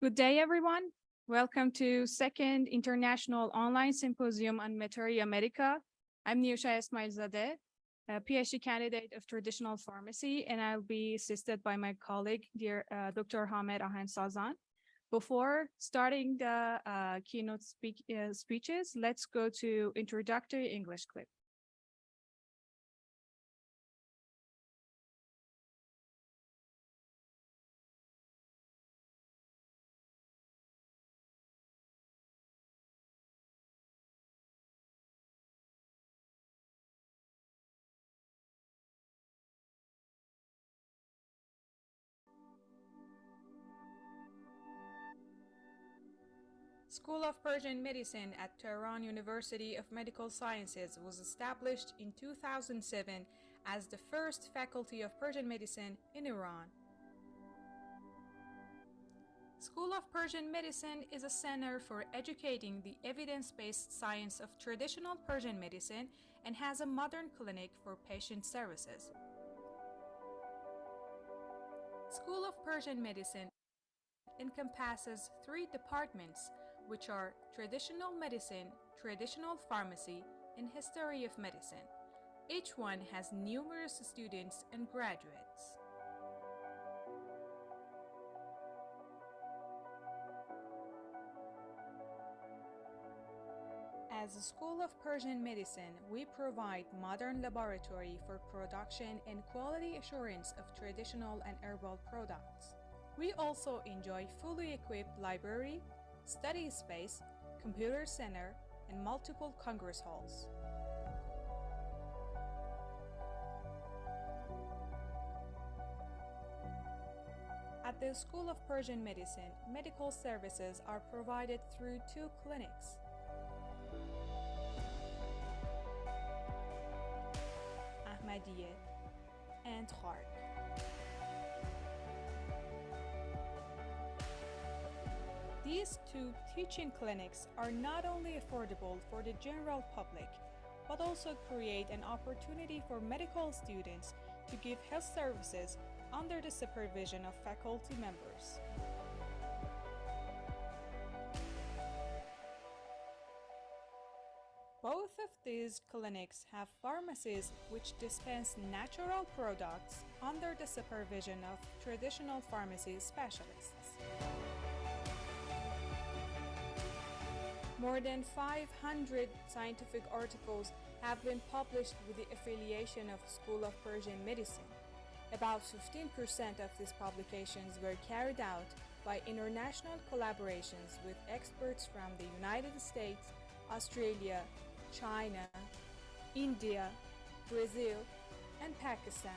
Good day, everyone. Welcome to second International Online Symposium on Materia Medica. I'm Niyosha Esmailzadeh, a PhD candidate of traditional pharmacy, and I'll be assisted by my colleague, dear Dr. Hamed Ahan Sazan. Before starting the keynote speeches, let's go to introductory English clip. School of Persian Medicine at Tehran University of Medical Sciences was established in 2007 as the first faculty of Persian medicine in Iran. School of Persian Medicine is a center for educating the evidence-based science of traditional Persian medicine and has a modern clinic for patient services. School of Persian Medicine encompasses three departments, which are traditional medicine, traditional pharmacy, and history of medicine. Each one has numerous students and graduates. As a School of Persian Medicine, we provide modern laboratory for production and quality assurance of traditional and herbal products. We also enjoy fully equipped library, study space, computer center, and multiple congress halls. At the School of Persian Medicine, medical services are provided through two clinics. Ahmadiyya and Khark. These two teaching clinics are not only affordable for the general public, but also create an opportunity for medical students to give health services under the supervision of faculty members. Both of these clinics have pharmacies which dispense natural products under the supervision of traditional pharmacy specialists. More than 500 scientific articles have been published with the affiliation of School of Persian Medicine. About 15% of these publications were carried out by international collaborations with experts from the United States, Australia, China, India, Brazil, and Pakistan.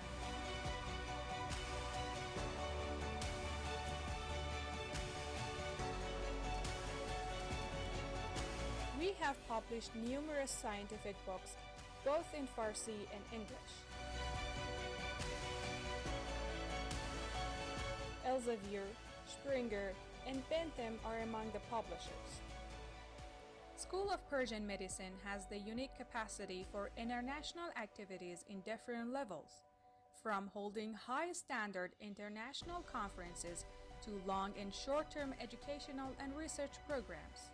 We have published numerous scientific books, both in Farsi and English. Elsevier, Springer, and Bentham are among the publishers. School of Persian Medicine has the unique capacity for international activities in different levels, from holding high-standard international conferences to long and short-term educational and research programs.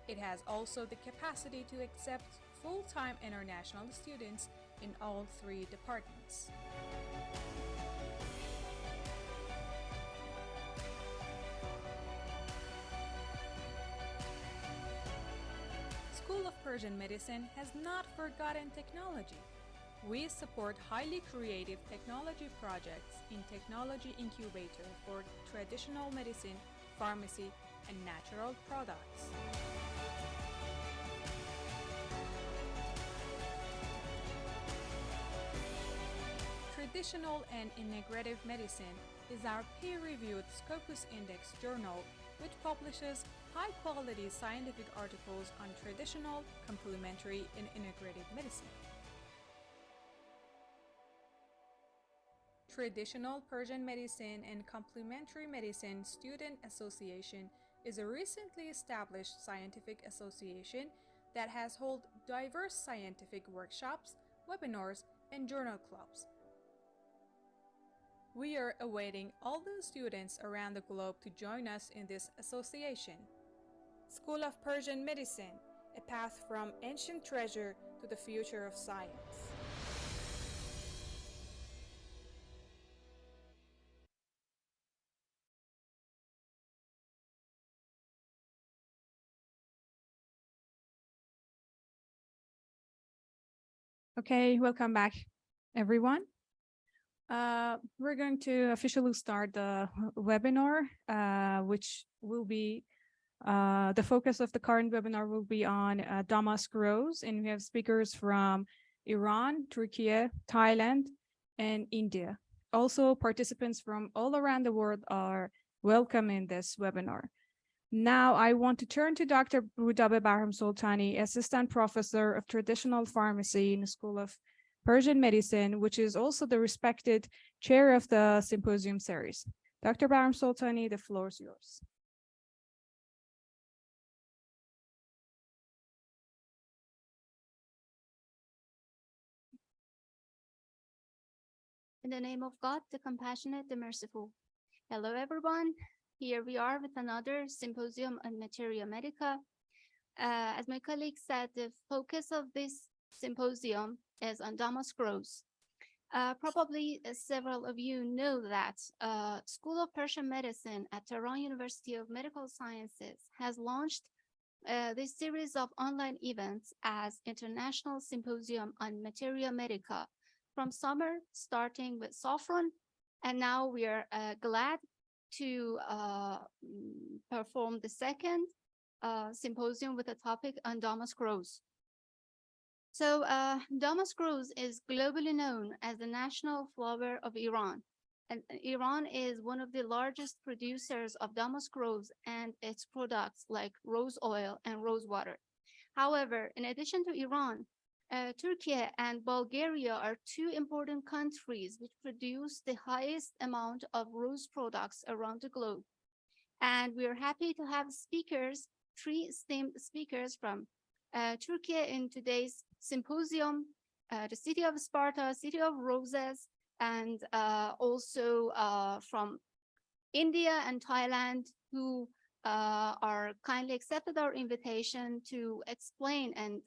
It has also the capacity to accept full-time international students in all three departments. School of Persian Medicine has not forgotten technology. We support highly creative technology projects in Technology Incubator for traditional medicine, pharmacy, and natural products. Traditional and Integrative Medicine is our peer-reviewed Scopus Index journal, which publishes high-quality scientific articles on traditional, complementary, and integrative medicine. Traditional Persian Medicine and Complementary Medicine Student Association is a recently established scientific association that has held diverse scientific workshops, webinars, and journal clubs. We are awaiting all those students around the globe to join us in this association. School of Persian Medicine, a path from ancient treasure to the future of science. Okay, welcome back, everyone. We're going to officially start the webinar, which will be the focus of the current webinar will be on Damask rose, and we have speakers from Iran, Turkey, Thailand, and India. Also, participants from all around the world are welcome in this webinar. Now, I want to turn to Dr. Rudabe Bahram Soltani, Assistant Professor of Traditional Pharmacy in the School of Persian Medicine, which is also the respected chair of the Symposium series. Dr. Bahram Soltani, the floor is yours. In the name of God, the compassionate, the merciful. Hello, everyone. Here we are with another Symposium on Materia Medica. As my colleague said, the focus of this symposium is on Damask rose. Probably several of you know that School of Persian Medicine at Tehran University of Medical Sciences has launched this series of online events as International Symposium on Materia Medica from summer, starting with saffron, and now we are glad to perform the second symposium with a topic on Damask rose. So Damask rose is globally known as the national flower of Iran. And Iran is one of the largest producers of damask rose and its products like rose oil and rose water. However, in addition to Iran, Turkey and Bulgaria are two important countries which produce the highest amount of rose products around the globe. And we are happy to have speakers, three esteemed speakers from Turkey in today's symposium, the city of Sparta, city of roses, and also from India and Thailand, who are kindly accepted our invitation to explain and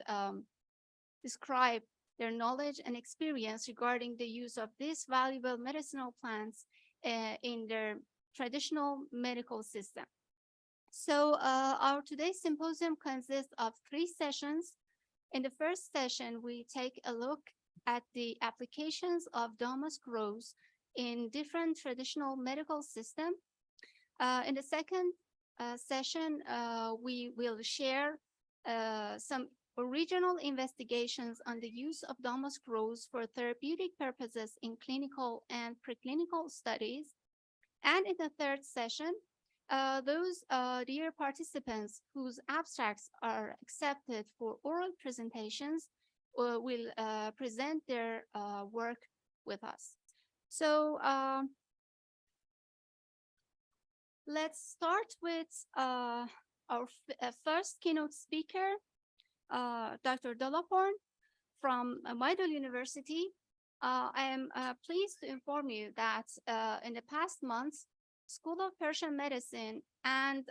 describe their knowledge and experience regarding the use of these valuable medicinal plants in their traditional medical system. So our today's symposium consists of 3 sessions. In the first session, we take a look at the applications of damask rose in different traditional medical systems. In the second session, we will share some original investigations on the use of damask rose for therapeutic purposes in clinical and preclinical studies. And in the third session, those dear participants whose abstracts are accepted for oral presentations will present their work with us. So let's start with our first keynote speaker, Dr. Dolaporn from Maidol University. I am pleased to inform you that in the past months, School of Persian Medicine and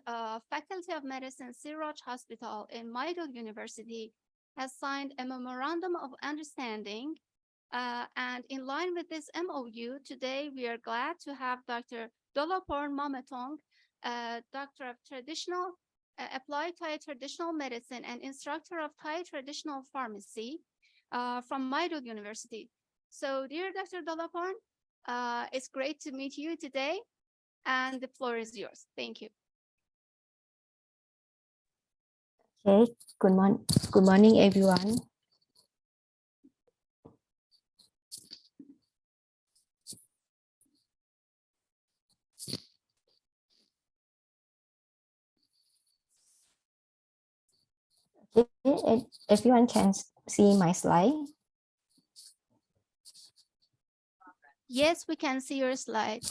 Faculty of Medicine Siraj Hospital in Maidol University has signed a memorandum of understanding. And in line with this MOU, today we are glad to have Dr. Dolaporn Mametong, Doctor of Traditional Applied Thai Traditional Medicine and Instructor of Thai Traditional Pharmacy from Maidol University. So, dear Dr. Dolaporn, it's great to meet you today, and the floor is yours. Thank you. Okay, good morning, everyone. Okay, everyone can see my slide. Yes, we can see your slide.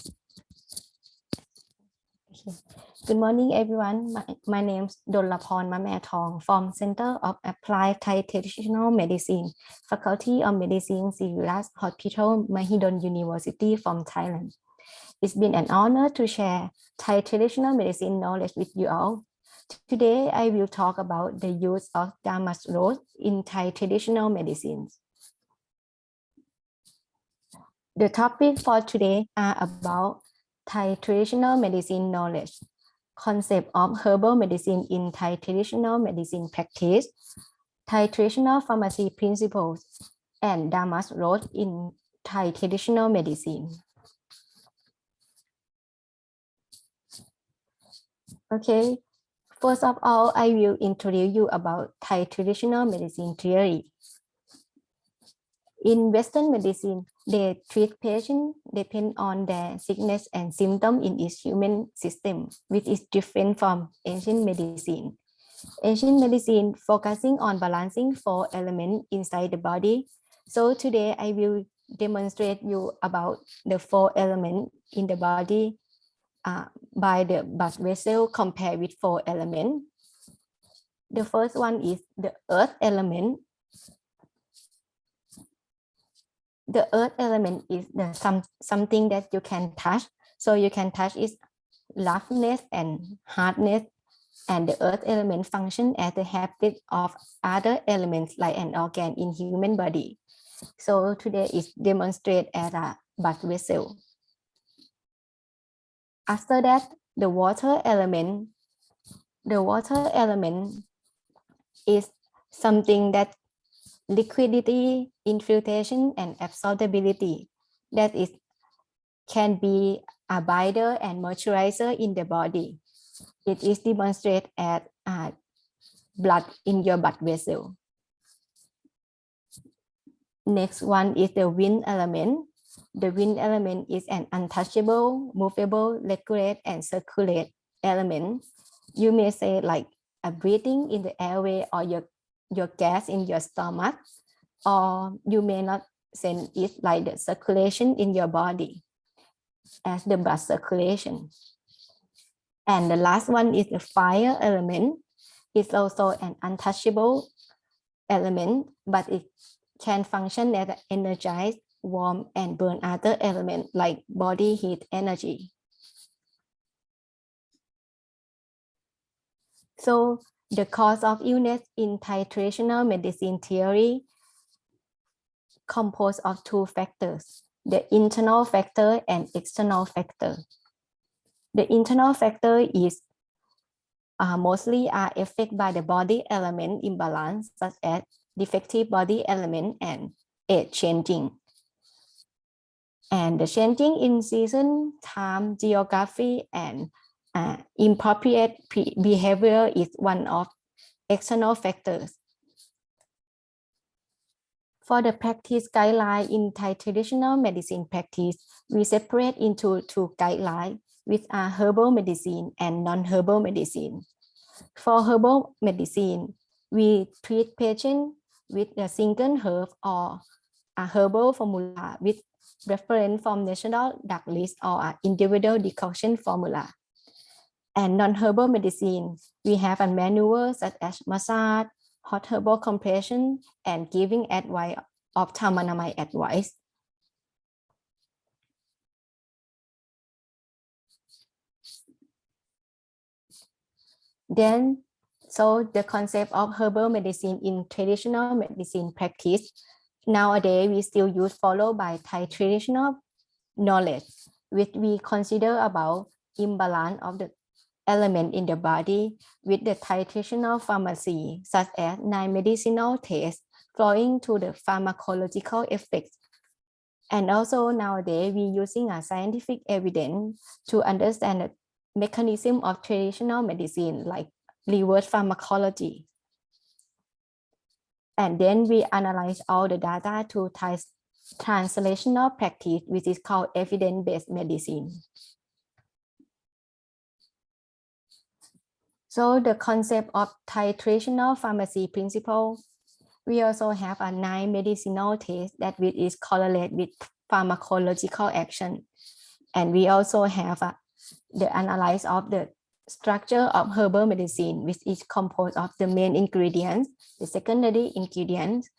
Okay. Good morning, everyone. My name is Dolaporn Mametong from Center of Applied Thai Traditional Medicine, Faculty of Medicine, Sirilas Hospital, Mahidol University from Thailand. It's been an honor to share Thai traditional medicine knowledge with you all. Today, I will talk about the use of damask rose in Thai traditional medicines. The topic for today are about Thai traditional medicine knowledge, concept of herbal medicine in Thai traditional medicine practice, Thai traditional pharmacy principles, and damask rose in Thai traditional medicine. Okay, first of all, I will introduce you about Thai traditional medicine theory. In Western medicine, they treat patients depend on their sickness and symptom in its human system, which is different from ancient medicine. Ancient medicine focusing on balancing 4 elements inside the body. So today I will demonstrate you about the 4 elements in the body by the blood vessel compared with 4 elements. The first one is the earth element. The earth element is something that you can touch. So you can touch its roughness and hardness, and the earth element function as the haptic of other elements like an organ in human body. So today is demonstrated as a blood vessel. After that, the water element. The water element is something that liquidity, infiltration, and absorbability. That is can be a binder and moisturizer in the body. It is demonstrated as blood in your blood vessel. Next one is the wind element. The wind element is an untouchable, movable, regulate, and circulate element. You may say like a breathing in the airway or your gas in your stomach, or you may not send it like the circulation in your body as the blood circulation. And the last one is the fire element. It's also an untouchable element, but it can function as an energize, warm, and burn other elements like body heat energy. So the cause of illness in Thai traditional medicine theory composed of 2 factors, the internal factor and external factor. The internal factor is mostly are affected by the body element imbalance, such as defective body element and age changing. And the changing in season, time, geography, and inappropriate behavior is one of external factors. For the practice guideline in Thai traditional medicine practice, we separate into 2 guidelines, which are herbal medicine and non-herbal medicine. For herbal medicine, we treat patients with a single herb or a herbal formula with reference from national drug list or an individual decoction formula. And non-herbal medicine, we have a manual such as massage, hot herbal compression, and giving advice of Thamanamai advice. Then, so the concept of herbal medicine in traditional medicine practice, nowadays we still use followed by Thai traditional knowledge, which we consider about imbalance of the element in the body with the Thai traditional pharmacy, such as 9 medicinal tests flowing to the pharmacological effects. And also nowadays we using a scientific evidence to understand the mechanism of traditional medicine like reverse pharmacology. And then we analyze all the data to translational practice, which is called evidence-based medicine. So the concept of Thai traditional pharmacy principle, we also have a 9 medicinal tests that which is correlate with pharmacological action. And we also have the analysis of the structure of herbal medicine, which is composed of the main ingredients, the secondary ingredients,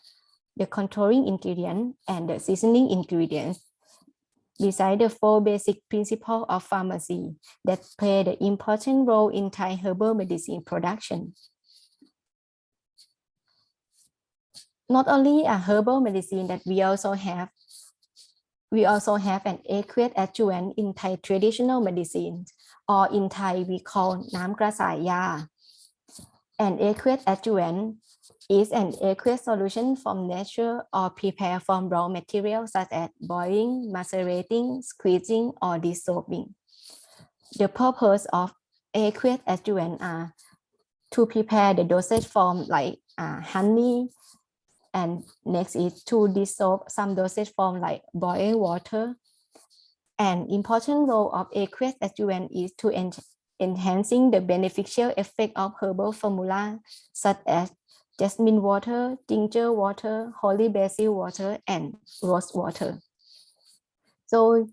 the controlling ingredient, and the seasoning ingredients. Besides the four basic principles of pharmacy that play the important role in Thai herbal medicine production. Not only a herbal medicine that we also have an aqueous adjuvant in Thai traditional medicine, or in Thai we call น้ำกระสายยา. An aqueous adjuvant is an aqueous solution from nature or prepared from raw materials such as boiling, macerating, squeezing, or dissolving. The purpose of aqueous adjuvant are to prepare the dosage form like honey, and next is to dissolve some dosage form like boiled water. An important role of aqueous adjuvant is to enhancing the beneficial effect of herbal formula such as jasmine water, ginger water, holy basil water, and rose water. So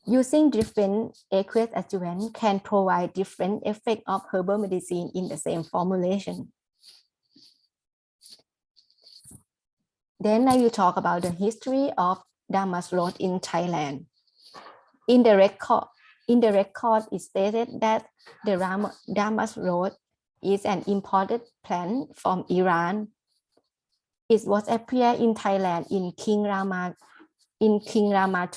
using different aqueous adjuvant can provide different effect of herbal medicine in the same formulation. Then I will talk about the history of Damask road in Thailand. In the record, it stated that the Damask road is an imported plant from Iran. It was appeared in Thailand in King Rama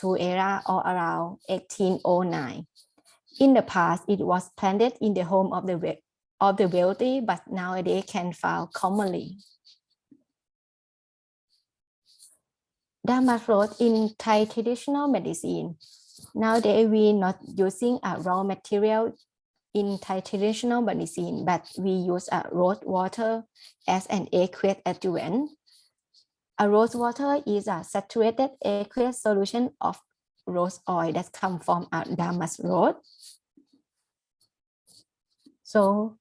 II era or around 1809. In the past, it was planted in the home of the wealthy, but nowadays can found commonly. Damask road in Thai traditional medicine. Nowadays, we not using a raw material in Thai traditional medicine, but we use a rose water as an aqueous adjuvant. A rose water is a saturated aqueous solution of rose oil that come from a damask road. So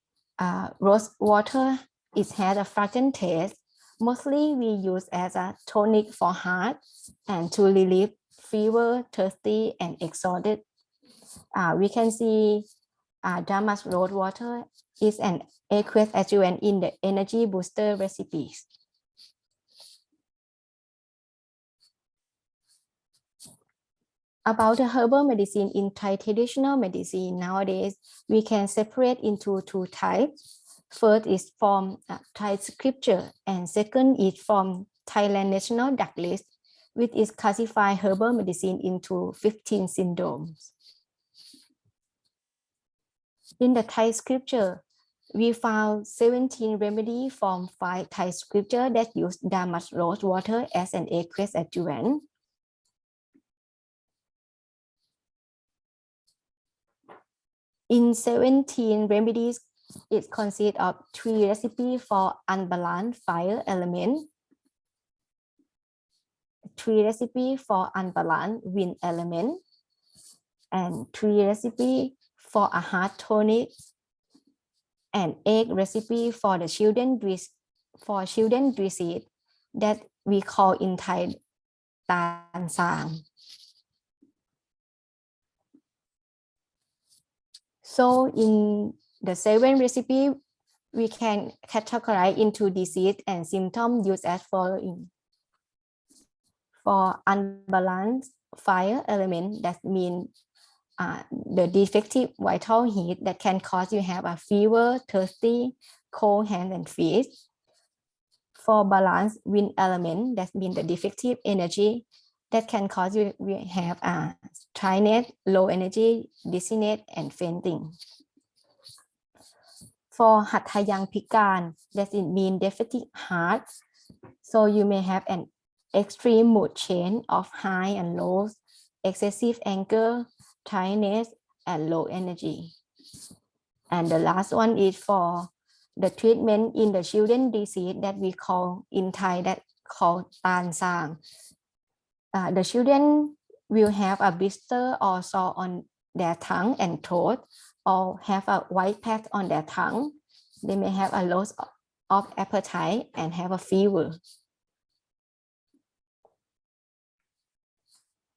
rose water has a fragrant taste. Mostly we use as a tonic for heart and to relieve fever, thirsty, and exhausted. We can see Damask rose water is an aqueous adjuvant in the energy booster recipes. About the herbal medicine in Thai traditional medicine, nowadays we can separate into two types. First is from Thai scripture, and second is from Thailand National Drug List, which is classified herbal medicine into 15 syndromes. In the Thai scripture, we found 17 remedies from 5 Thai scripture that use Damask rose water as an aqueous adjuvant. In 17 remedies, it consists of 3 recipes for unbalanced fire element, 3 recipes for unbalanced wind element, and 3 recipes for a heart tonic, and 8 recipe for the children disease that we call in Thai Tan Sang. So in the 7 recipe, we can categorize into disease and symptoms used as following. For unbalanced fire element, that means the defective vital heat that can cause you have a fever, thirsty, cold hand and feet. For balanced wind element, that means the defective energy that can cause you have a tiredness, low energy, dizziness, and fainting. For Hatayang Pikan, that it means defective heart. So you may have an extreme mood change of high and low, excessive anger, tiredness, and low energy. And the last one is for the treatment in the children disease that we call in Thai that called Tan Sang. The children will have a blister or sore on their tongue and throat, or have a white patch on their tongue. They may have a loss of appetite and have a fever.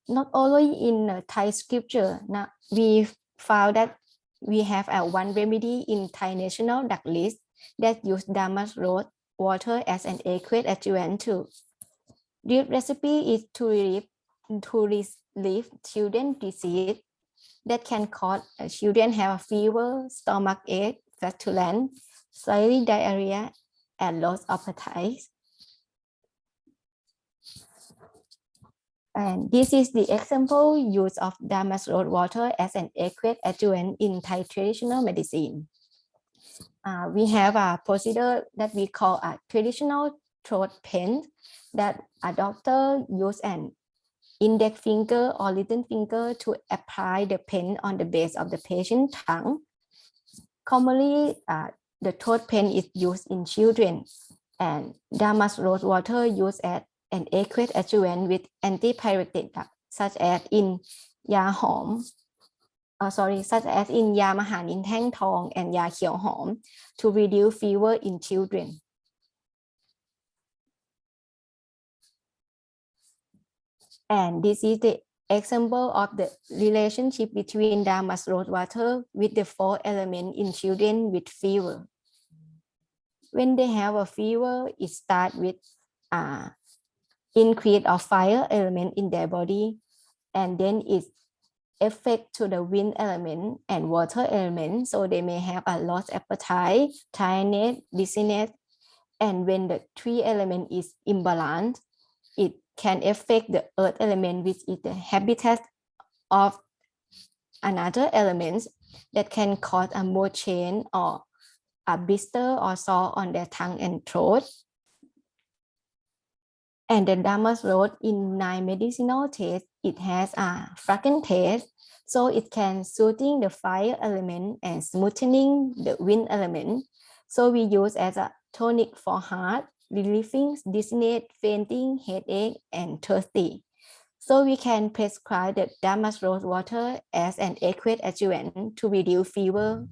Not only in Thai scripture, now we found that we have one remedy in Thai National Drug List that use Damask rose water as an aqueous adjuvant too. This recipe is to relieve to relieve children disease that can cause children have fever, stomach ache, flatulence, slightly diarrhea, and loss of appetite. And this is the example use of damask rose water as an aqueous adjuvant in Thai traditional medicine. We have a procedure that we call a traditional throat pen that a doctor use an index finger or little finger to apply the pen on the base of the patient's tongue. Commonly, the throat pen is used in children, and damask rose water used as an aqueous adjuvant with antipyretic such as in ยาหอม such as in ยามหานินแท่งทอง and ยาเขียวหอม to reduce fever in children. And this is the example of the relationship between damask rose water with the 4 elements in children with fever. When they have a fever, it starts with increase of fire element in their body, and then it affect to the wind element and water element, so they may have a lost appetite, tiredness, dizziness, and when the 3 element is imbalanced, it can affect the earth element, which is the habitat of another element that can cause a mood change or a blister or sore on their tongue and throat. And the damask rose in 9 medicinal taste, it has a fragrant taste, so it can soothing the fire element and smoothing the wind element. So we use as a tonic for heart, relieving dizziness, fainting, headache, and thirsty. So we can prescribe the damask rose water as an aqueous adjuvant to reduce fever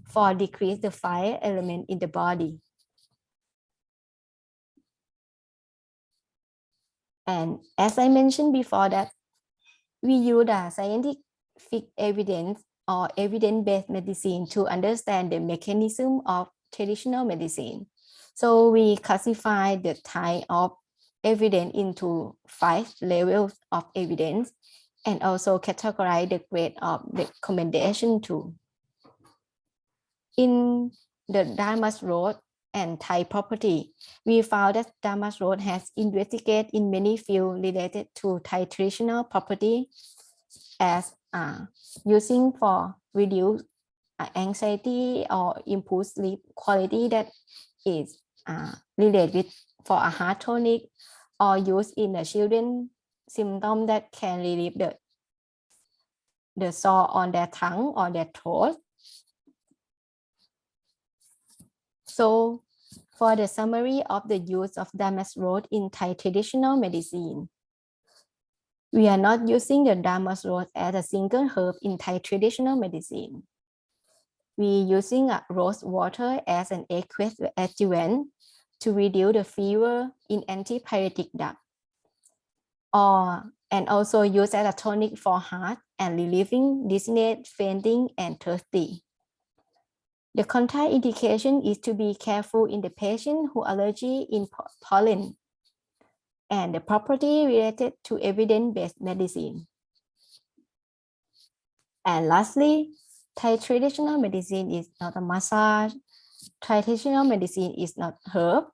for decrease the fire element in the body. And as I mentioned before that we use a scientific evidence or evidence-based medicine to understand the mechanism of traditional medicine. So we classify the type of evidence into 5 levels of evidence and also categorize the grade of recommendation too. In the damask rose and Thai property, we found that damask rose has investigated in many fields related to Thai traditional property as using for reduce anxiety or improve sleep quality that is related with for a heart tonic or used in the children symptom that can relieve the sore on their tongue or their throat. So for the summary of the use of damask rose in Thai traditional medicine, we are not using the damask rose as a single herb in Thai traditional medicine. We using a rose water as an aqueous adjuvant to reduce the fever in antipyretic drug, and also use as a tonic for heart and relieving dizziness, fainting, and thirsty. The contraindication is to be careful in the patient who allergy in pollen and the property related to evidence-based medicine. And lastly, Thai traditional medicine is not a massage. Thai traditional medicine is not herb.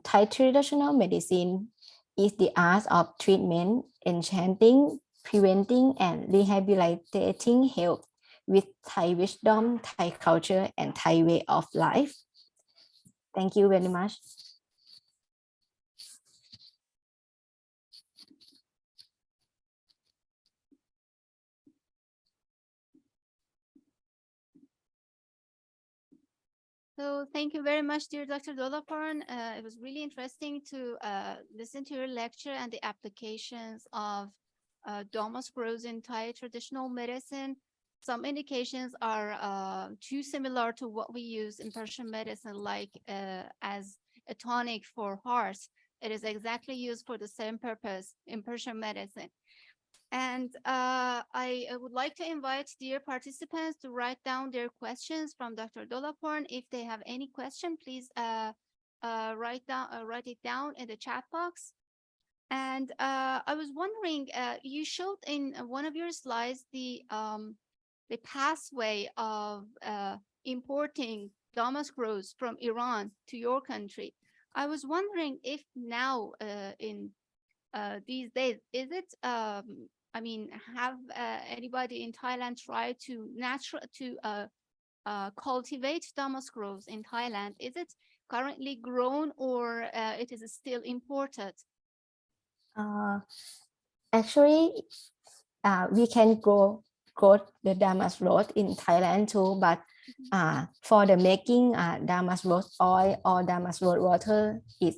Thai traditional medicine is the art of treatment, enchanting, preventing, and rehabilitating health with Thai wisdom, Thai culture, and Thai way of life. Thank you very much. So thank you very much, dear Dr. Dolaporn. It was really interesting to listen to your lecture and the applications of Damask rose in Thai traditional medicine. Some indications are too similar to what we use in Persian medicine, like as a tonic for heart. It is exactly used for the same purpose in Persian medicine. And I would like to invite dear participants to write down their questions from Dr. Dolaporn. If they have any question, please write it down in the chat box. And I was wondering, you showed in one of your slides the pathway of importing damask rose from Iran to your country. I was wondering if now in these days, is it, I mean, have anybody in Thailand tried to cultivate damask rose in Thailand? Is it currently grown or it is still imported? Actually, we can grow the damask rose in Thailand too, but for the making damask rose oil or damask rose water is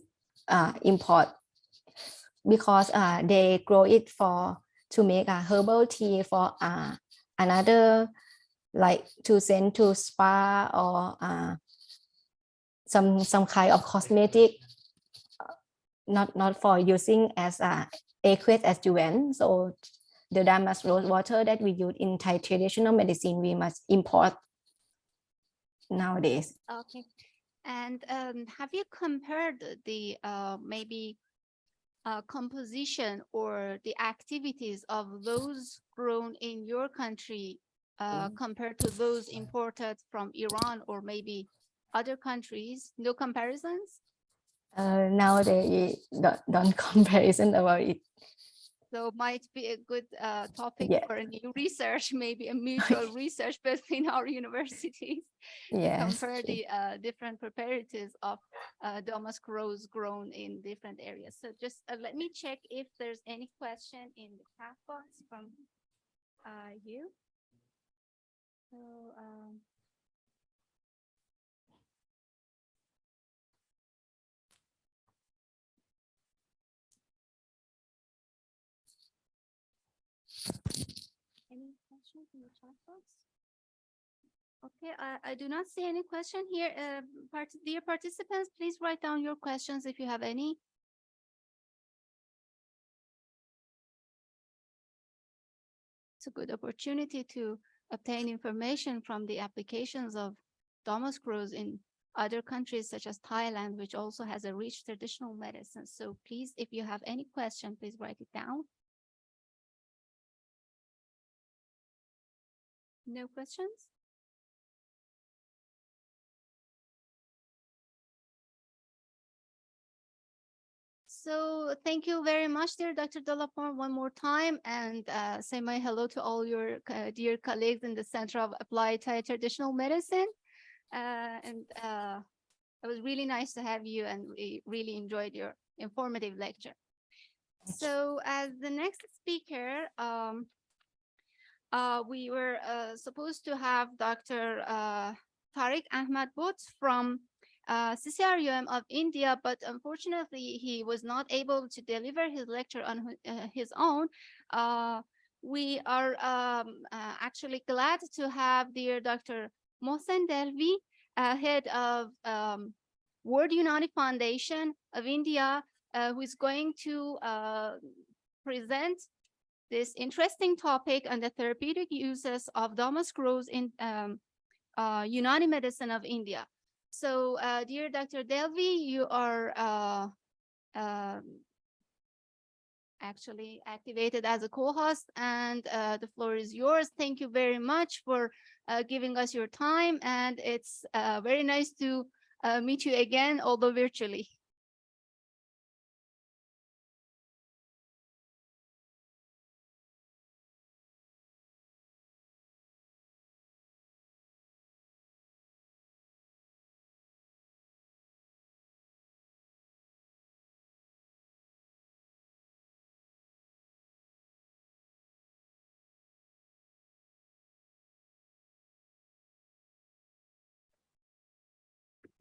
import, because they grow it for to make a herbal tea for another, like to send to spa or some kind of cosmetic, not for using as aqueous adjuvant. So the damask rose water that we use in Thai traditional medicine, we must import nowadays. Okay. And have you compared the maybe composition or the activities of those grown in your country compared to those imported from Iran or maybe other countries? No comparisons? Nowadays, don't comparison about it. So might be a good topic Yeah. for a new research, maybe a mutual research between our universities. Yes. Compare the different preparatives of damask rose grown in different areas. So just let me check if there's any question in the chat box from you. So any questions in the chat box? Okay, I do not see any question here. Dear participants, please write down your questions if you have any. It's a good opportunity to obtain information from the applications of damask rose in other countries such as Thailand, which also has a rich traditional medicine. So please, if you have any question, please write it down. No questions? So thank you very much, dear Dr. Delaporte, one more time, and say my hello to all your dear colleagues in the Center of Applied Thai Traditional Medicine. It was really nice to have you, and we really enjoyed your informative lecture. So as the next speaker, we were supposed to have Dr. Tariq Ahmad Butt from CCRUM of India, but unfortunately he was not able to deliver his lecture on his own. We are actually glad to have dear Dr. Mohsen Delvi, head of World Unani Foundation of India, who is going to present this interesting topic on the therapeutic uses of damask rose in Unani medicine of India. So, dear Dr. Delvi, you are actually activated as a co-host, and the floor is yours. Thank you very much for giving us your time, and it's very nice to meet you again, although virtually.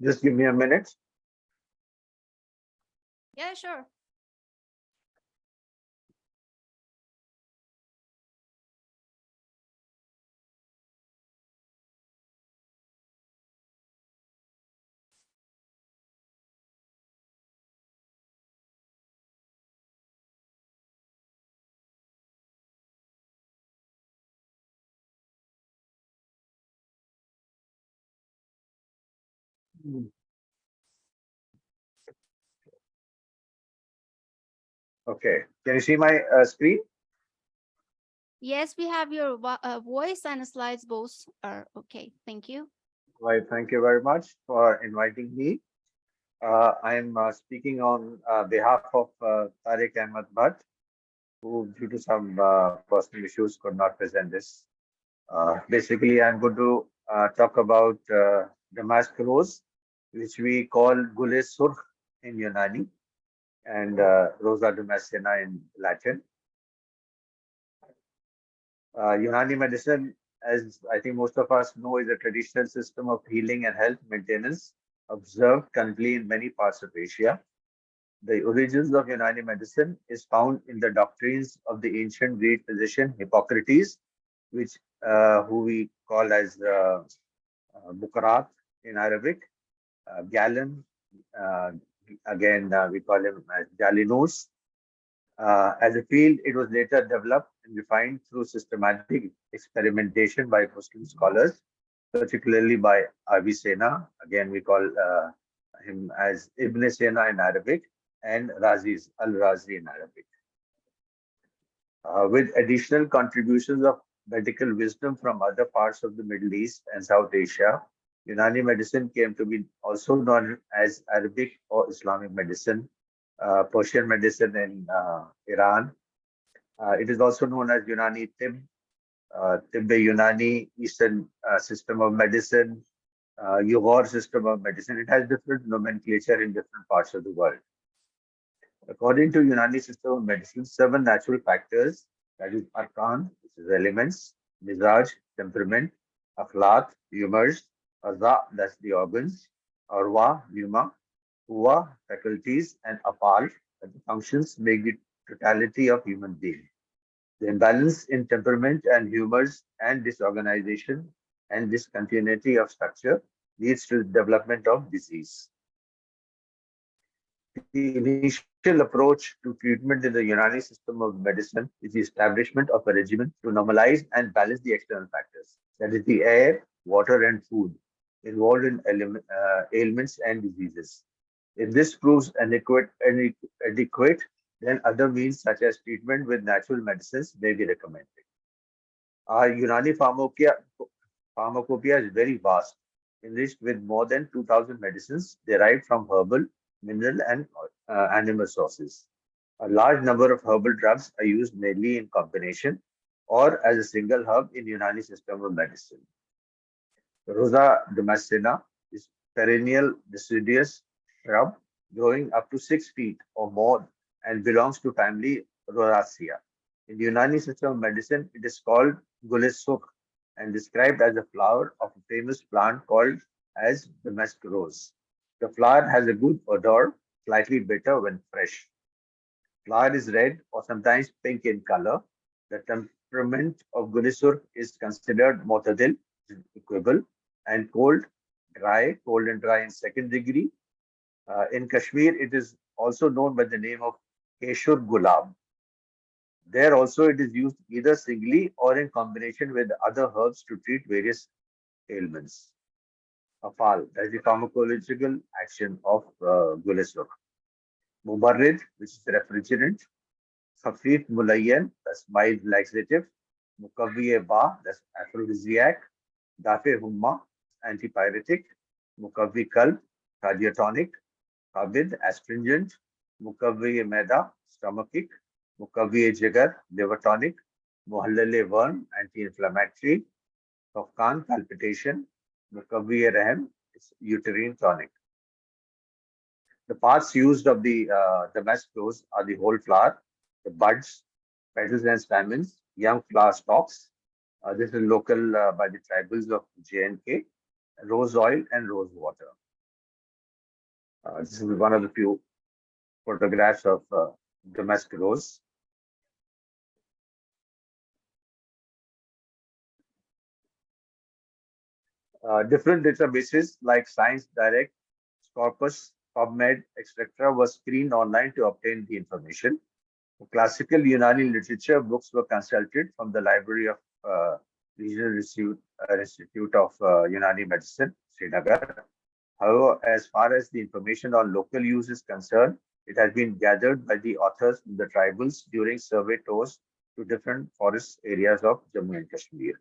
Just give me a minute. Yeah, sure. Okay. Can you see my screen? Yes, we have your voice and slides both are okay. Thank you. Right. Thank you very much for inviting me. I am speaking on behalf of Tariq Ahmed Bhatt, who, due to some personal issues, could not present this. Basically, I'm going to talk about Damask rose, which we call Gule Surkh in Unani and Rosa damascena in Latin. Unani medicine, as I think most of us know, is a traditional system of healing and health maintenance observed currently in many parts of Asia. The origins of Unani medicine is found in the doctrines of the ancient Greek physician Hippocrates, which who we call as Bukarat in Arabic, Galen, uh, again we call him as Galenus. As a field, it was later developed and refined through systematic experimentation by Muslim scholars, particularly by Avicenna. Again, we call him as Ibn Sina in Arabic and Razi's Al-Razi in Arabic. With additional contributions of medical wisdom from other parts of the Middle East and South Asia, Unani medicine came to be also known as Arabic or Islamic medicine, Persian medicine in Iran. It is also known as Unani Tib, Tibbe Unani, Eastern system of medicine, Yughur system of medicine. It has different nomenclature in different parts of the world. According to Unani system of medicine, 7 natural factors, that is arkan, which is elements, mizaj, temperament, akhlaq, humors, aza, that's the organs, arwa, yuma, huwa, faculties, and apal, the functions, make the totality of human being. The imbalance in temperament and humors and disorganization and discontinuity of structure leads to the development of disease. The initial approach to treatment in the Unani system of medicine is the establishment of a regimen to normalize and balance the external factors, that is, the air, water, and food involved in ailments and diseases. If this proves adequate, then other means such as treatment with natural medicines may be recommended. Our Unani pharmacopoeia is very vast, enriched with more than 2,000 medicines derived from herbal, mineral, and animal sources. A large number of herbal drugs are used mainly in combination or as a single herb in Unani system of medicine. Rosa damascena is perennial deciduous shrub growing up to 6 feet or more and belongs to family Rosaceae. In the Unani system of medicine, it is called Gulesuk and described as a flower of a famous plant called as damask rose. The flower has a good odor, slightly bitter when fresh. Flower is red or sometimes pink in color. The temperament of Gulisur is considered motadil, equable, and cold and dry in second degree. In Kashmir, it is also known by the name of Keshur Gulab. There also it is used either singly or in combination with other herbs to treat various ailments. Afal, that is the pharmacological action of Gulisur. Mubarrid, which is refrigerant. Khafif Mulayyan, that's mild laxative. Mukawwi Ba, that's aphrodisiac. Dafe Humma, antipyretic. Mukawwi Kalb, cardiotonic. Kabid, astringent. Mukawwi Meda, stomachic. Mukawwi Jigar, liver tonic. Muhallale Worm, anti-inflammatory. Kafkan, palpitation. Mukawwi Rahm, uterine tonic. The parts used of the damask rose are the whole flower, the buds, petals and stamens, young flower stalks. This is local by the tribals of J&K, rose oil and rose water. This is one of the few photographs of damask rose. Different databases like Science Direct, Scopus, PubMed, etc. was screened online to obtain the information. Classical Unani literature books were consulted from the Library of Regional Institute of Unani Medicine, Srinagar. However, as far as the information on local use is concerned, It has been gathered by the authors from the tribals during survey tours to different forest areas of Jammu and Kashmir.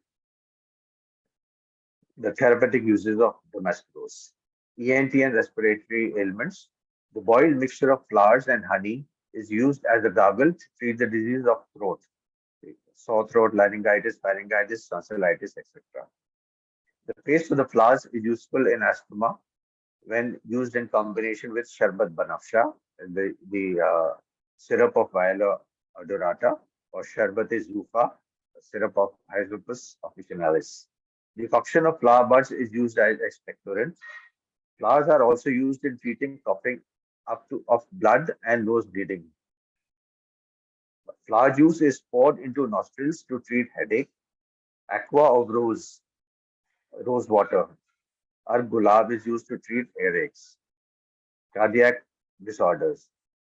The therapeutic uses of Damask rose. ENT and respiratory ailments. The boiled mixture of flowers and honey is used as a gargle to treat the disease of throat, sore throat, laryngitis, pharyngitis, tonsillitis, etc. The paste of the flowers is useful in asthma when used in combination with Sharbat Banafsha, the syrup of Viola odorata, or Sharbat Zufa, syrup of Hydropus officinalis. Decoction of flower buds is used as expectorant. Flowers are also used in treating coughing up to of blood and nose bleeding. Flower juice is poured into nostrils to treat headache. Aqua of rose water, or gulab is used to treat earaches, cardiac disorders.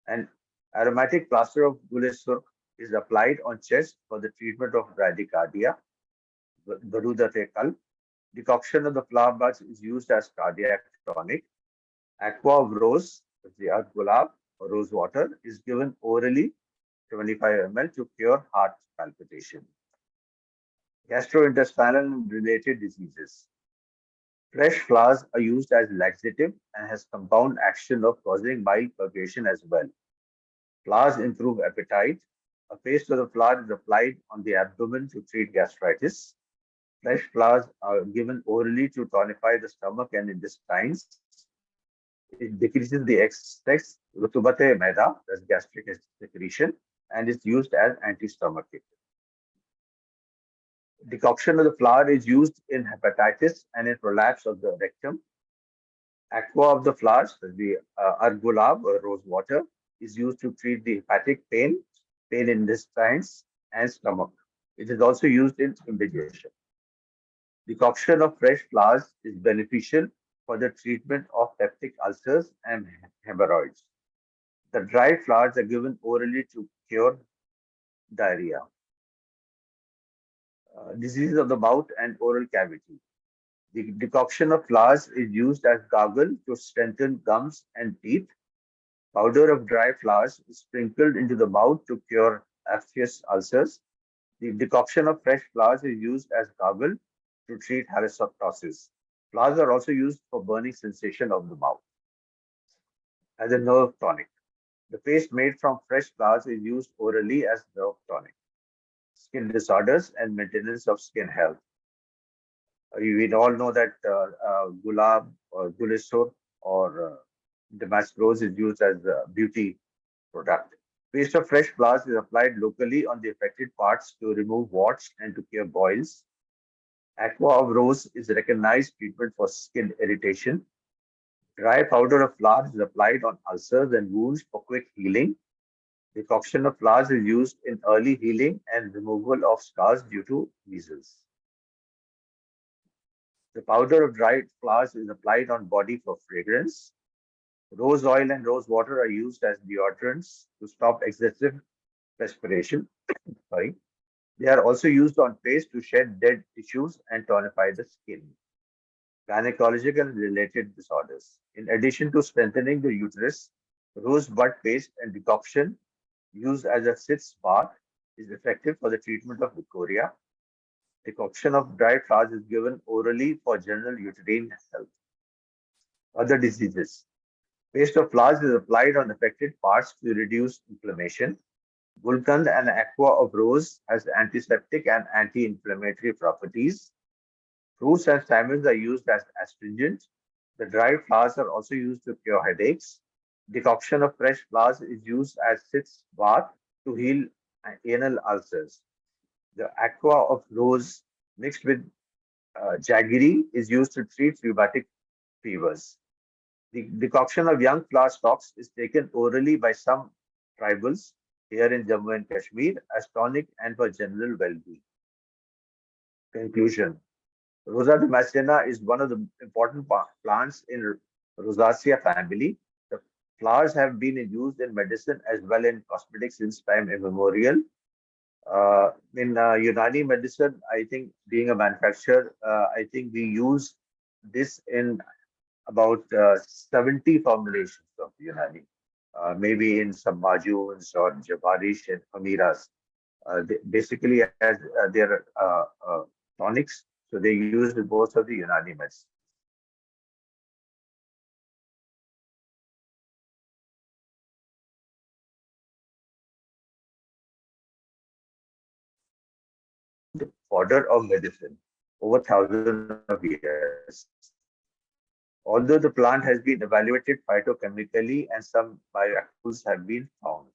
An aromatic plaster of Gulesur is applied on chest for the treatment of bradycardia, Garuda Decoction of the flower buds is used as cardiac tonic. Aqua of rose, the earth gulab or rose water, is given orally 25 ml to cure heart palpitation. Gastrointestinal and related diseases. Fresh flowers are used as laxative and has compound action of causing mild purgation as well. Flowers improve appetite. A paste of the flower is applied on the abdomen to treat gastritis. Fresh flowers are given orally to tonify the stomach and intestines. It decreases the excess rutubate maida, that's gastric secretion, and is used as anti-stomachic. Decoction of the flower is used in hepatitis and in prolapse of the rectum. Aqua of the flowers, the argulab or rose water, is used to treat the hepatic pain, pain in intestines, and stomach. It is also used in indigestion. Decoction of fresh flowers is beneficial for the treatment of peptic ulcers and hemorrhoids. The dried flowers are given orally to cure diarrhea. Diseases of the mouth and oral cavity. The decoction of flowers is used as gargle to strengthen gums and teeth. Powder of dry flowers is sprinkled into the mouth to cure aphthous ulcers. The decoction of fresh flowers is used as gargle to treat halitosis. Flowers are also used for burning sensation of the mouth. As a nerve tonic. The paste made from fresh flowers is used orally as nerve tonic. Skin disorders and maintenance of skin health. We all know that gulab or gulisur or damask rose is used as a beauty product. Paste of fresh flowers is applied locally on the affected parts to remove warts and to cure boils. Aqua of rose is recognized treatment for skin irritation. Dry powder of flowers is applied on ulcers and wounds for quick healing. Decoction of flowers is used in early healing and removal of scars due to measles. The powder of dried flowers is applied on body for fragrance. Rose oil and rose water are used as deodorants to stop excessive perspiration. Sorry. They are also used on face to shed dead tissues and tonify the skin. Gynecological and related disorders. In addition to strengthening the uterus, rosebud paste and decoction used as a sitz bath is effective for the treatment of leukorrhea. Decoction of dried flowers is given orally for general uterine health. Other diseases. Paste of flowers is applied on affected parts to reduce inflammation. Gulkand and aqua of rose has antiseptic and anti-inflammatory properties. Fruits and salmons are used as astringent. The dried flowers are also used to cure headaches. Decoction of fresh flowers is used as sitz bath to heal anal ulcers. The aqua of rose mixed with jaggery is used to treat rheumatic fevers. The decoction of young flower stalks is taken orally by some tribals here in Jammu and Kashmir as tonic and for general well-being. Conclusion. Rosa damascena is one of the important plants in Rosacea family. The flowers have been used in medicine as well in cosmetics since time immemorial. In Unani medicine, I think being a manufacturer, I think we use this in about 70 formulations of Unani. maybe in some majuns or jabarish and amiras. Basically, as their tonics, so they used most of the Unani medicine. Fodder of medicine over thousands of years. Although the plant has been evaluated phytochemically and some bioactives have been found.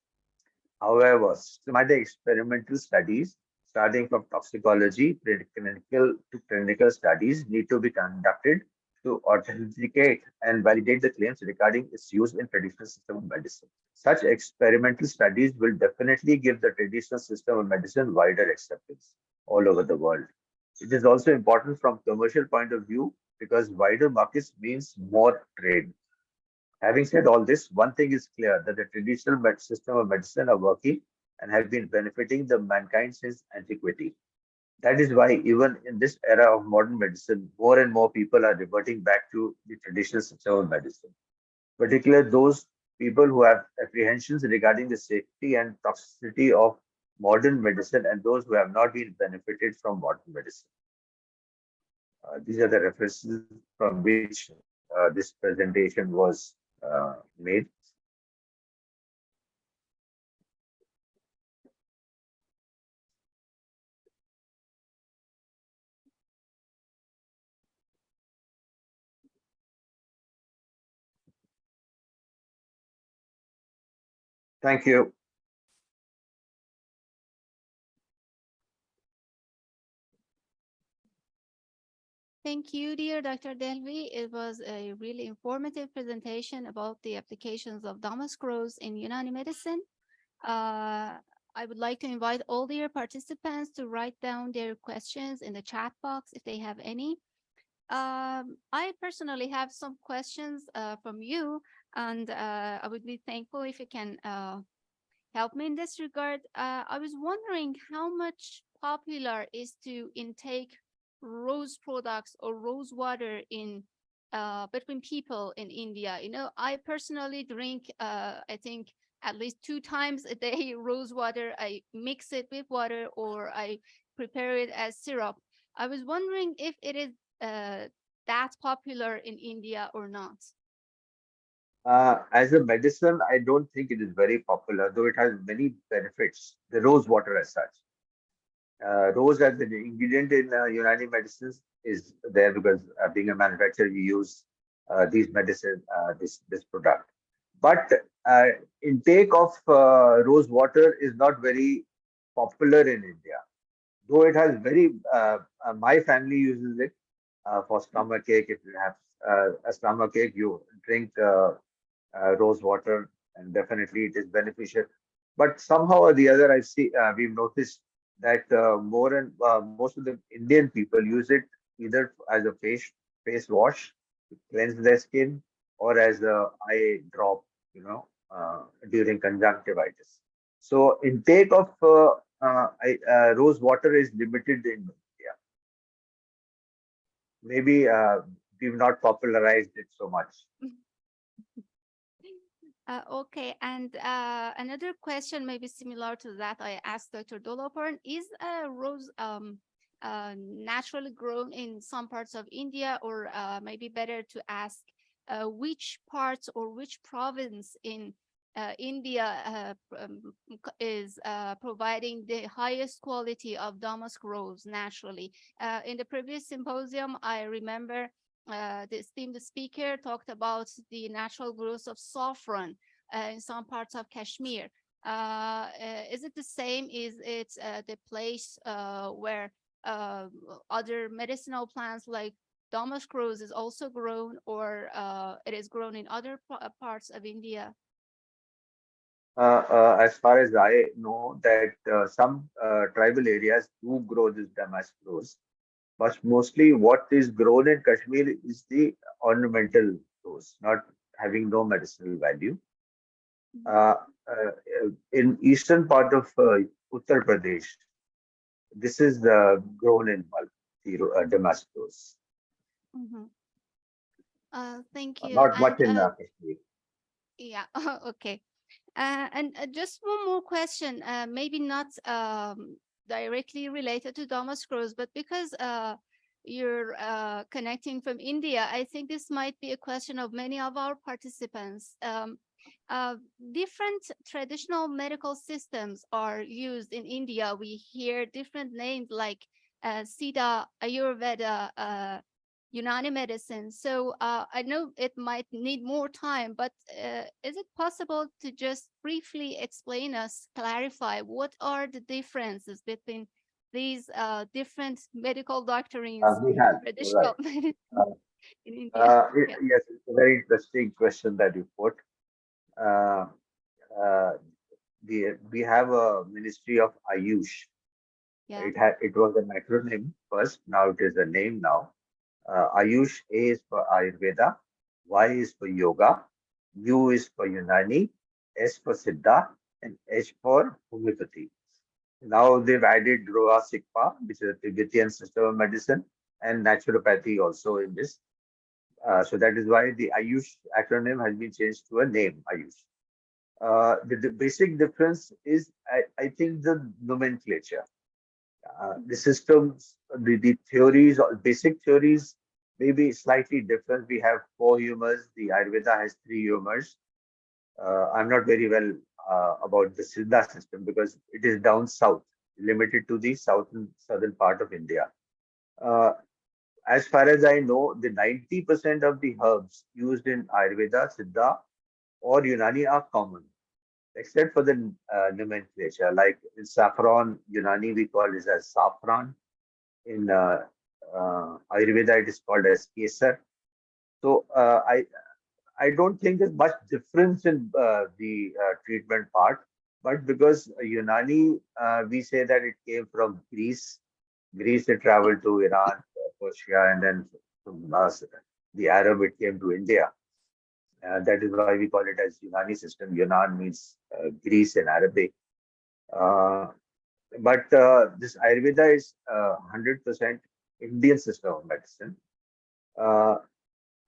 However, systematic experimental studies, starting from toxicology, preclinical to clinical studies, need to be conducted to authenticate and validate the claims regarding its use in traditional system of medicine. Such experimental studies will definitely give the traditional system of medicine wider acceptance all over the world. It is also important from commercial point of view because wider markets means more trade. Having said all this, one thing is clear that the traditional system of medicine are working and have been benefiting the mankind since antiquity. That is why even in this era of modern medicine, more and more people are reverting back to the traditional system of medicine, particularly those people who have apprehensions regarding the safety and toxicity of modern medicine and those who have not been benefited from modern medicine. These are the references from which this presentation was made. Thank you. Thank you, dear Dr. Delvi. It was a really informative presentation about the applications of Damask rose in Unani medicine. I would like to invite all dear participants to write down their questions in the chat box if they have any. I personally have some questions from you, and I would be thankful if you can help me in this regard. I was wondering how much popular is to intake rose products or rose water in between people in India. You know, I personally drink, I think at least 2 times a day rose water. I mix it with water or I prepare it as syrup. I was wondering if it is that popular in India or not. As a medicine, I don't think it is very popular, though it has many benefits. The rose water, as such. Rose as an ingredient in Unani medicines is there because being a manufacturer, we use these medicine, this product. But intake of rose water is not very popular in India, though it has very. My family uses it for stomachache. If you have a stomachache, you drink rose water, and definitely it is beneficial. But somehow or the other, I see we've noticed that more and most of the Indian people use it either as a face wash to cleanse their skin or as a eye drop, during conjunctivitis. So intake of rose water is limited in India. Maybe we've not popularized it so much. Okay, and another question maybe similar to that I asked Dr. Dolaporn, is rose naturally grown in some parts of India, or maybe better to ask which parts or which province in India is providing the highest quality of damask rose naturally? In the previous symposium, I remember the esteemed speaker talked about the natural growth of saffron in some parts of Kashmir. Is it the same? Is it the place where other medicinal plants like damask rose is also grown, or it is grown in other parts of India? As far as I know, that some tribal areas do grow this damask rose, but mostly what is grown in Kashmir is the ornamental rose, not having no medicinal value. Uh, uh, in eastern part of Uttar Pradesh, this is grown in bulk, the damask rose. Thank you. Not And much in Kashmir. yeah, okay. And just one more question, maybe not directly related to Damask Rose, but because you're connecting from India, I think this might be a question of many of our participants. Different traditional medical systems are used in India. We hear different names like Siddha, Ayurveda, Unani medicine. So I know it might need more time, but is it possible to just briefly explain us, clarify what are the differences between these different medical doctrines, We have, right. traditional medicine Uh, in India? Yeah. yes, it's a very interesting question that you put. Uh, uh, we have a Ministry of Ayush. Yeah. It was an acronym first. Now it is a name now. Ayush, A is for Ayurveda, Y is for Yoga, U is for Unani, S for Siddha, and H for homeopathy. Now they've added Roha Sikpa, which is a Tibetan system of medicine, and naturopathy also in this. So that is why the Ayush acronym has been changed to a name, Ayush. The basic difference is, I think, the nomenclature. The systems, the theories, or basic theories may be slightly different. We have four humors. The Ayurveda has three humors. I'm not very well about the Siddha system because it is down south, limited to the southern part of India. Uh, as far as I know, the 90% of the herbs used in Ayurveda, Siddha, or Unani are common, except for the nomenclature. Like in saffron, Unani we call it as saffron. In Ayurveda, it is called as kesar. So I don't think there's much difference in the treatment part, but because Unani, we say that it came from Greece. Greece, it traveled to Iran, Persia, and then from the Arab, it came to India. That is why we call it as Unani system. Yunan means Greece in Arabic. Uh, but this Ayurveda is 100% Indian system of medicine. Uh,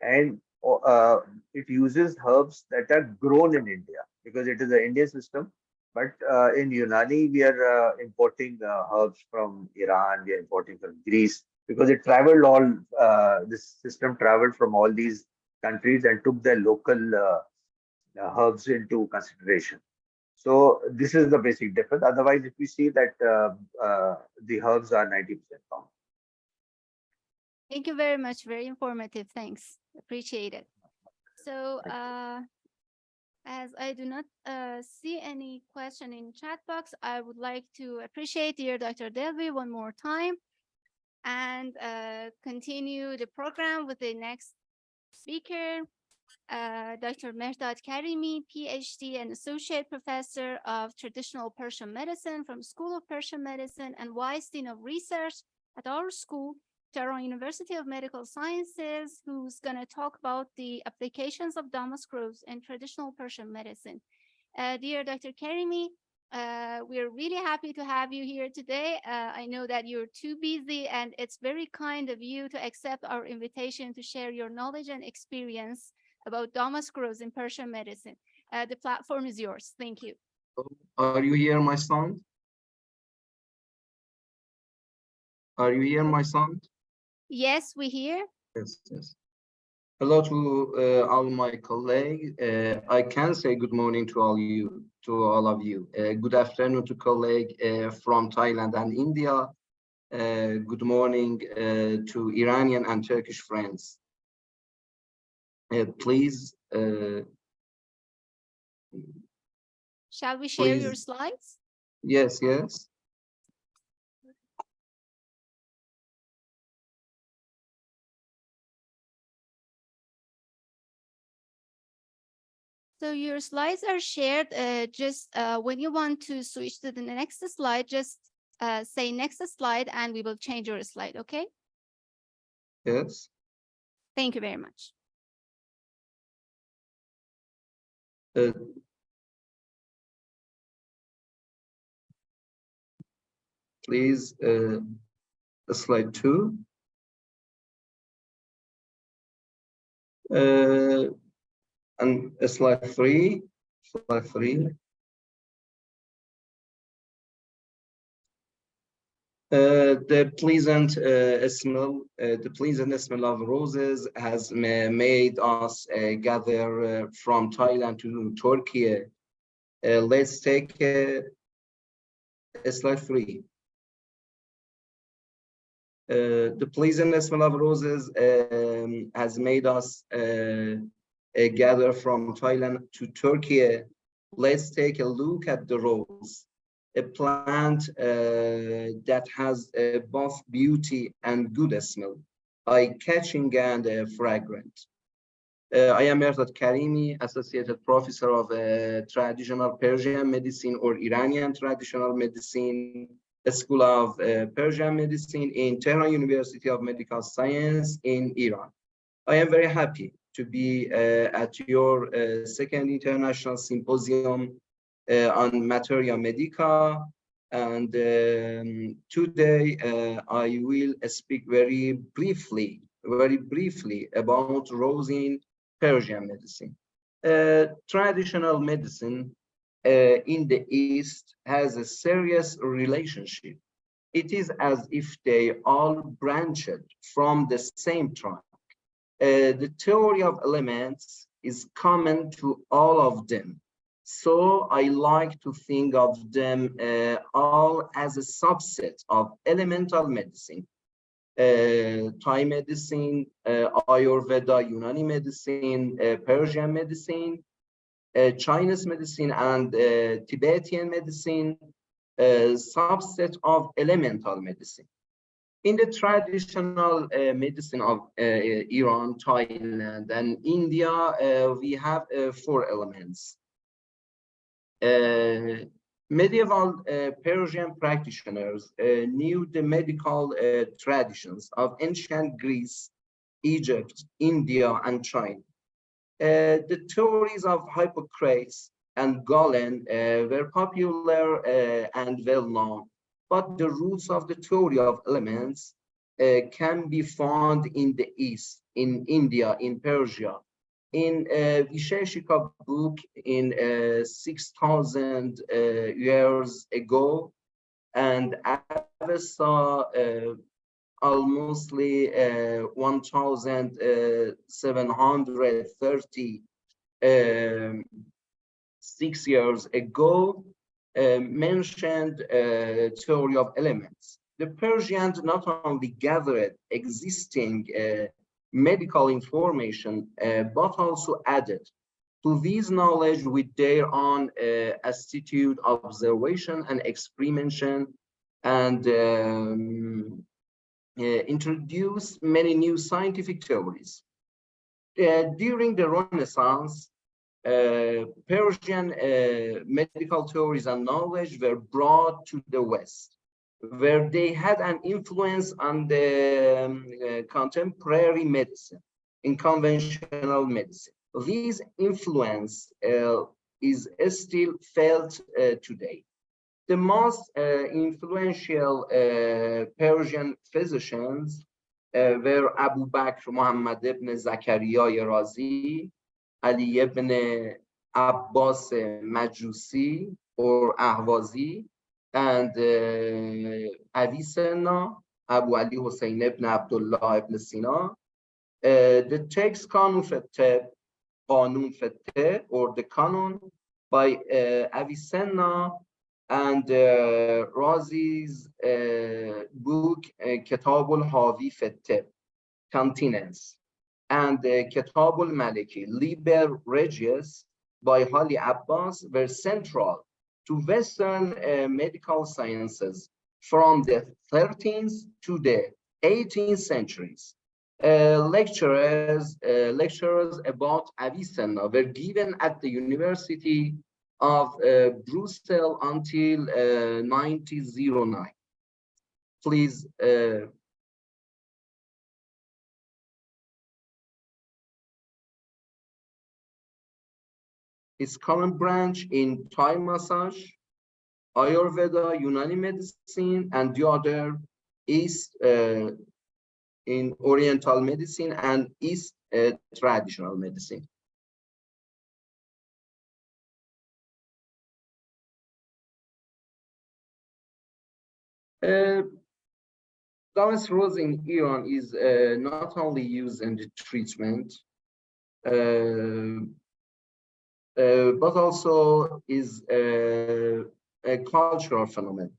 and it uses herbs that are grown in India because it is an Indian system. But in Unani, we are importing herbs from Iran, we are importing from Greece because it traveled this system traveled from all these countries and took their local herbs into consideration. So this is the basic difference. Otherwise, if we see that the herbs are 90% common. Thank you very much. Very informative. Thanks. Appreciate it. So as I do not see any question in chat box, I would like to appreciate dear Dr. Delvi one more time and continue the program with the next speaker, Dr. Mehrdad Karimi, PhD and Associate Professor of Traditional Persian Medicine from School of Persian Medicine and Vice Dean of Research at our school, Tehran University of Medical Sciences, who's going to talk about the applications of Damask Rose in traditional Persian medicine. Dear Dr. Karimi, we're really happy to have you here today. I know that you're too busy and it's very kind of you to accept our invitation to share your knowledge and experience about Damask Rose in Persian medicine. The platform is yours. Thank you. Are you hear my sound? Are you hear my sound? Yes, we hear. Yes, yes. Hello to all my colleagues. I can say good morning to all of you. Good afternoon to colleagues from Thailand and India. Good morning to Iranian and Turkish friends. Please. Shall we share your Please. slides? Yes, yes. So your slides are shared. Just when you want to switch to the next slide, just say next slide and we will change your slide, okay? Yes. Thank you very much. Please, slide 2. And slide 3, Slide 3. The pleasant smell of roses has made us gather from Thailand to Turkey. Let's take slide 3. The pleasant smell of roses has made us gather from Thailand to Turkey. Let's take a look at the rose, a plant that has both beauty and good smell, eye-catching and fragrant. I am Mirzad Karimi, Associated Professor of Traditional Persian Medicine or Iranian Traditional Medicine, School of Persian Medicine in Tehran University of Medical Science in Iran. I am very happy to be at your second international symposium on Materia Medica. And today I will speak very briefly about rose in Persian medicine. Traditional medicine in the East has a serious relationship. It is as if they all branched from the same trunk. The theory of elements is common to all of them. So I like to think of them all as a subset of elemental medicine. Thai medicine, Ayurveda, Unani medicine, Persian medicine, Chinese medicine, and Tibetan medicine, subset of elemental medicine. In the traditional medicine of Iran, Thailand, and India, we have 4 elements. Medieval Persian practitioners knew the medical traditions of ancient Greece, Egypt, India, and China. The theories of Hippocrates and Galen were popular and well known, but the roots of the theory of elements can be found in the East, in India, in Persia. In Visheshika book in 6,000 years ago, and Avesta almost 1,736 years ago, mentioned theory of elements. The Persians not only gathered existing medical information, but also added to this knowledge with their own astute observation and experimentation, and introduced many new scientific theories. During the Renaissance, Persian medical theories and knowledge were brought to the West, where they had an influence on the contemporary medicine, in conventional medicine. This influence is still felt today. The most influential Persian physicians were Abu Bakr Muhammad ibn Zakaria Razi, Ali ibn Abbas Majusi or Ahwazi, and Avicenna, Abu Ali Hussein ibn Abdullah ibn Sina. The text Qanun Fete, or the Canon by Avicenna, and Razi's book Kitabul Havi Fete, Continence, and Kitabul Maliki, Liber Regius by Hali Abbas were central to Western medical sciences from the 13th to the 18th centuries. Lecturers about Avicenna were given at the University of Brussels until 1909. Please. Its common branch in Thai massage, Ayurveda, Unani medicine, and the other is in Oriental medicine and East traditional medicine. Damask rose in Iran is not only used in the treatment, but also is a cultural phenomenon.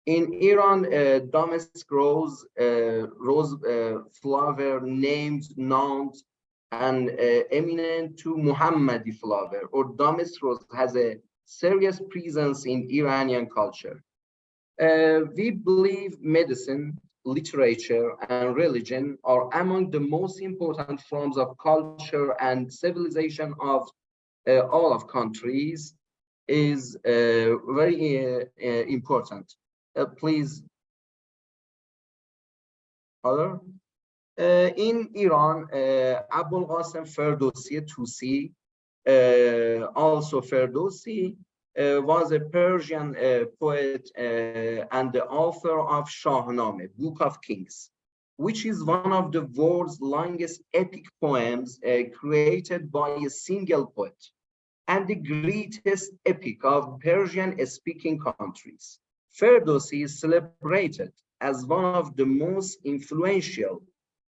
In Iran, Damask rose flower named, known, and eminent to Muhammadi flower or Damask rose has a serious presence in Iranian culture. We believe medicine, literature, and religion are among the most important forms of culture and civilization of all of countries is very important. Please, other. In Iran, Abul Qasim Ferdowsi Tusi, also Ferdowsi, was a Persian poet and the author of Shahnameh, Book of Kings, which is one of the world's longest epic poems created by a single poet, and the greatest epic of Persian-speaking countries. Ferdowsi is celebrated as one of the most influential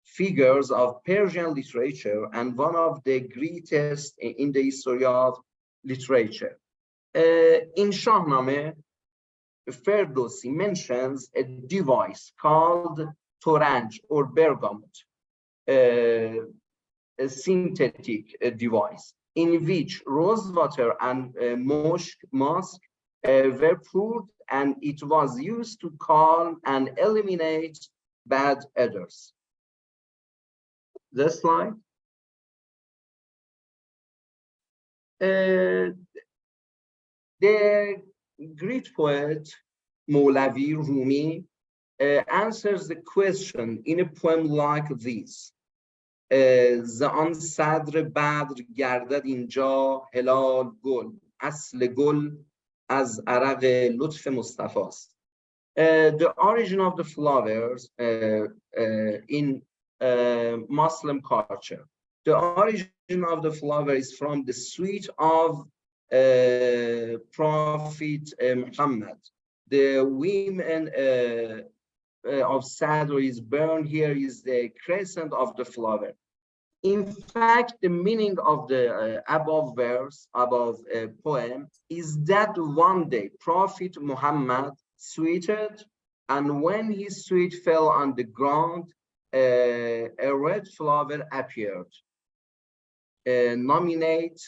figures of Persian literature and one of the greatest in the history of literature. In Shahnameh, Ferdowsi mentions a device called Toranj or bergamot, a synthetic device, in which rose water and musk were poured, and it was used to calm and eliminate bad odors. This slide. The Greek poet Molavi Rumi answers the question in a poem like this. ز آن صدر بدر گردد اینجا هلال گل اصل گل از عرق لطف مصطفی است. The origin of the flowers in Muslim culture. The origin of the flower is from the sweet of Prophet Muhammad. The women of Sadr is burned. Here is the crescent of the flower. In fact, the meaning of the above verse, above poem, is that one day Prophet Muhammad sweated, and when his sweat fell on the ground, a red flower appeared. Nominate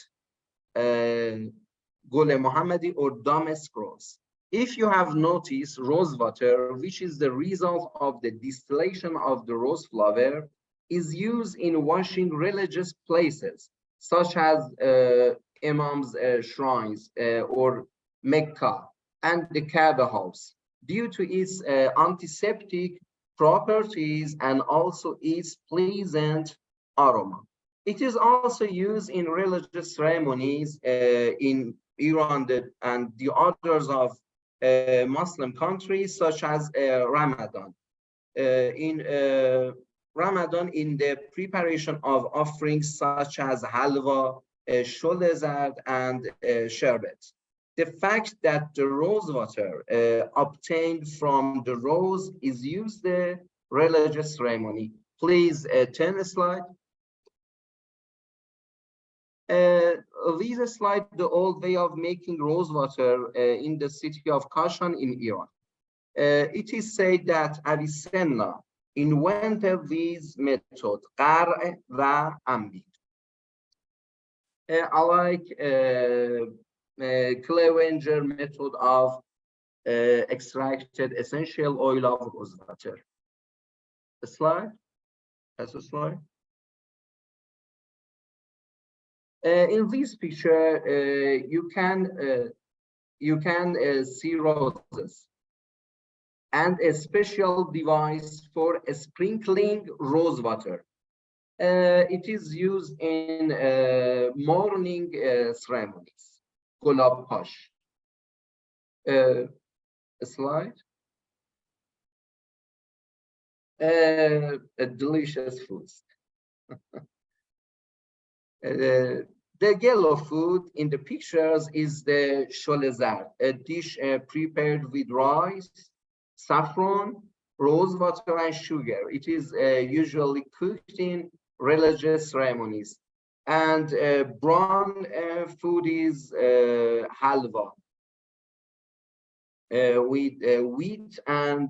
Gul Muhammadi or Damask rose. If you have noticed, rose water, which is the result of the distillation of the rose flower, is used in washing religious places, such as imams' shrines or Mecca and the Kaaba house, due to its antiseptic properties and also its pleasant aroma. It is also used in religious ceremonies in Iran and the others of Muslim countries, such as Ramadan. In Ramadan, in the preparation of offerings such as halwa, sholezad, and sherbet. The fact that the rose water obtained from the rose is used in the religious ceremony. Please turn the slide. This slide, the old way of making rose water in the city of Kashan in Iran. It is said that Avicenna invented this method, قرع و انبیل. Unlike Clevenger method of extracted essential oil of rose water. A slide. That's a slide. In this picture, you can see roses and a special device for sprinkling rose water. It is used in morning ceremonies. Gulab Pash. A slide. A delicious food. The yellow food in the pictures is the sholezad, a dish prepared with rice, saffron, rose water, and sugar. It is usually cooked in religious ceremonies. And brown food is halwa with wheat and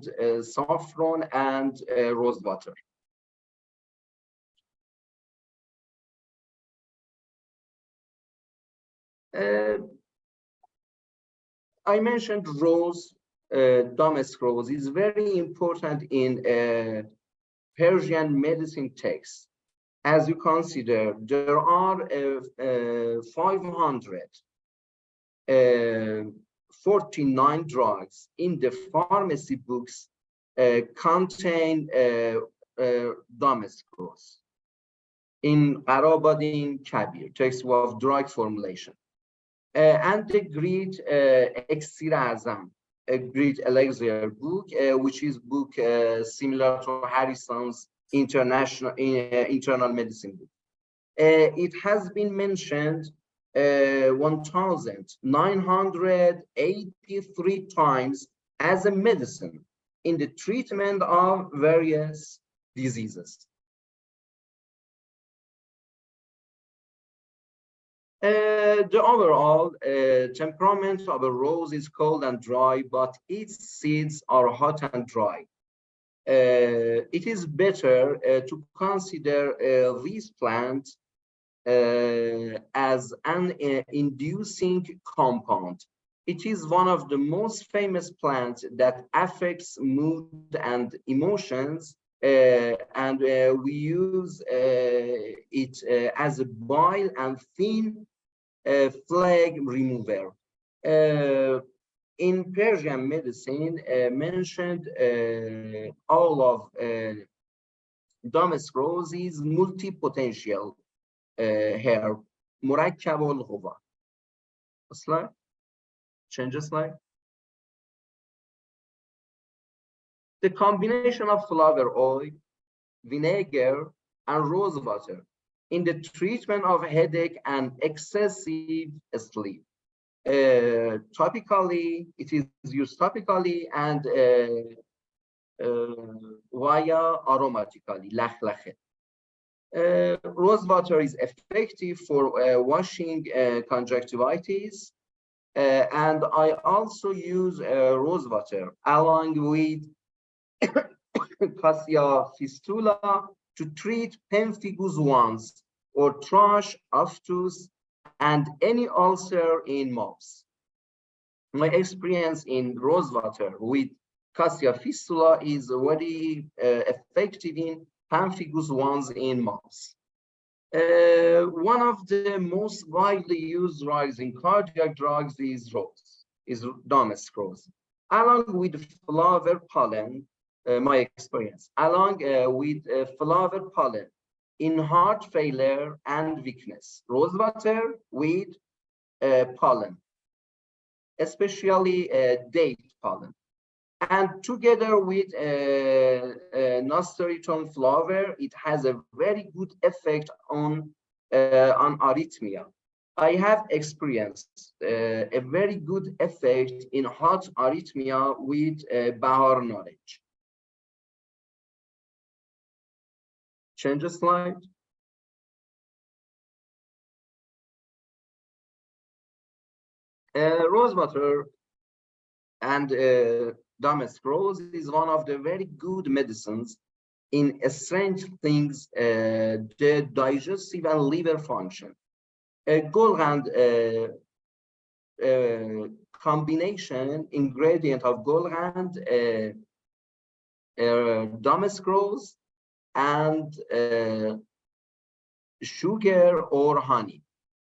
saffron and rose water. I mentioned rose, damask rose is very important in Persian medicine texts. As you consider, there are 549 drugs in the pharmacy books contain damask rose in Qarabadin Kabir, text of drug formulation. And the great Exir Azam, a great elixir book, which is book similar to Harrison's internal medicine book. It has been mentioned 1,983 times as a medicine in the treatment of various diseases. The overall temperament of a rose is cold and dry, but its seeds are hot and dry. It is better to consider these plants as an inducing compound. It is one of the most famous plants that affects mood and emotions, and we use it as a bile and thin flag remover. In Persian medicine, mentioned all of damask rose is multi-potential herb. مركب القوة. Slide. Change the slide. The combination of flower oil, vinegar, and rose water in the treatment of headache and excessive sleep. Topically, it is used topically and via aromatically, lakhlakhe. Rose water is effective for washing conjunctivitis, and I also use rose water along with Cassia fistula to treat pemphigus ones or thrush, aphthous, and any ulcer in mouths. My experience in rose water with Cassia fistula is very effective in pemphigus ones in mouths. One of the most widely used drugs in cardiac drugs is damask rose, along with flower pollen. My experience, along with flower pollen in heart failure and weakness, rose water with pollen, especially date pollen, and together with nasturtium flower, it has a very good effect on arrhythmia. I have experienced a very good effect in hot arrhythmia with Bahar knowledge. Change the slide. Rose water and damask rose is one of the very good medicines in strengthening the digestive and liver function. A Golgand combination ingredient of Golgand, damask rose, and sugar or honey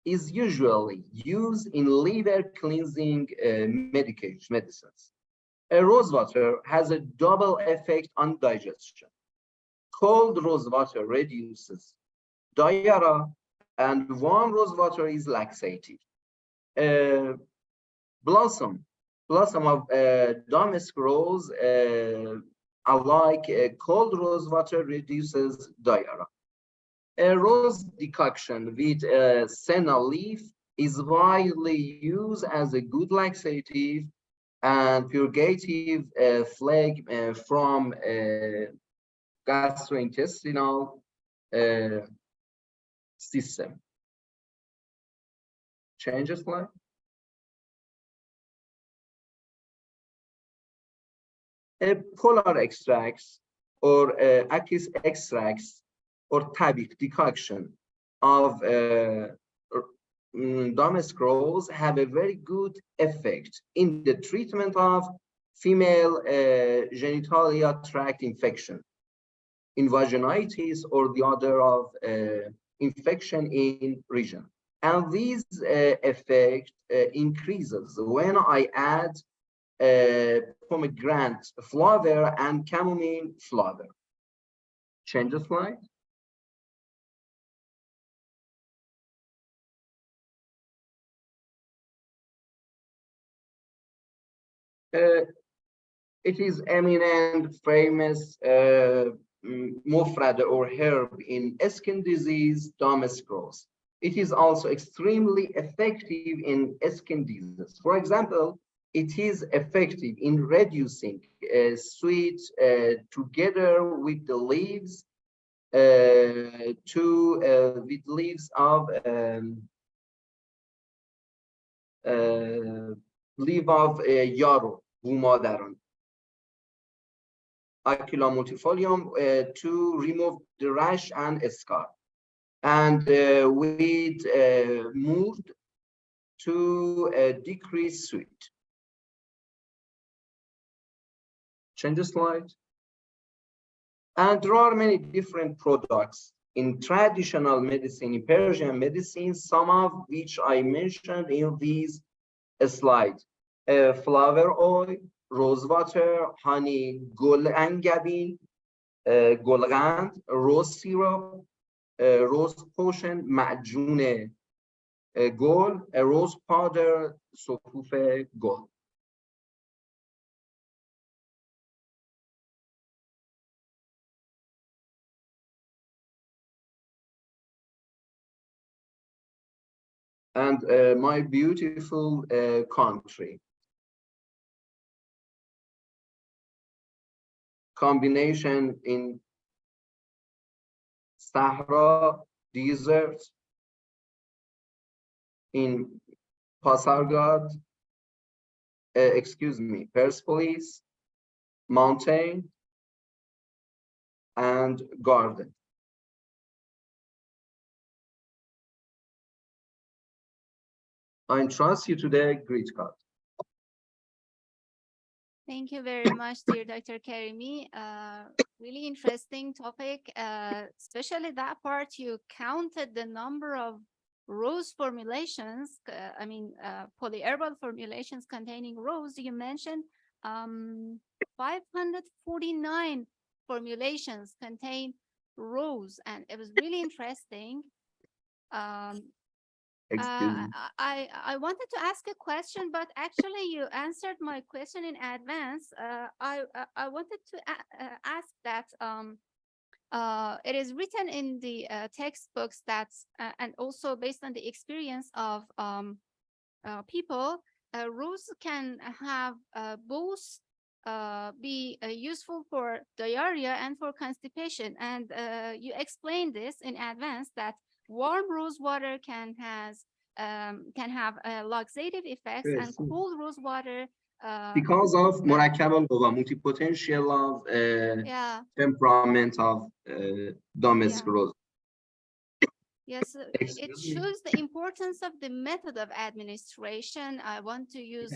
is usually used in liver cleansing medicines. Rose water has a double effect on digestion. Cold rose water reduces diarrhea, and warm rose water is laxative. Blossom of damask rose, unlike cold rose water, reduces diarrhea. A rose decoction with senna leaf is widely used as a good laxative and purgative phlegm from gastrointestinal system. Change the slide. Polar extracts or aqueous extracts or tabic decoction of Damask rose have a very good effect in the treatment of female genitalia tract infection, invaginitis, or the other of infection in region. And these effect increases when I add pomegranate flower and chamomile flower. Change the slide. It is eminent, famous mufrad or herb in skin disease, Damask rose. It is also extremely effective in skin diseases. For example, it is effective in reducing sweat together with the leaves with leaves of leaf of yarrow, bumadaran, Aquila multifolium, to remove the rash and scar, and with mood to decrease sweat. Change the slide. And there are many different products in traditional medicine, in Persian medicine, some of which I mentioned in these slides. Flower oil, rose water, honey, gulangabin, gulgand, rose syrup, rose potion, معجون گل, rose powder, صفوف گل. And my beautiful country. Combination in Sahara, desert, in Pasargad, Persepolis, mountain, and garden. I entrust you to the great God. Thank you very much, dear Dr. Karimi. Really interesting topic, especially that part you counted the number of rose formulations, polyherbal formulations containing rose. You mentioned 549 formulations contain rose, and it was really interesting. I wanted to ask a question, but actually you answered my question in advance. I wanted to ask that it is written in the textbooks that, and also based on the experience of people, rose can have both be useful for diarrhea and for constipation. And you explained this in advance that warm rose water can have laxative effects, Yes. and cold rose water because of مرکب القوا, multipotential of temperament of Damask rose. Yes, it shows the importance of the method of administration. I want to use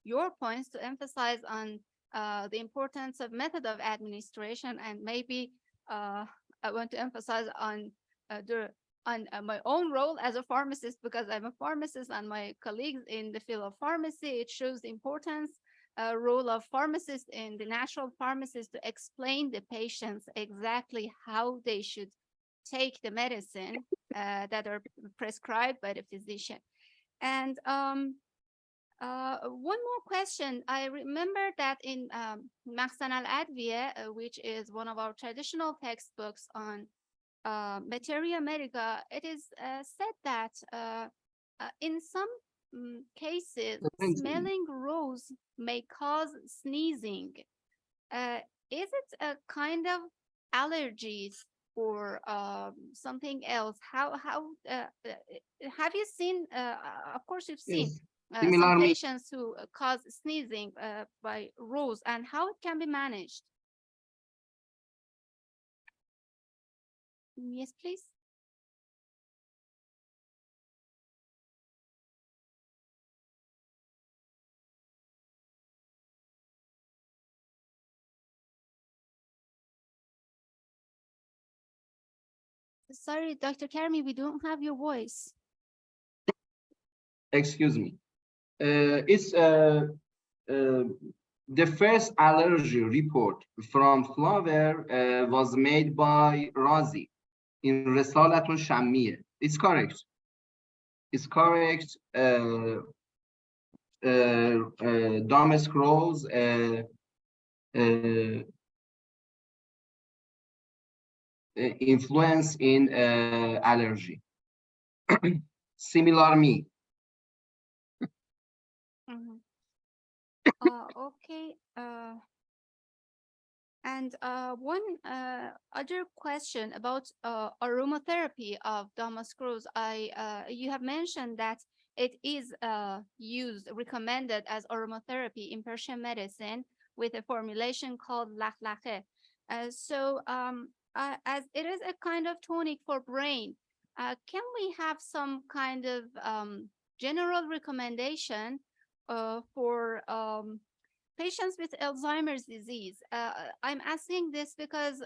your points to emphasize on the importance of method of administration, and maybe I want to emphasize on my own role as a pharmacist, because I'm a pharmacist, and my colleagues in the field of pharmacy. It shows the importance role of pharmacists in the natural pharmacists to explain the patients exactly how they should take the medicine that are prescribed by the physician. And one more question. I remember that in Mahsan al-Adwiya, which is one of our traditional textbooks on Materia Medica, it is said that in some cases, Thank you. smelling rose may cause sneezing. Is it a kind of allergies or something else? How have you seen? Of course, you've seen Yes. some Similarly, patients who cause sneezing by rose, and how it can be managed. Yes, please. Sorry, Dr. Karmi, we don't have your voice. excuse me. It's the first allergy report from flower was made by Razi in Risalatun Shammiye. It's correct. It's correct. Damask rose influence in allergy. Similar me. Okay. And one other question about aromatherapy of damask rose. You have mentioned that it is recommended as aromatherapy in Persian medicine with a formulation called lakhlakhe. As it is a kind of tonic for brain, can we have some kind of general recommendation for patients with Alzheimer's disease? I'm asking this because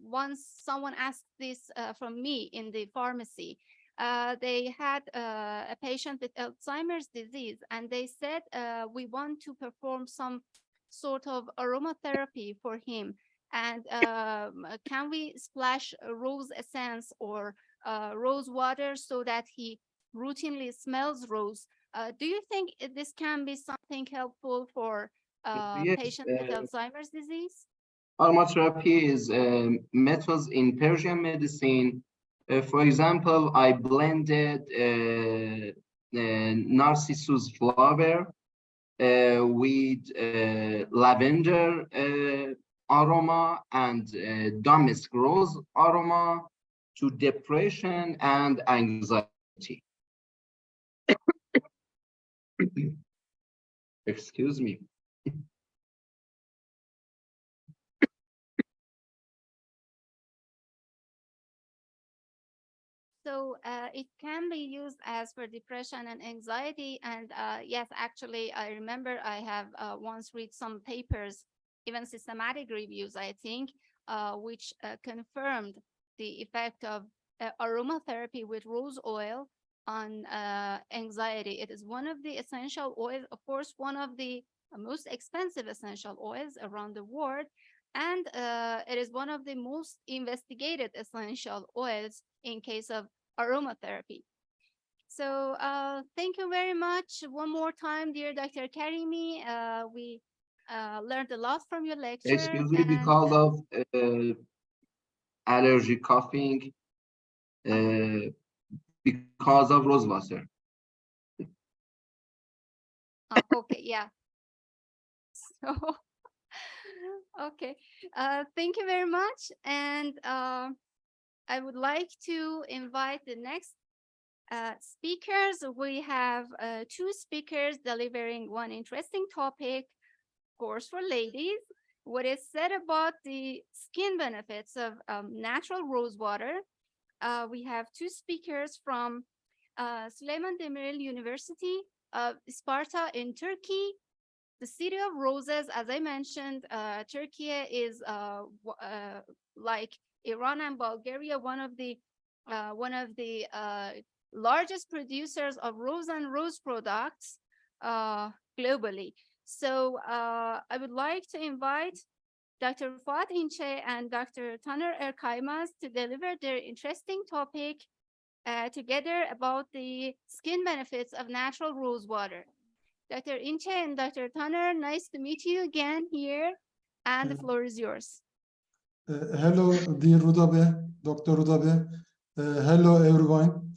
once someone asked this from me in the pharmacy. They had a patient with Alzheimer's disease, and they said, we want to perform some sort of aromatherapy for him. And can we splash rose essence or rose water so that he routinely smells rose? Do you think this can be something helpful for Yes, patients with Alzheimer's disease? aromatherapy is methods in Persian medicine. For example, I blended narcissus flower with lavender aroma and damask rose aroma to depression and anxiety. Excuse me. So it can be used as for depression and anxiety. And yes, actually, I remember I have once read some papers, even systematic reviews, I think, which confirmed the effect of aromatherapy with rose oil on anxiety. It is one of the essential oils, of course, one of the most expensive essential oils around the world. And it is one of the most investigated essential oils in case of aromatherapy. So thank you very much one more time, dear Dr. Karimi. We learned a lot from your lecture. Excuse me, because of allergy coughing, because of rose water. Okay, yeah. So, okay, thank you very much. And I would like to invite the next speakers. We have two speakers delivering one interesting topic, of course, for ladies. What is said about the skin benefits of natural rose water. We have two speakers from Süleyman Demirel University of Sparta in Turkey. The city of roses, as I mentioned, Turkey is like Iran and Bulgaria, one of the largest producers of rose and rose products globally. So I would like to invite Dr. Fuat İnce and Dr. Taner Erkaymaz to deliver their interesting topic together about the skin benefits of natural rose water. Dr. İnce and Dr. Taner, nice to meet you again here, and the floor is yours. Hello, dear Rudabe, Dr. Rudabe. Hello, everyone.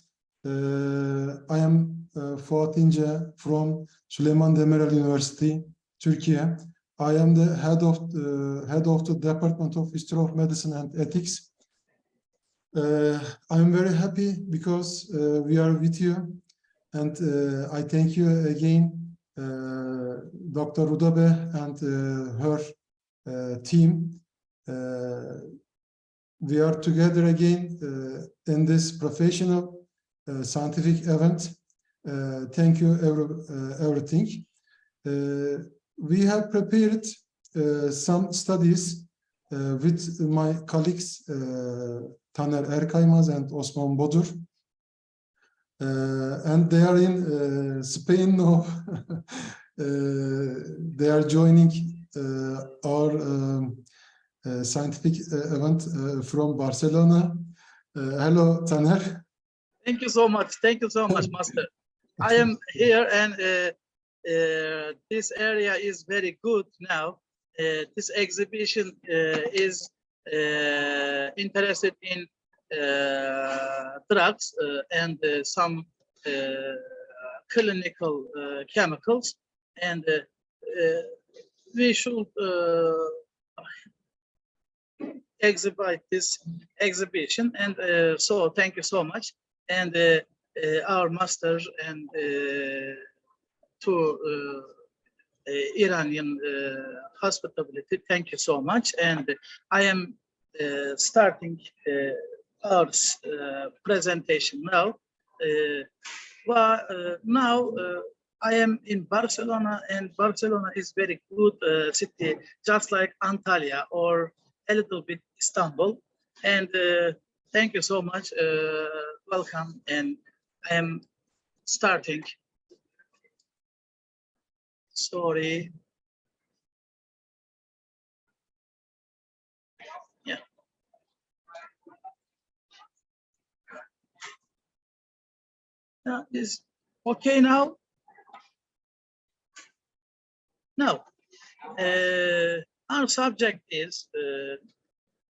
I am Fuat İnce from Süleyman Demirel University, Turkey. I am the head of the Department of History of Medicine and Ethics. I'm very happy because we are with you, and I thank you again, Dr. Rudabe and her team. We are together again in this professional scientific event. Thank you everything. We have prepared some studies with my colleagues Taner Erkaymaz and Osman Bodur. And they are in Spain now. They are joining our scientific event from Barcelona. Hello, Taner. Thank you so much. Thank you so much, Master. I am here, and this area is very good now. This exhibition is interested in drugs and some clinical chemicals, and we should exhibit this exhibition, and so thank you so much, and our master and to Iranian hospitality, thank you so much. And I am starting our presentation now. Now I am in Barcelona, and Barcelona is very good city, just like Antalya or a little bit Istanbul. And thank you so much. Welcome, and I am starting. Sorry. Yeah. Is okay now? Now, our subject is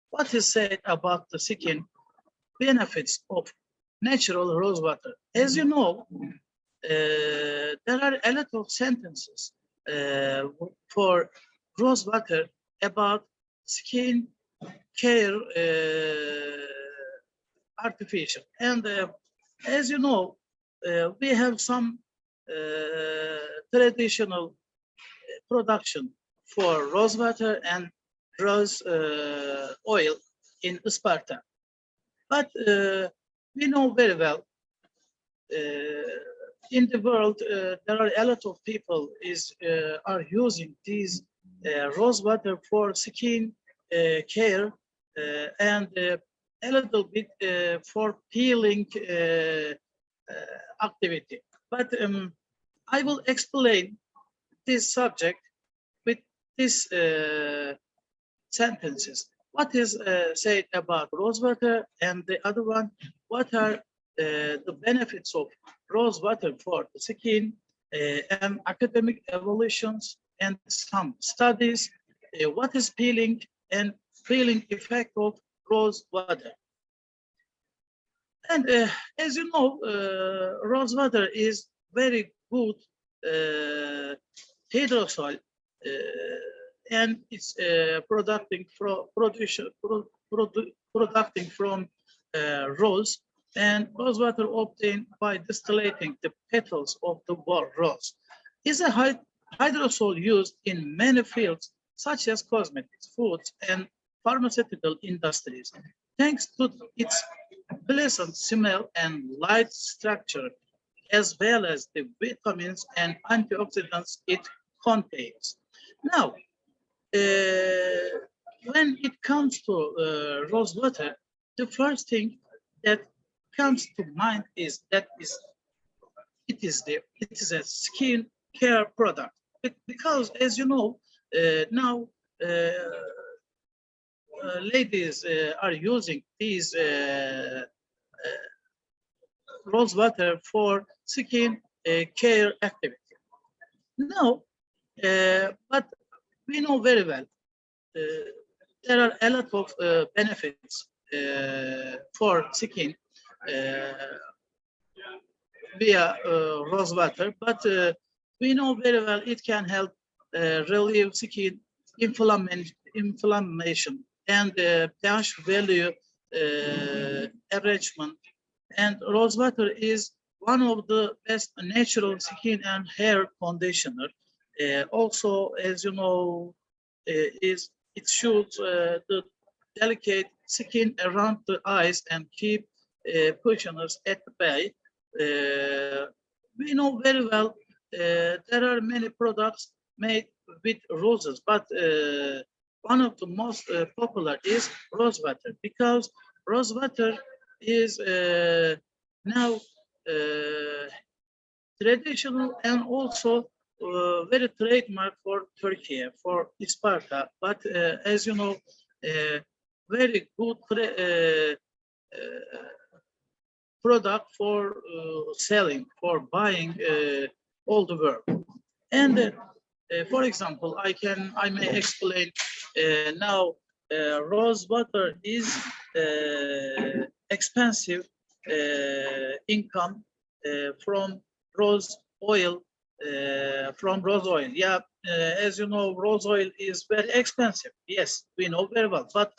what is said about the skin benefits of natural rose water. As you know, there are a lot of sentences for rose water about skin care artificial. And as you know, we have some traditional production for rose water and rose oil in Sparta. But we know very well in the world there are a lot of people are using these rose water for skin care and a little bit for peeling activity. But I will explain this subject with these sentences. What is said about rose water, and the other one, what are the benefits of rose water for the skin, and academic evaluations and some studies, what is peeling and peeling effect of rose water. And as you know, rose water is very good hydrosol, and it's producing from rose, and rose water obtained by distillating the petals of the rose is a hydrosol used in many fields such as cosmetics, foods, and pharmaceutical industries. Thanks to its pleasant smell and light structure, as well as the vitamins and antioxidants it contains. Now, when it comes to rose water, the first thing that comes to mind is that it is a skin care product, because as you know now ladies are using these rose water for skin care activity. Now, but we know very well there are a lot of benefits for skin via rose water, but we know very well it can help relieve skin inflammation and pH value arrangement. And rose water is one of the best natural skin and hair conditioner. Also, as you know, it shoots the delicate skin around the eyes and keep poisoners at bay. We know very well there are many products made with roses, but one of the most popular is rose water, because rose water is now traditional and also very trademark for Turkey, for Isparta. But as you know, very good product for selling, for buying all the world. And for example, I may explain now. Rose water is expensive income from rose oil. Yeah, as you know, rose oil is very expensive. Yes, we know very well. But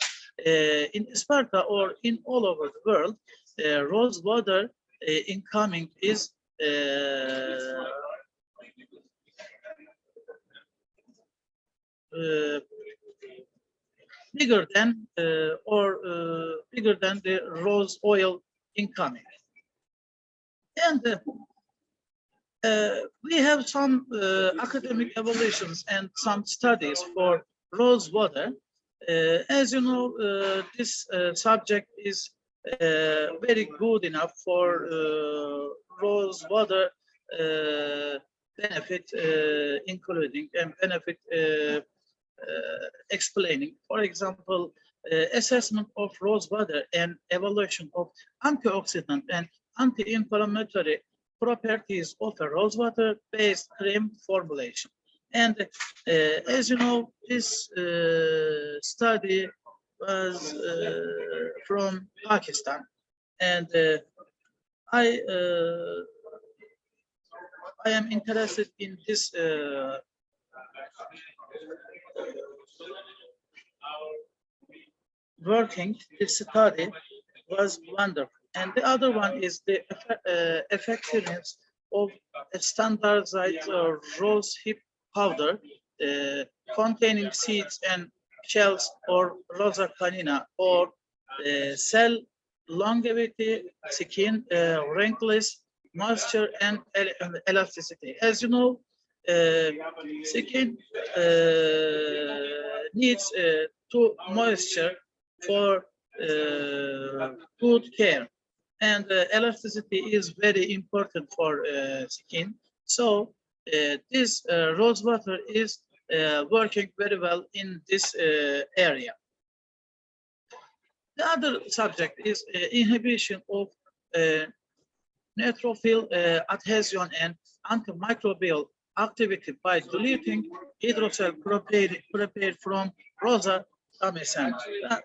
in Sparta or in all over the world, rose water incoming is bigger than bigger than the rose oil incoming. And we have some academic evaluations and some studies for rose water. As you know, this subject is very good enough for rose water benefit including and benefit explaining. For example, assessment of rose water and evaluation of antioxidant and anti-inflammatory properties of a rose water based cream formulation. And as you know, this study was from Pakistan, and I am interested in this working. This study was wonderful. And the other one is the effectiveness of a standardized rose hip powder containing seeds and shells or rosa canina, or cell longevity, skin wrinkles, moisture, and elasticity. As you know, skin needs to moisture for good care, and elasticity is very important for skin. So this rose water is working very well in this area. The other subject is inhibition of neutrophil adhesion and antimicrobial activity by diluting hydrocell prepared from Rosa damascena.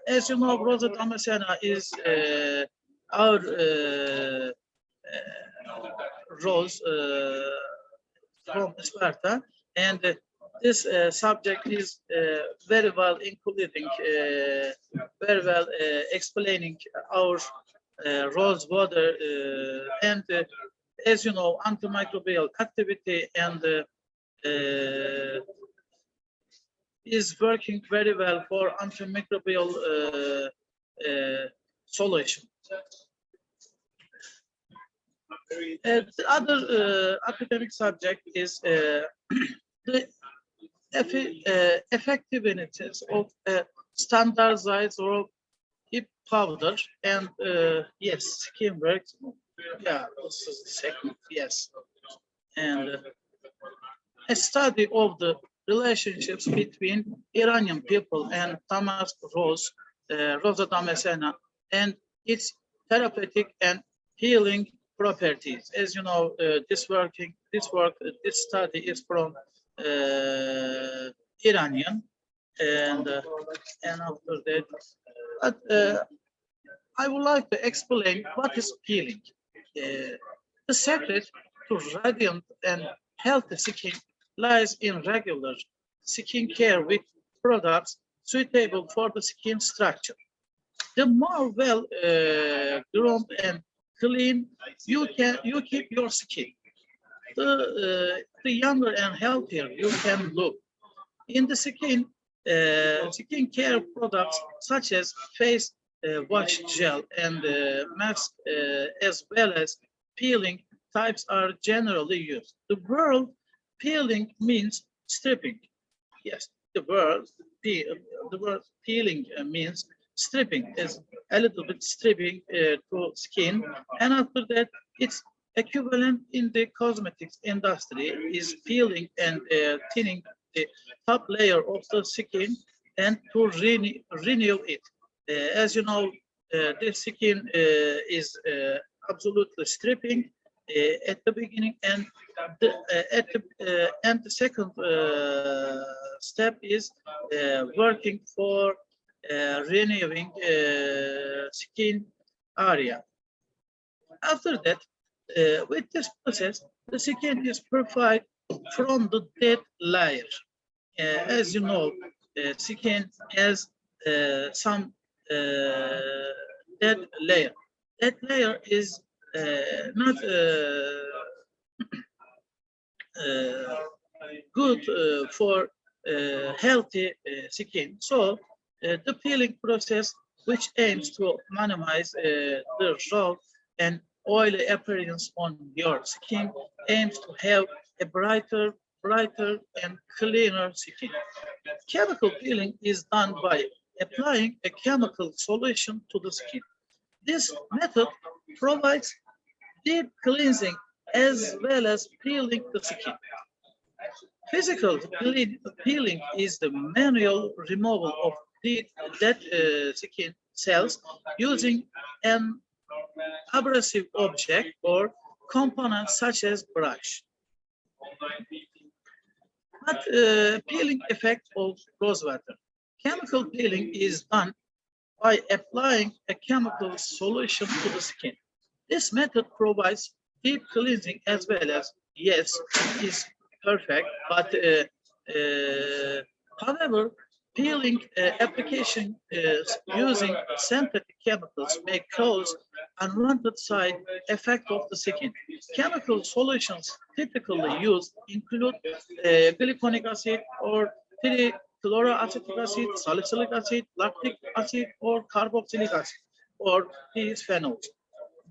As you know, Rosa damascena is our rose from Sparta, and this subject is very well including, very well explaining our rose water and as you know, antimicrobial activity, and is working very well for antimicrobial solution. The other academic subject is the effectiveness of standardized or hip powder, and yes, skin works. Yeah, this is the second. Yes, and a study of the relationships between Iranian people and Damask rose, Rosa damascena, and its therapeutic and healing properties. As you know, this study is from Iranian, and after that, but I would like to explain what is peeling. The secret to radiant and healthy skin lies in regular skin care with products suitable for the skin structure. The more well groomed and clean you keep your skin, the younger and healthier you can look. In the skin care products such as face wash gel and mask, as well as peeling types are generally used. The word peeling means stripping. Yes, the word peeling means stripping, is a little bit stripping to skin, and after that, its equivalent in the cosmetics industry is peeling and thinning the top layer of the skin and to renew it. As you know, the skin is absolutely stripping at the beginning, and the second step is working for renewing skin area. After that, with this process, the skin is purified from the dead layer. As you know, skin has some dead layer. That layer is not good for healthy skin. So the peeling process, which aims to minimize the raw and oily appearance on your skin, aims to have a brighter and cleaner skin. Chemical peeling is done by applying a chemical solution to the skin. This method provides deep cleansing as well as peeling the skin. Physical peeling is the manual removal of dead skin cells using an abrasive object or component such as brush. But peeling effect of rosewater. Chemical peeling is done by applying a chemical solution to the skin. This method provides deep cleansing as well as, yes, it is perfect, but however, peeling application using synthetic chemicals may cause unwanted side effect of the skin. Chemical solutions typically used include glycolic acid or chloroacetic acid, salicylic acid, lactic acid, or carboxylic acid, or these phenols.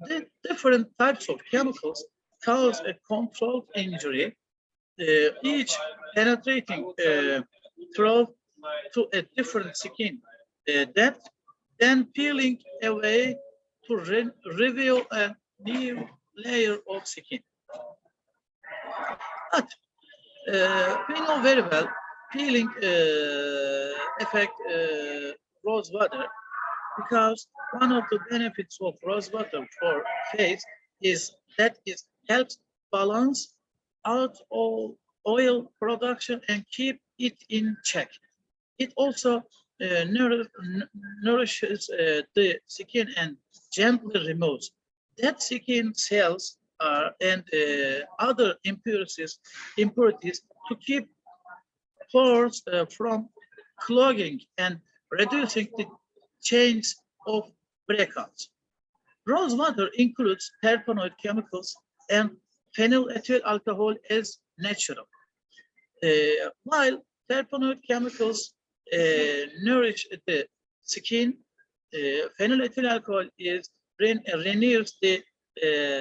The different types of chemicals cause a controlled injury, each penetrating through to a different skin depth, then peeling away to reveal a new layer of skin. But we know very well peeling affect rose water, because one of the benefits of rose water for face is that it helps balance out all oil production and keep it in check. It also nourishes the skin and gently removes dead skin cells and other impurities to keep pores from clogging and reducing the chance of breakouts. Rose water includes terpenoid chemicals and phenylethyl alcohol as natural. While terpenoid chemicals nourish the skin, phenylethyl alcohol is renews the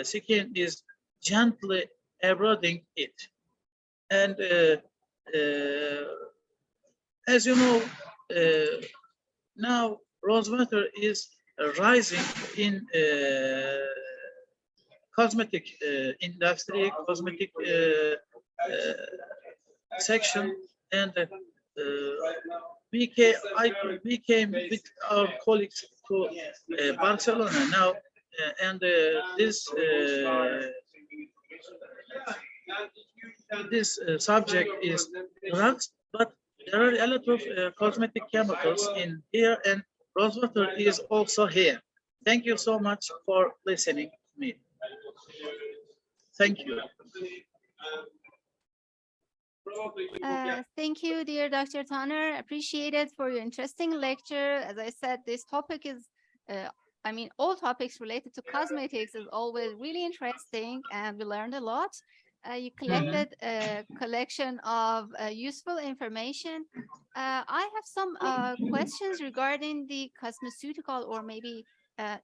skin, is gently eroding it. And as you know, now rose water is rising in cosmetic industry, cosmetic section, and we came with our colleagues to Barcelona now, and this subject is drugs, but there are a lot of cosmetic chemicals in here, and rosewater is also here. Thank you so much for listening to me. Thank you. Thank you, dear Dr. Tanner. Appreciate it for your interesting lecture. As I said, this topic is, I mean, all topics related to cosmetics is always really interesting, and we learned a lot. You collected a collection of useful information. I have some questions regarding the cosmeceutical or maybe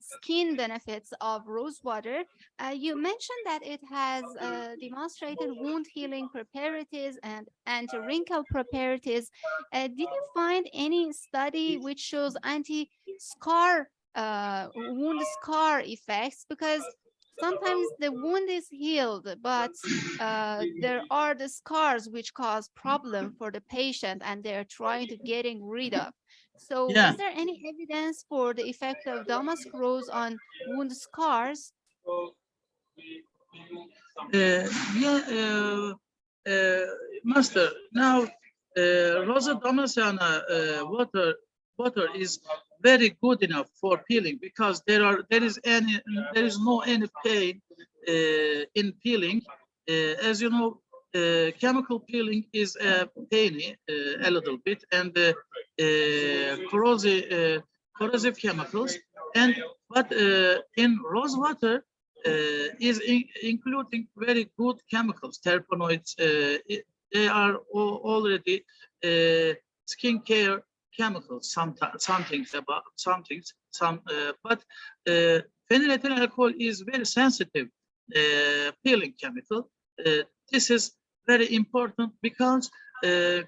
skin benefits of rose water. You mentioned that it has demonstrated wound healing properties and anti-wrinkle properties. Did you find any study which shows anti-scar, wound scar effects? Because sometimes the wound is healed, but there are the scars which cause problem for the patient, and they're trying to getting rid of. So Yeah. is there any evidence for the effect of damask rose on wound scars? Master, now Rosa Damascena water is very good enough for peeling, because there is no any pain in peeling. As you know, chemical peeling is painy a little bit, and corrosive chemicals. But in rose water is including very good chemicals, terpenoids. They are already skincare chemicals. But phenylethyl alcohol is very sensitive peeling chemical. This is very important, because it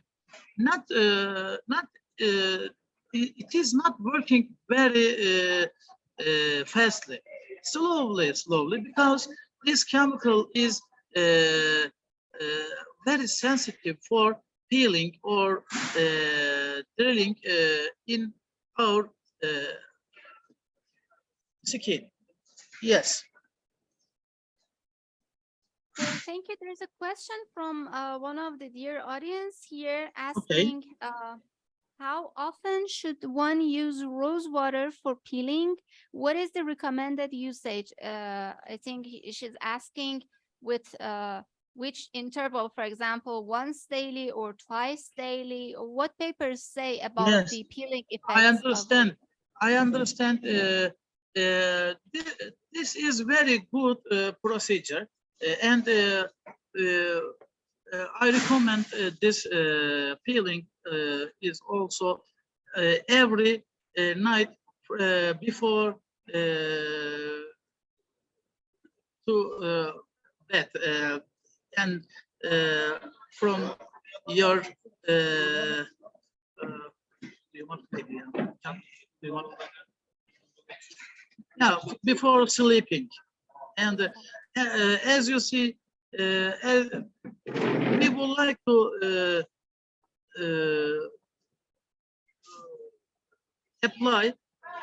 is not working very fastly, slowly, because this chemical is very sensitive for peeling or drilling in our skin. Yes. So thank you. There's a question from one of the dear audience here asking, how often should one use rose water for peeling? What is the recommended usage? I think she's asking with which interval, for example, once daily or twice daily, or what papers say about Yes, the peeling effects? I understand. I understand. This is very good procedure, and I recommend this peeling is also every night before to bed, and from your before sleeping. And as you see, we would like to apply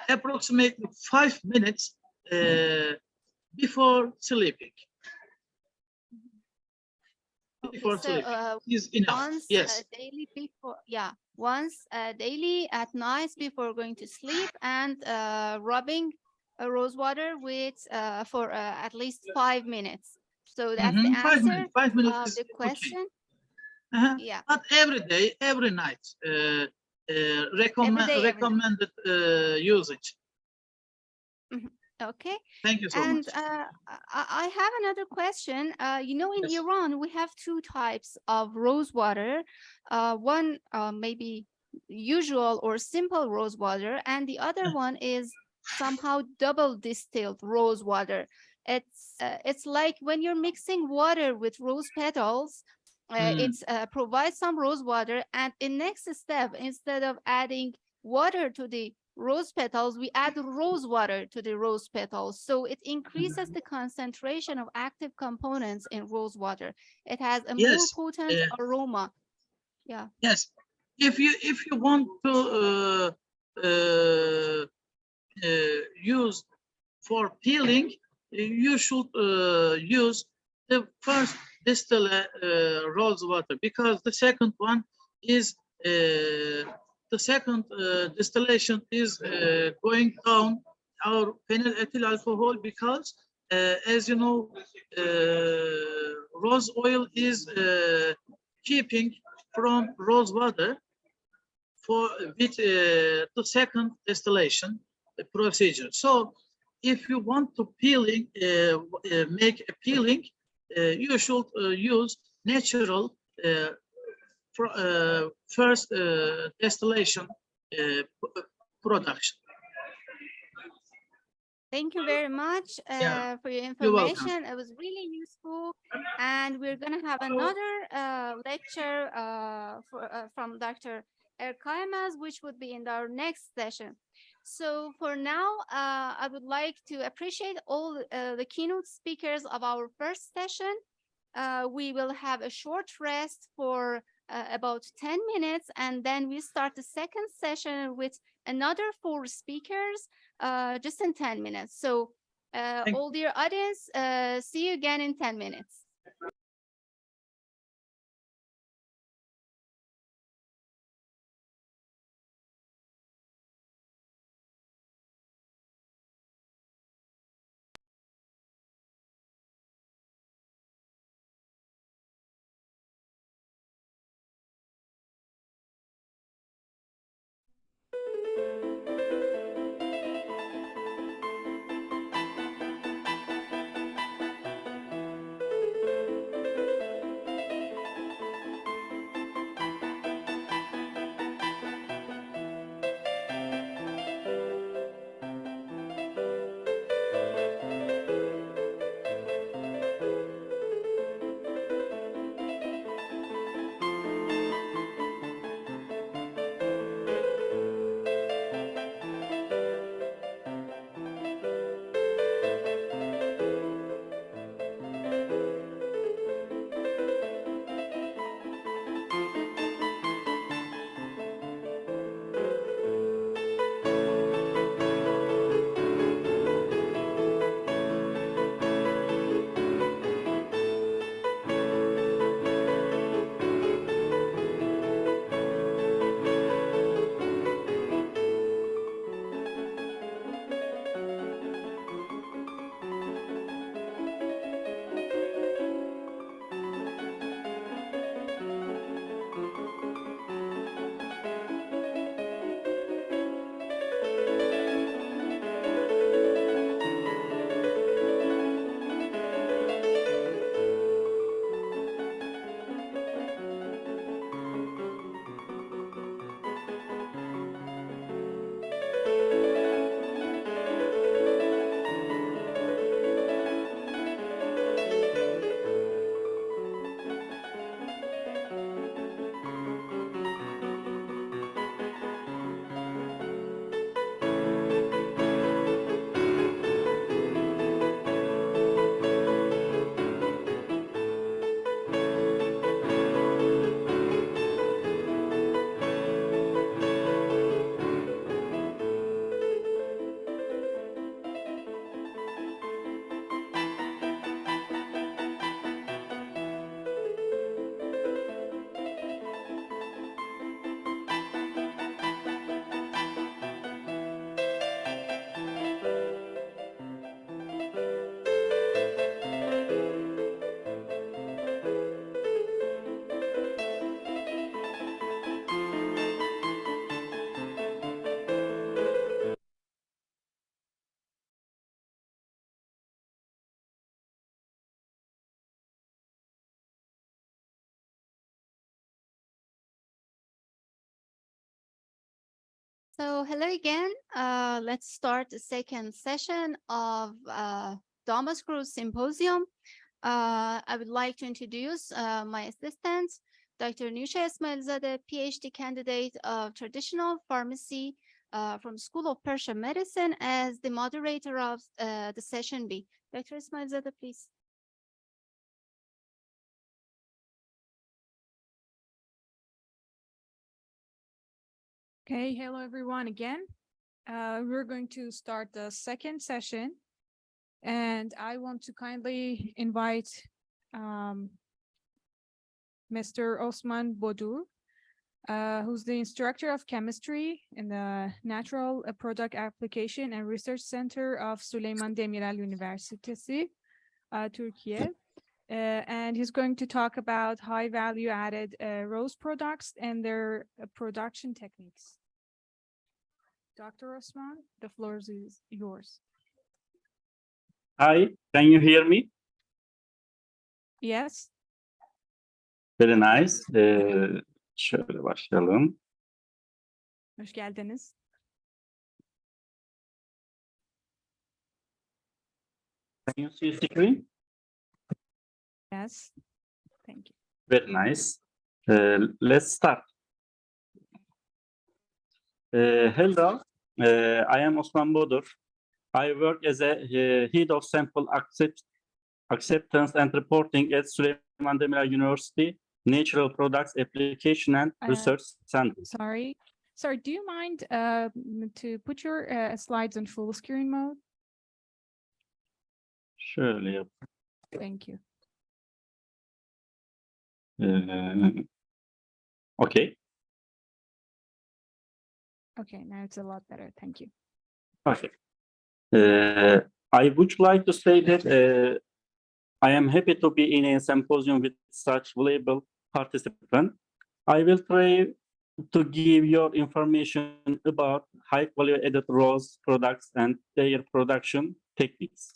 approximately 5 minutes before sleeping. Before sleeping is enough. Once Yes. daily before, once daily at night before going to sleep, and rubbing rose water with for at least 5 minutes. So that's the answer 5 minutes of is the question. Okay. Yeah. Not every day, every night. Recommended usage. Okay. Thank you so and much. I have another question. You know, in Yes. Iran, we have two types of rose water. One maybe usual or simple rose water, and the other one is somehow double distilled rose water. It's like when you're mixing water with rose petals, it provides some rose water, and in next step, instead of adding water to the rose petals, we add rose water to the rose petals. So it increases the concentration of active components in rose water. It has a more potent aroma. Yeah. Yes. If you want to use for peeling, you should use the first distilled rose water, because the second one is the second distillation is going down our phenylethyl alcohol, because As you know, rose oil is keeping from rose water for with the second distillation procedure. So if you want to peeling, make a peeling, you should use natural first distillation production. Thank you very much Yeah, for your you're welcome. information. It was really useful. And we're going to have another lecture from Dr. Erkaymaz, which would be in our next session. So for now, I would like to appreciate all the keynote speakers of our first session. We will have a short rest for about 10 minutes, and then we start the second session with another 4 speakers just in 10 minutes. So all dear audience, see you again in 10 minutes. So hello again. Let's start the second session of Damask Symposium. I would like to introduce my assistant, Dr. Nusha Ismailzadeh, PhD candidate of traditional pharmacy from School of Persian Medicine, as the moderator of the session B. Dr. Ismailzadeh, please. Okay, hello everyone again. We're going to start the second session, and I want to kindly invite Mr. Osman Bodur who's the instructor of chemistry in the Natural Product Application and Research Center of Süleyman Demirel Üniversitesi, Turkey. And he's going to talk about high value added rose products and their production techniques. Dr. Osman, the floor is yours. Hi, can you hear me? Yes. Very nice. Şöyle başlayalım. Hoş geldiniz. Can you see the screen? Yes. Thank you. Very nice. Let's start. Hello, I am Osman Bodur. I work as a head of sample acceptance and reporting at Süleyman Demirel University Natural Products Application and Research Center. Sorry, do you mind to put your slides on full screen mode? Şöyle yap. Thank you. Okay. Okay, now it's a lot better. Thank you. Okay. I would like to say that I am happy to be in a symposium with such valuable participants. I will try to give your information about high value added rose products and their production techniques.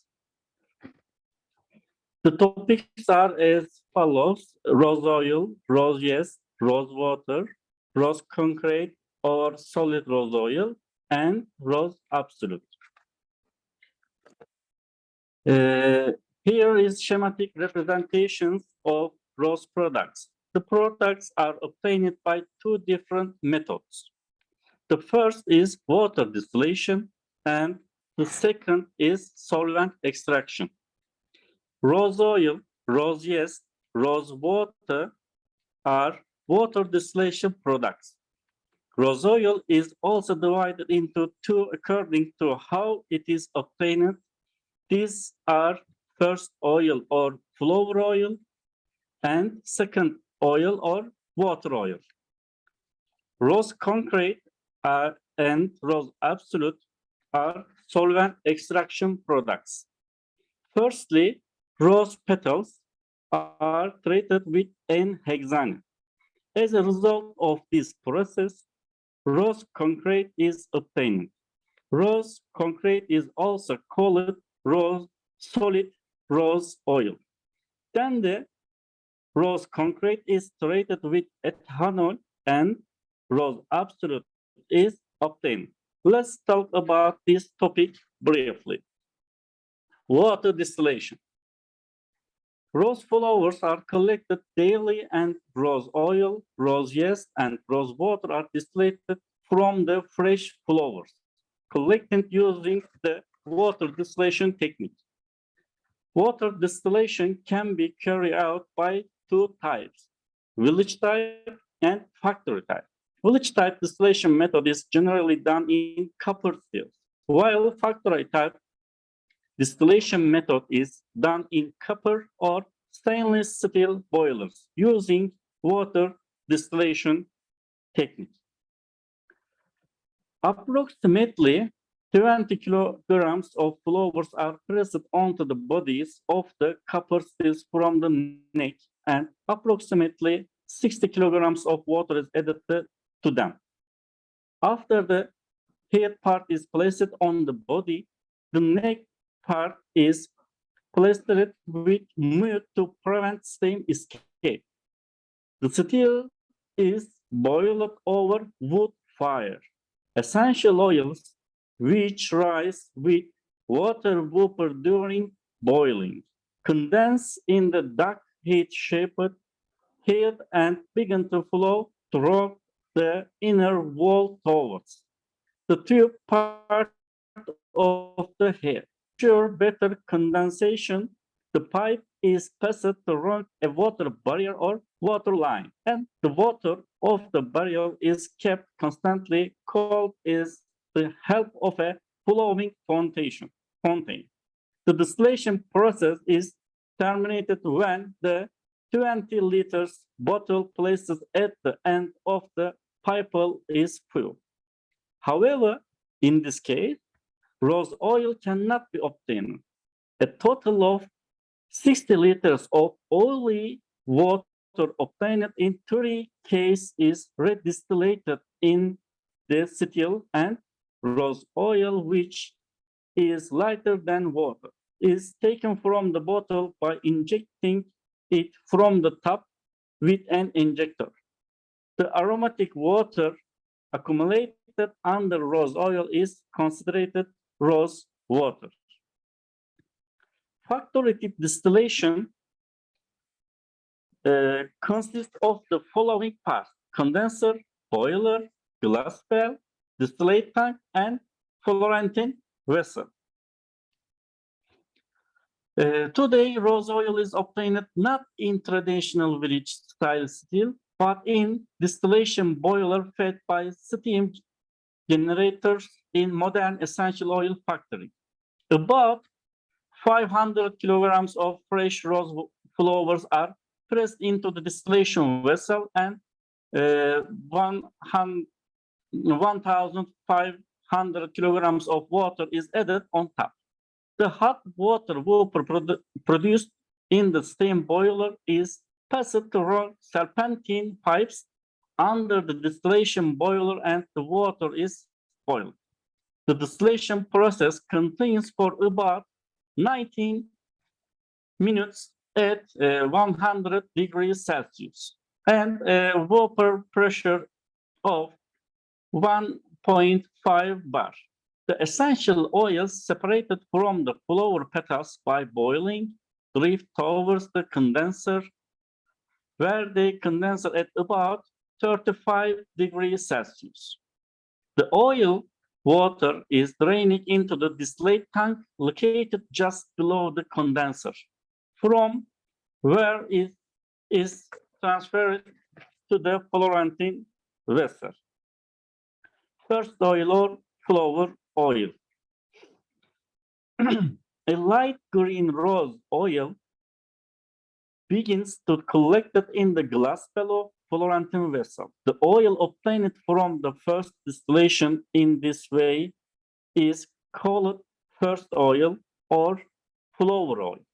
The topics are as follows: rose oil, rose yeast, rose water, rose concrete or solid rose oil, and rose absolute. Here is schematic representations of rose products. The products are obtained by two different methods. The first is water distillation, and the second is solvent extraction. Rose oil, rose yeast, rose water are water distillation products. Rose oil is also divided into two according to how it is obtained. These are first oil or flower oil and second oil or water oil. Rose concrete and rose absolute are solvent extraction products. Firstly, rose petals are treated with N-hexane. As a result of this process, rose concrete is obtained. Rose concrete is also called solid rose oil. Then the rose concrete is treated with ethanol and rose absolute is obtained. Let's talk about this topic briefly. Water distillation. Rose flowers are collected daily and rose oil, rose yeast, and rose water are distilled from the fresh flowers, collected using the water distillation technique. Water distillation can be carried out by two types, village type and factory type. Village type distillation method is generally done in copper stills, while factory type distillation method is done in copper or stainless steel boilers using water distillation technique. Approximately 20 kilograms of flowers are pressed onto the bodies of the copper stills from the neck, and approximately 60 kilograms of water is added to them. After the head part is placed on the body, the neck part is plastered with mud to prevent steam escape. The steel is boiled over wood fire. Essential oils which rise with water vapor during boiling condense in the duct heat-shaped head and begin to flow through the inner wall towards the tube part of the head. To ensure better condensation, the pipe is passed through a water barrier or water line, and the water of the barrier is kept constantly cold with the help of a flowing fountain. The distillation process is terminated when the 20 liters bottle placed at the end of the pipe is full. However, in this case, rose oil cannot be obtained. A total of 60 liters of oily water obtained in 30 cases is redistillated in the still, and rose oil, which is lighter than water, is taken from the bottle by injecting it from the top with an injector. The aromatic water accumulated under rose oil is considered rose water. Factory distillation consists of the following parts: condenser, boiler, glass bell, distillate tank, and Florentine vessel. Today, rose oil is obtained not in traditional village style still, but in distillation boiler fed by steam generators in modern essential oil factory. About 500 kilograms of fresh rose flowers are pressed into the distillation vessel, and 1,500 kilograms of water is added on top. The hot water vapor produced in the steam boiler is passed through serpentine pipes under the distillation boiler, and the water is boiled. The distillation process continues for about 19 minutes at 100 degrees Celsius and a vapor pressure of 1.5 bar. The essential oils separated from the flower petals by boiling drift towards the condenser, where they condense at about 35 degrees Celsius. The oil water is drained into the distillate tank located just below the condenser, from where it is transferred to the Florentine vessel. First oil or flower oil. A light green rose oil begins to collect it in the glass bellow Florentine vessel. The oil obtained from the first distillation in this way is called first oil or flower oil.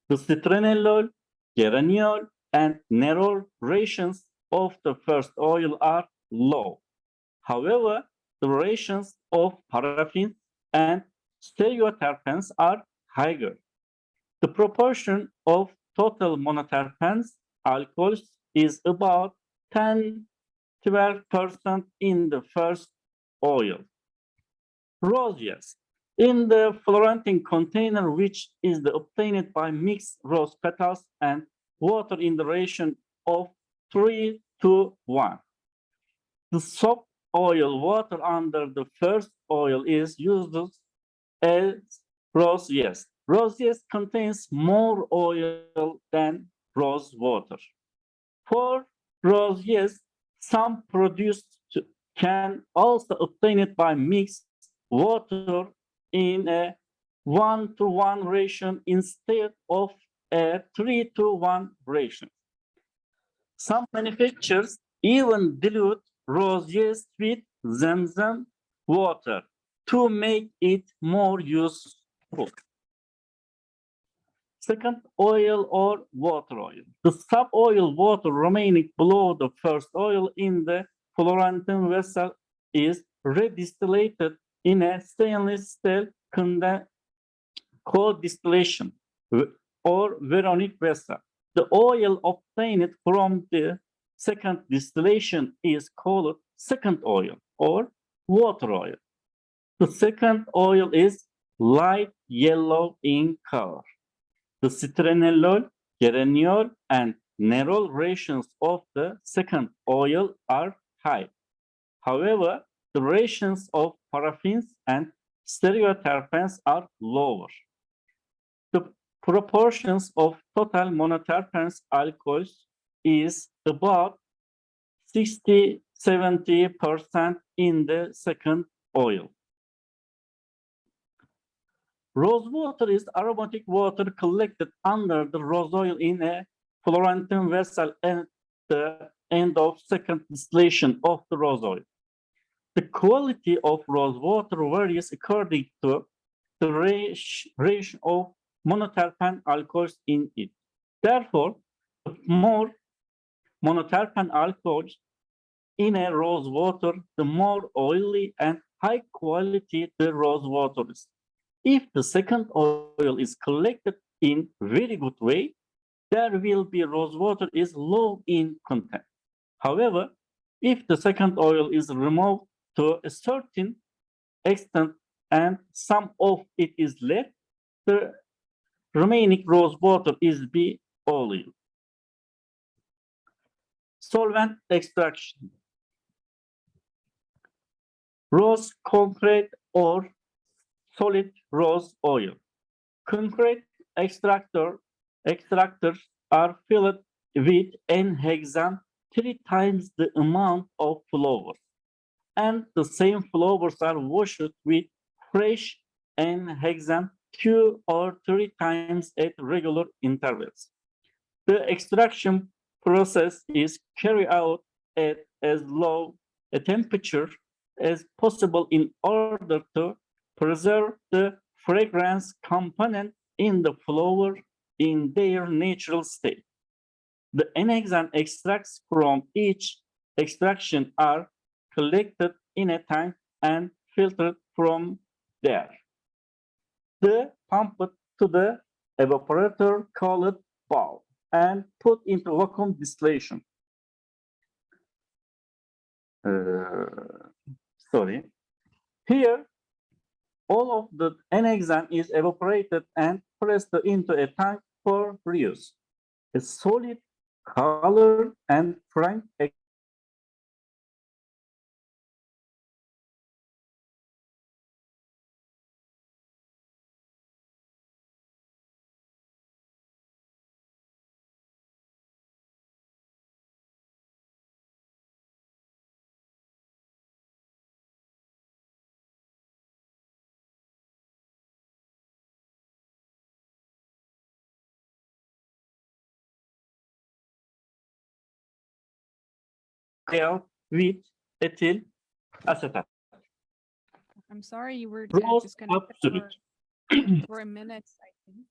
The citronellol, geraniol, and nerol rations of the first oil are low. However, the rations of paraffin and stereoterpenes are higher. The proportion of total monoterpenes alcohols is about 10–12% in the first oil. Roses. In the Florentine container, which is obtained by mixed rose petals and water in the ration of 3:1. The soap oil water under the first oil is used as rose yeast. Rose yeast contains more oil than rose water. For rose yeast, some produced can also obtain it by mixed water in a 1:1 ratio instead of a 3:1 ratio. Some manufacturers even dilute rose yeast with Zamzam water to make it more useful. Second, oil or water oil. The sub-oil water remaining below the first oil in the Florentine vessel is redistillated in a stainless steel co-distillation or Veronic vessel. The oil obtained from the second distillation is called second oil or water oil. The second oil is light yellow in color. The citronellol, geraniol, and nerol rations of the second oil are high. However, the rations of paraffins and stereoterpenes are lower. The proportions of total monoterpenes alcohols is about 60–70% in the second oil. Rose water is aromatic water collected under the rose oil in a Florentine vessel at the end of second distillation of the rose oil. The quality of rose water varies according to the ratio of monoterpene alcohols in it. Therefore, the more monoterpene alcohols in a rose water, the more oily and high quality the rose water is. If the second oil is collected in very good way, there will be rose water is low in content. However, if the second oil is removed to a certain extent and some of it is left, the remaining rose water is be oil. Solvent extraction. Rose concrete or solid rose oil. Concrete extractors are filled with n-hexane 3 times the amount of flowers, and the same flowers are washed with fresh n-hexane 2 or 3 times at regular intervals. The extraction process is carried out at as low a temperature as possible in order to preserve the fragrance component in the flower in their natural state. The n-hexane extracts from each extraction are collected in a tank and filtered from there. The pumped to the evaporator called bowl and put into vacuum distillation. Here, all of the n-hexane is evaporated and pressed into a tank for reuse. A solid, color, and frank with ethyl acetate. I'm sorry, you were Rose disconnected absolute. for a minute, I think.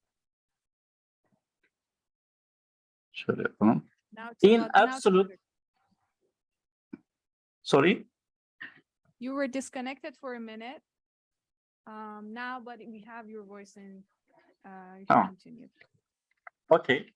Şöyle yapalım. Now it's In now it's absolute, better. sorry. You were disconnected for a minute. Now, but we have your voice and you should continue. Okay.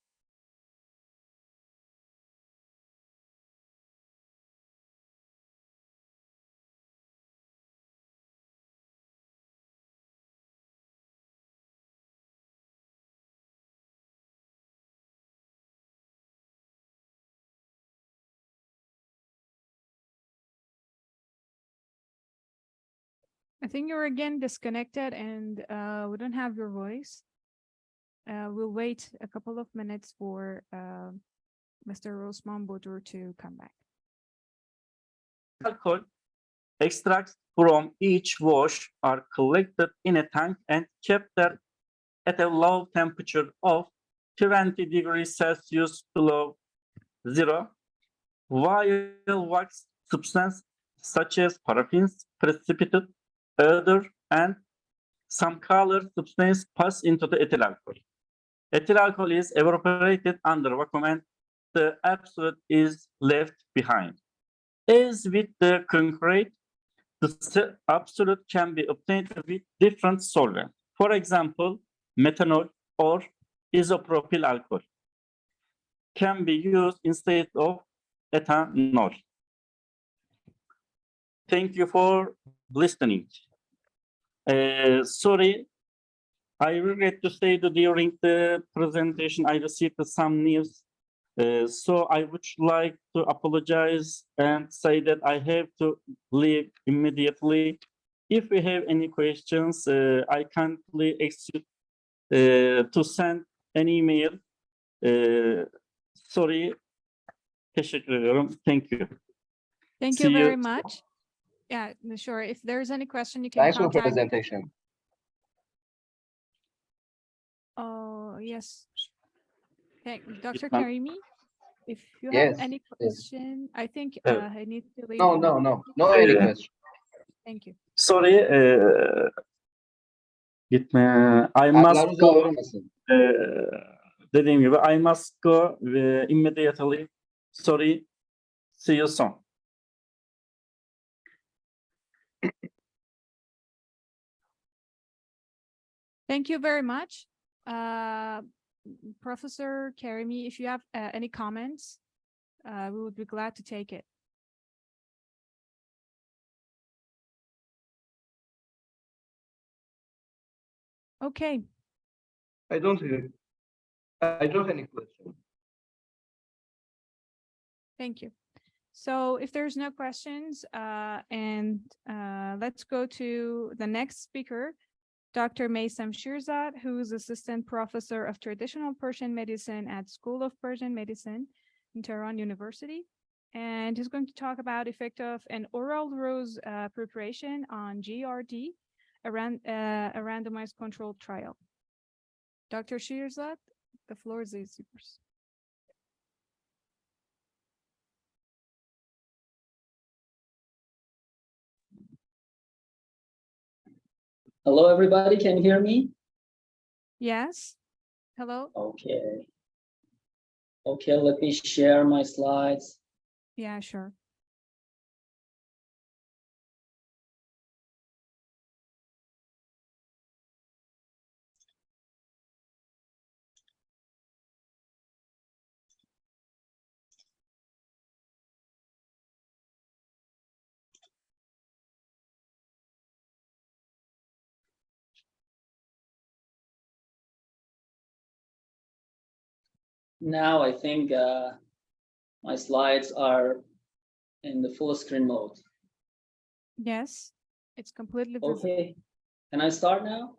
I think you're again disconnected and we don't have your voice. We'll wait a couple of minutes for Mr. Rosman Bodur to come back. Alcohol extracts from each wash are collected in a tank and kept there at a low temperature of 20 degrees Celsius below zero, while wax substance such as paraffins, precipitate, odor, and some color substance pass into the ethyl alcohol. Ethyl alcohol is evaporated under vacuum and the absolute is left behind. As with the concrete, the absolute can be obtained with different solvents. For example, methanol or isopropyl alcohol can be used instead of ethanol. Thank you for listening. Sorry, I regret to say that during the presentation I received some news. So I would like to apologize and say that I have to leave immediately. If we have any questions, I kindly ask you to send an email. Sorry. Teşekkür ediyorum. Thank you. Thank See you you. very much. Yeah, sure. If there's any question, you can Thanks for the contact. Dr. Lütfen. Karimi, if you Yes, have any yes. question, I think Evet. I need to leave. No any Uh, question. Thank you. Sorry, gitme. I must Haklar go. uzavrılmasın. Dediğim gibi, I must go immediately. Sorry. See you soon. Thank you very much. Professor Karimi, if you have any comments, we would be glad to take it. Okay. I don't have any question. Thank you. So if there's no questions, let's go to the next speaker, Dr. Maysam Shirzad, who is Assistant Professor of Traditional Persian Medicine at School of Persian Medicine in Tehran University. And he's going to talk about effect of an oral rose preparation on GRD, a randomized controlled trial. Dr. Shirzad, the floor is yours. Hello, everybody. Can you hear me? Yes. Hello. Okay. Okay, let me share my slides. Yeah, sure. Now I think my slides are in the full screen mode. Yes, it's completely visible. Okay. Can I start now?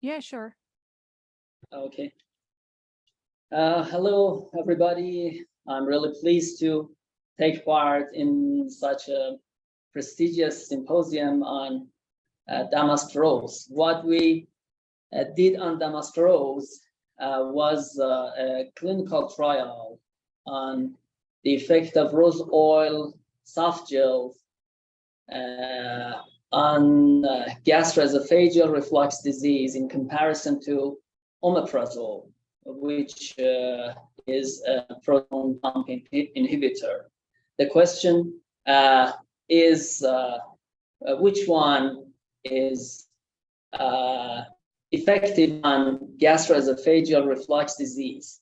Yeah, sure. Okay. Hello, everybody. I'm really pleased to take part in such a prestigious symposium on Damask rose. What we did on Damask rose was a clinical trial on the effect of rose oil soft gels on gastroesophageal reflux disease in comparison to omeprazole, which is a proton pump inhibitor. The question is which one is effective on gastroesophageal reflux disease.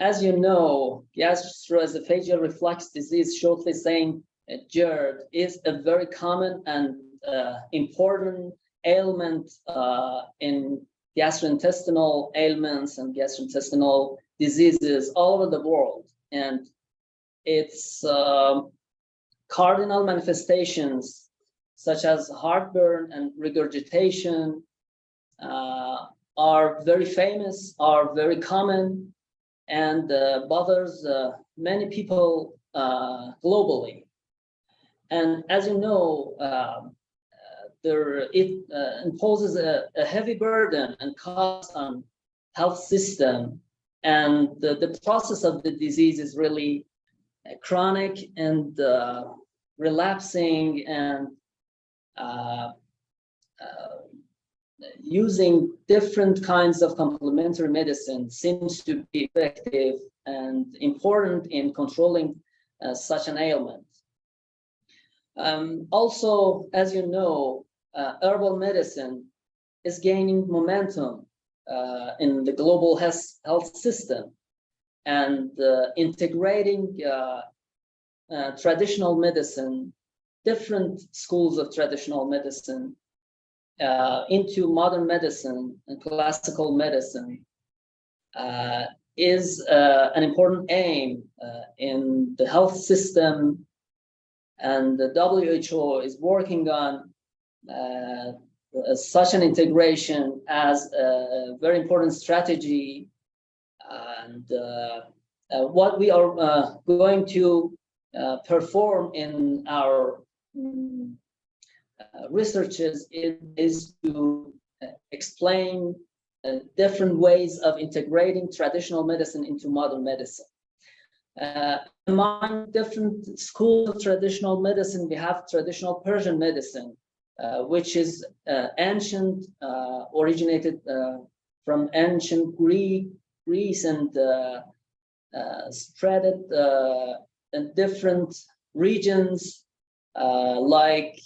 As you know, gastroesophageal reflux disease, shortly saying GERD, is a very common and important ailment in gastrointestinal ailments and gastrointestinal diseases all over the world. And its cardinal manifestations, such as heartburn and regurgitation, are very famous, are very common, and bothers many people globally. And as you know, it imposes a heavy burden and cost on health system, and the process of the disease is really chronic and relapsing, and using different kinds of complementary medicine seems to be effective and important in controlling such an ailment. Also, as you know, herbal medicine is gaining momentum in the global health system, and integrating traditional medicine, different schools of traditional medicine into modern medicine and classical medicine is an important aim in the health system, and the WHO is working on such an integration as a very important strategy. And what we are going to perform in our researches is to explain different ways of integrating traditional medicine into modern medicine. Among different schools of traditional medicine, we have traditional Persian medicine, which is ancient, originated from ancient Greece and spread in different regions like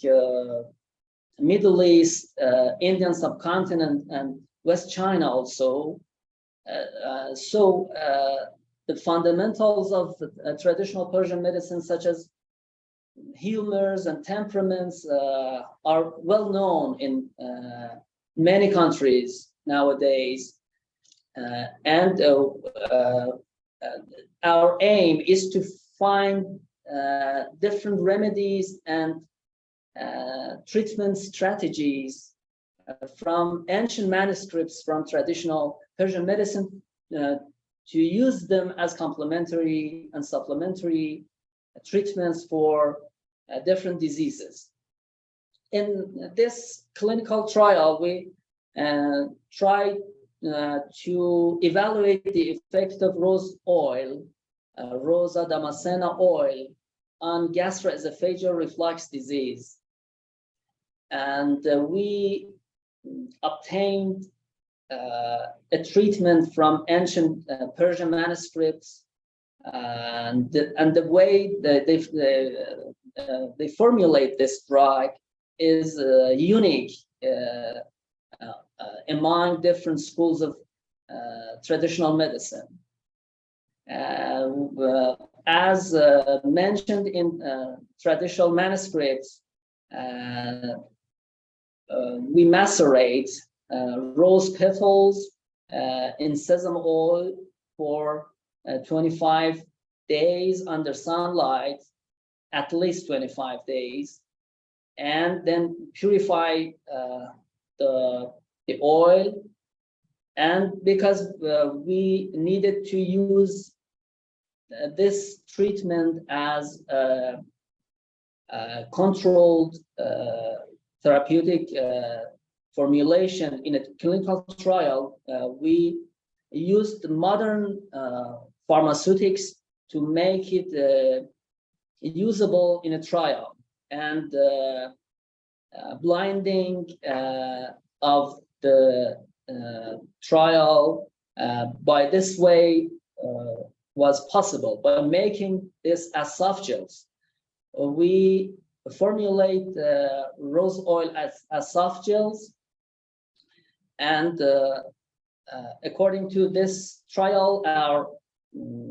Middle East, Indian subcontinent, and West China also. The fundamentals of traditional Persian medicine, such as humors and temperaments, are well known in many countries nowadays. And our aim is to find different remedies and treatment strategies from ancient manuscripts from traditional Persian medicine to use them as complementary and supplementary treatments for different diseases. In this clinical trial, we tried to evaluate the effect of rose oil, Rosa Damascena oil, on gastroesophageal reflux disease. And we obtained a treatment from ancient Persian manuscripts, and the way that they formulate this drug is unique among different schools of traditional medicine. As mentioned in traditional manuscripts, we macerate rose petals in sesame oil for 25 days under sunlight, at least 25 days, and then purify the oil. And because we needed to use this treatment as a controlled therapeutic formulation in a clinical trial, we used modern pharmaceutics to make it usable in a trial. And blinding of the trial by this way was possible. By making this as soft gels, we formulate rose oil as soft gels, and according to this trial, our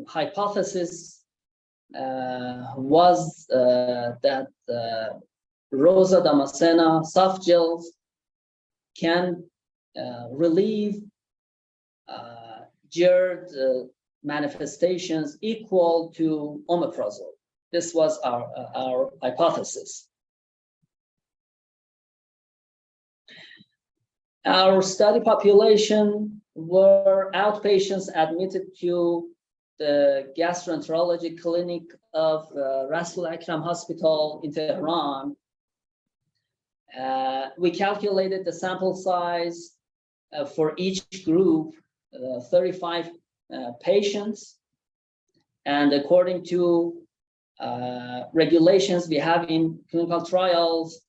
hypothesis was that Rosa Damascena soft gels can relieve GERD manifestations equal to omeprazole. This was our hypothesis. Our study population were outpatients admitted to the gastroenterology clinic of Rasul Akram Hospital in Tehran. We calculated the sample size for each group, 35 patients, and according to regulations we have in clinical trials,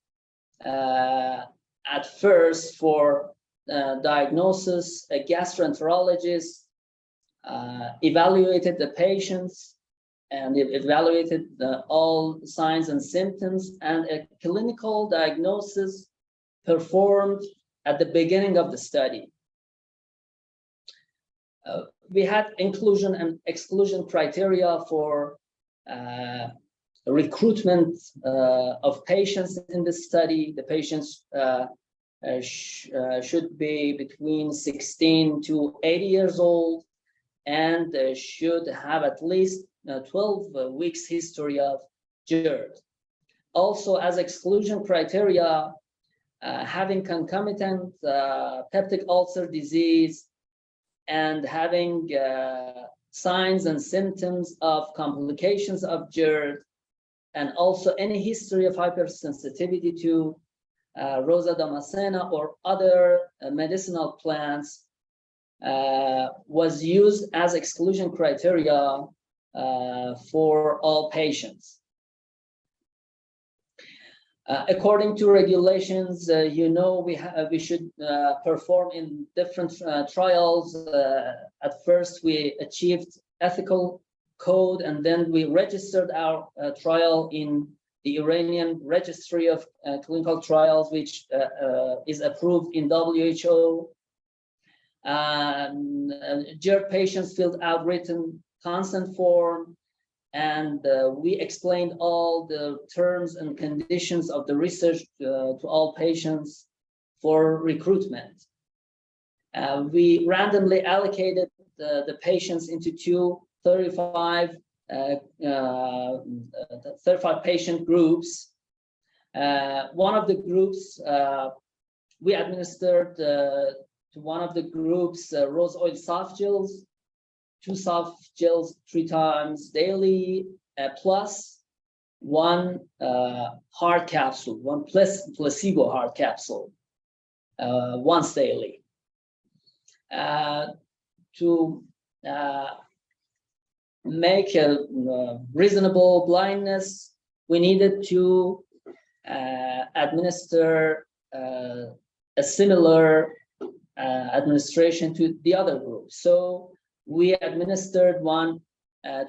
at first for diagnosis, a gastroenterologist evaluated the patients and evaluated all signs and symptoms, and a clinical diagnosis performed at the beginning of the study. We had inclusion and exclusion criteria for recruitment of patients in this study. The patients should be between 16 to 80 years old and should have at least 12 weeks history of GERD. Also, as exclusion criteria, having concomitant peptic ulcer disease and having signs and symptoms of complications of GERD, and also any history of hypersensitivity to Rosa Damascena or other medicinal plants was used as exclusion criteria for all patients. According to regulations, we should perform in different trials. At first, we achieved ethical code, and then we registered our trial in the Iranian Registry of Clinical Trials, which is approved in WHO. GERD patients filled out written consent form, and we explained all the terms and conditions of the research to all patients for recruitment. We randomly allocated the patients into two 35 patient groups. One of the groups, we administered to one of the groups rose oil soft gels, 2 soft gels 3 times daily, plus 1 hard capsule, 1 placebo hard capsule once daily. To make a reasonable blindness, we needed to administer a similar administration to the other group. So we administered 1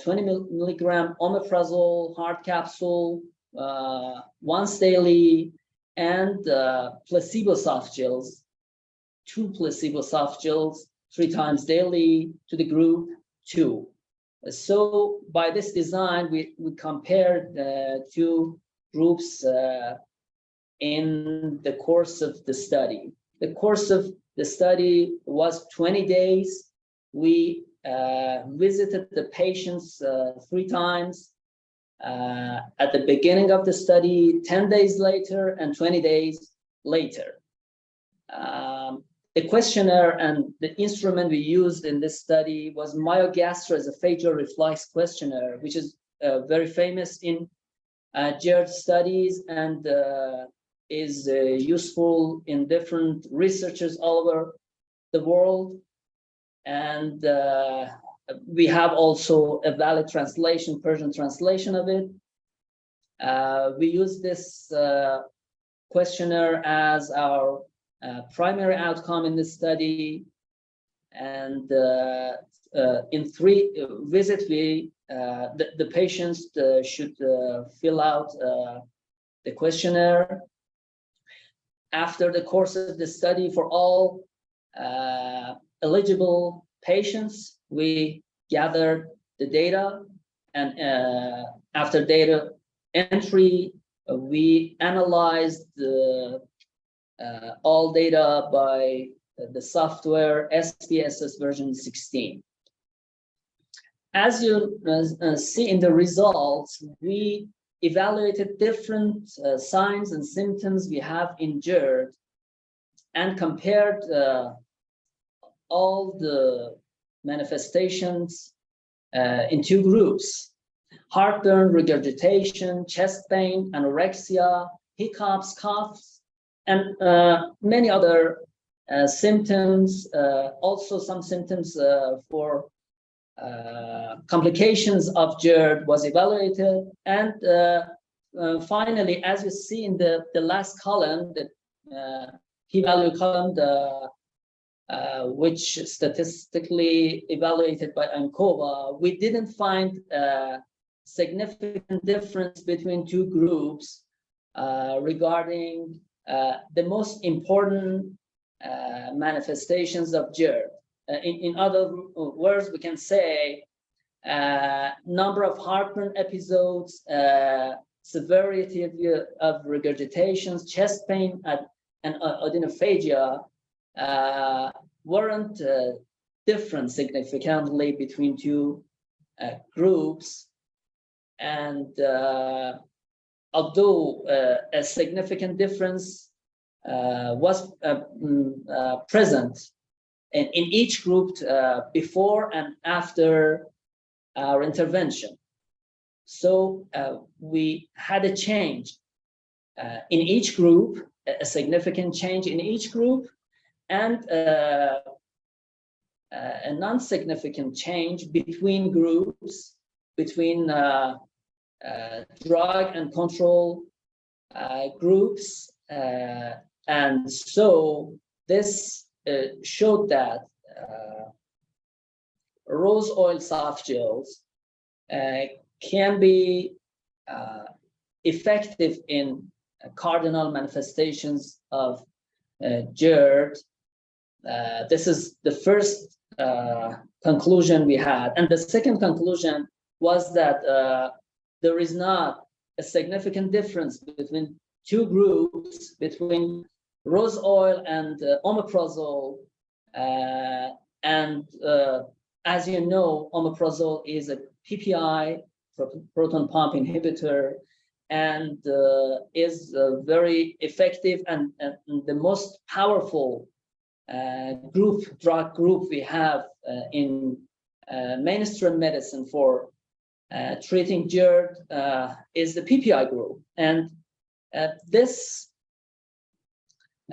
20 milligram omeprazole hard capsule once daily, and placebo soft gels, 2 placebo soft gels 3 times daily to the group 2. So by this design, we compared the 2 groups in the course of the study. The course of the study was 20 days. We visited the patients 3 times at the beginning of the study, 10 days later, and 20 days later. The questionnaire and the instrument we used in this study was myogastroesophageal reflux questionnaire, which is very famous in GERD studies and is useful in different researchers all over the world. And we have also a valid translation, Persian translation of it. We use this questionnaire as our primary outcome in this study. And in 3 visits, the patients should fill out the questionnaire. After the course of the study, for all eligible patients, we gathered the data, and after data entry, we analyzed all data by the software SPSS version 16. As you see in the results, we evaluated different signs and symptoms we have in GERD and compared all the manifestations in 2 groups: heartburn, regurgitation, chest pain, anorexia, hiccups, coughs, and many other symptoms, also some symptoms for complications of GERD was evaluated. And finally, as you see in the last column, the p-value column, which statistically evaluated by ANCOVA, we didn't find a significant difference between 2 groups regarding the most important manifestations of GERD. In other words, we can say number of heartburn episodes, severity of regurgitations, chest pain, and adenophagia weren't different significantly between 2 groups. And although a significant difference was present in each group before and after our intervention. So we had a change in each group, a significant change in each group, and a non-significant change between groups, between drug and control groups. And so this showed that rose oil soft gels can be effective in cardinal manifestations of GERD. This is the first conclusion we had. And the second conclusion was that there is not a significant difference between two groups, between rose oil and omeprazole. As you know, omeprazole is a PPI, proton pump inhibitor, and is very effective and the most powerful drug group we have in mainstream medicine for treating GERD is the PPI group. And this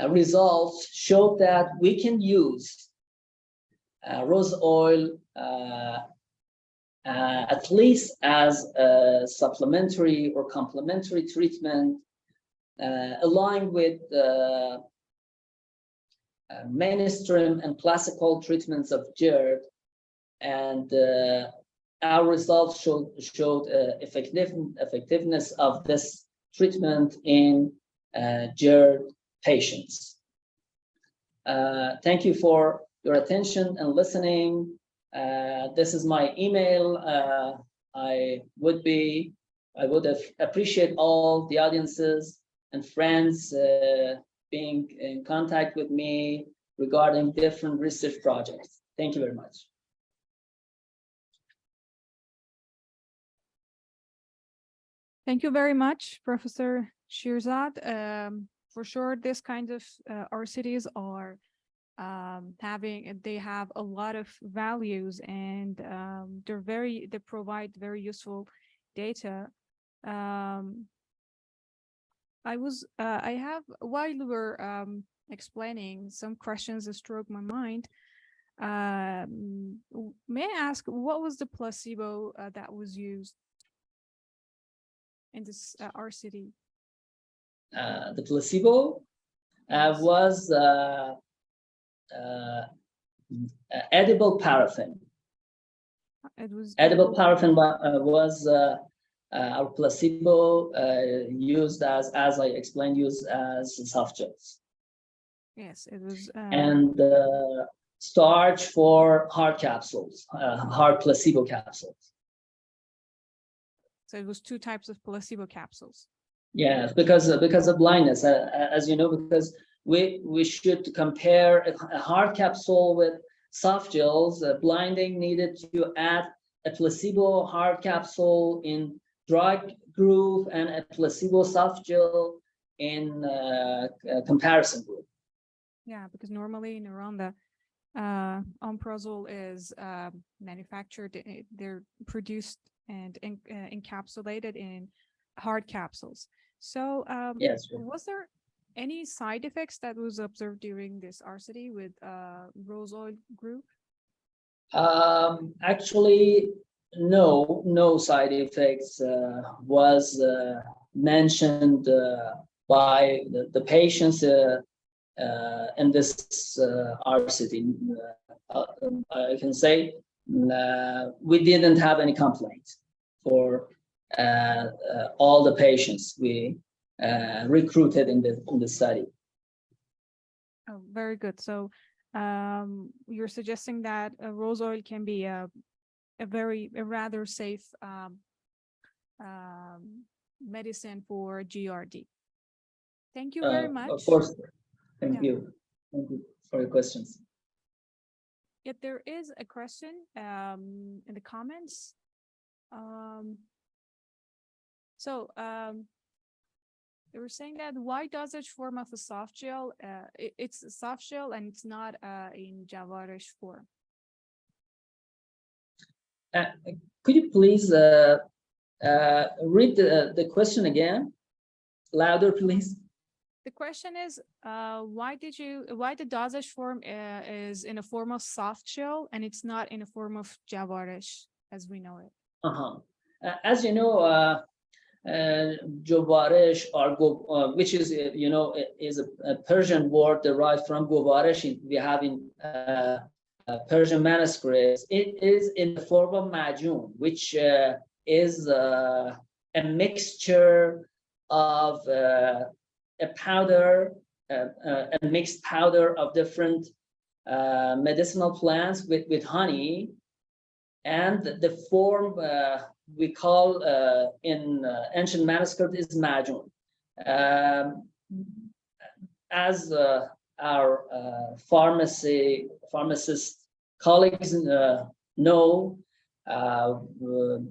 results showed that we can use rose oil at least as a supplementary or complementary treatment, aligned with mainstream and classical treatments of GERD. And our results showed effectiveness of this treatment in GERD patients. Thank you for your attention and listening. This is my email. I would appreciate all the audiences and friends being in contact with me regarding different research projects. Thank you very much. Thank you very much, Professor Shirzad. For sure, this kind of RCTs are they have a lot of values, and they provide very useful data. While you were explaining, some questions that struck my mind. May I ask, what was the placebo that was used in this RCT? The placebo was edible paraffin. It was edible paraffin was our placebo, used as I explained, used as soft gels. Yes, it was. And starch for hard capsules, hard placebo capsules. So it was two types of placebo capsules. Yes, because of blindness, as you know, because we should compare a hard capsule with soft gels. Blinding needed to add a placebo hard capsule in drug group and a placebo soft gel in comparison group. Yeah, because normally in Rwanda, omeprazole is manufactured, they're produced and encapsulated in hard capsules. So yes, was there any side effects that was observed during this RCT with rose oil group? Actually, no side effects was mentioned by the patients in this RCT. I can say we didn't have any complaints for all the patients we recruited in the study. Oh, very good. So you're suggesting that rose oil can be a rather safe medicine for GRD. Thank you very much. Of course. Thank you. Thank you for your questions. Yet there is a question in the comments. They were saying that why dosage form of a soft gel? It's a soft gel and it's not in Javarish form. Could you please read the question again? Louder, please. The question is, why the dosage form is in a form of soft gel and it's not in a form of javarish as we know it? As you know, Jovarish or which is is a Persian word derived from Govarish. We have in Persian manuscripts. It is in the form of majun, which is a mixture of a powder, a mixed powder of different medicinal plants with honey, and the form we call in ancient manuscript is majun. As our pharmacist colleagues know,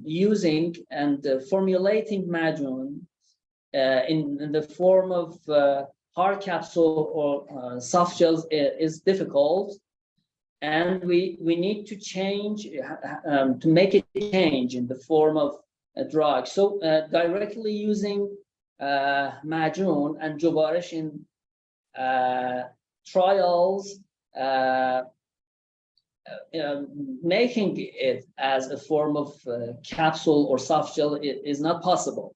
using and formulating majun in the form of hard capsule or soft gels is difficult, and we need to change to make it change in the form of a drug. So directly using majun and jovarish in trials, making it as a form of capsule or soft gel is not possible.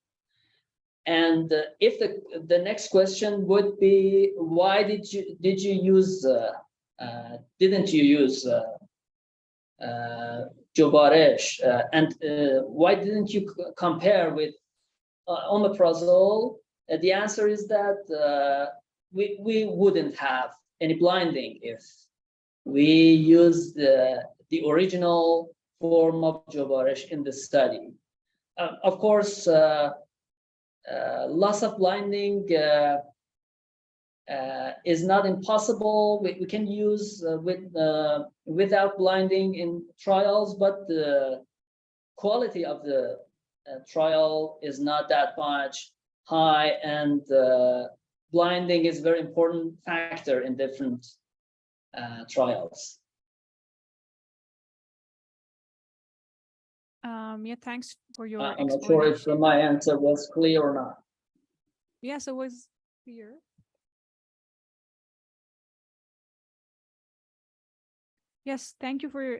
And if the next question would be, why didn't you use jovarish, and why didn't you compare with omeprazole? The answer is that we wouldn't have any blinding if we used the original form of jovarish in the study. Of course, loss of blinding is not impossible. We can use without blinding in trials, but the quality of the trial is not that much high, and blinding is a very important factor in different trials. Yeah, thanks for your I'm not sure if my answer was clear or not. Yes, it was clear. Yes, thank you for your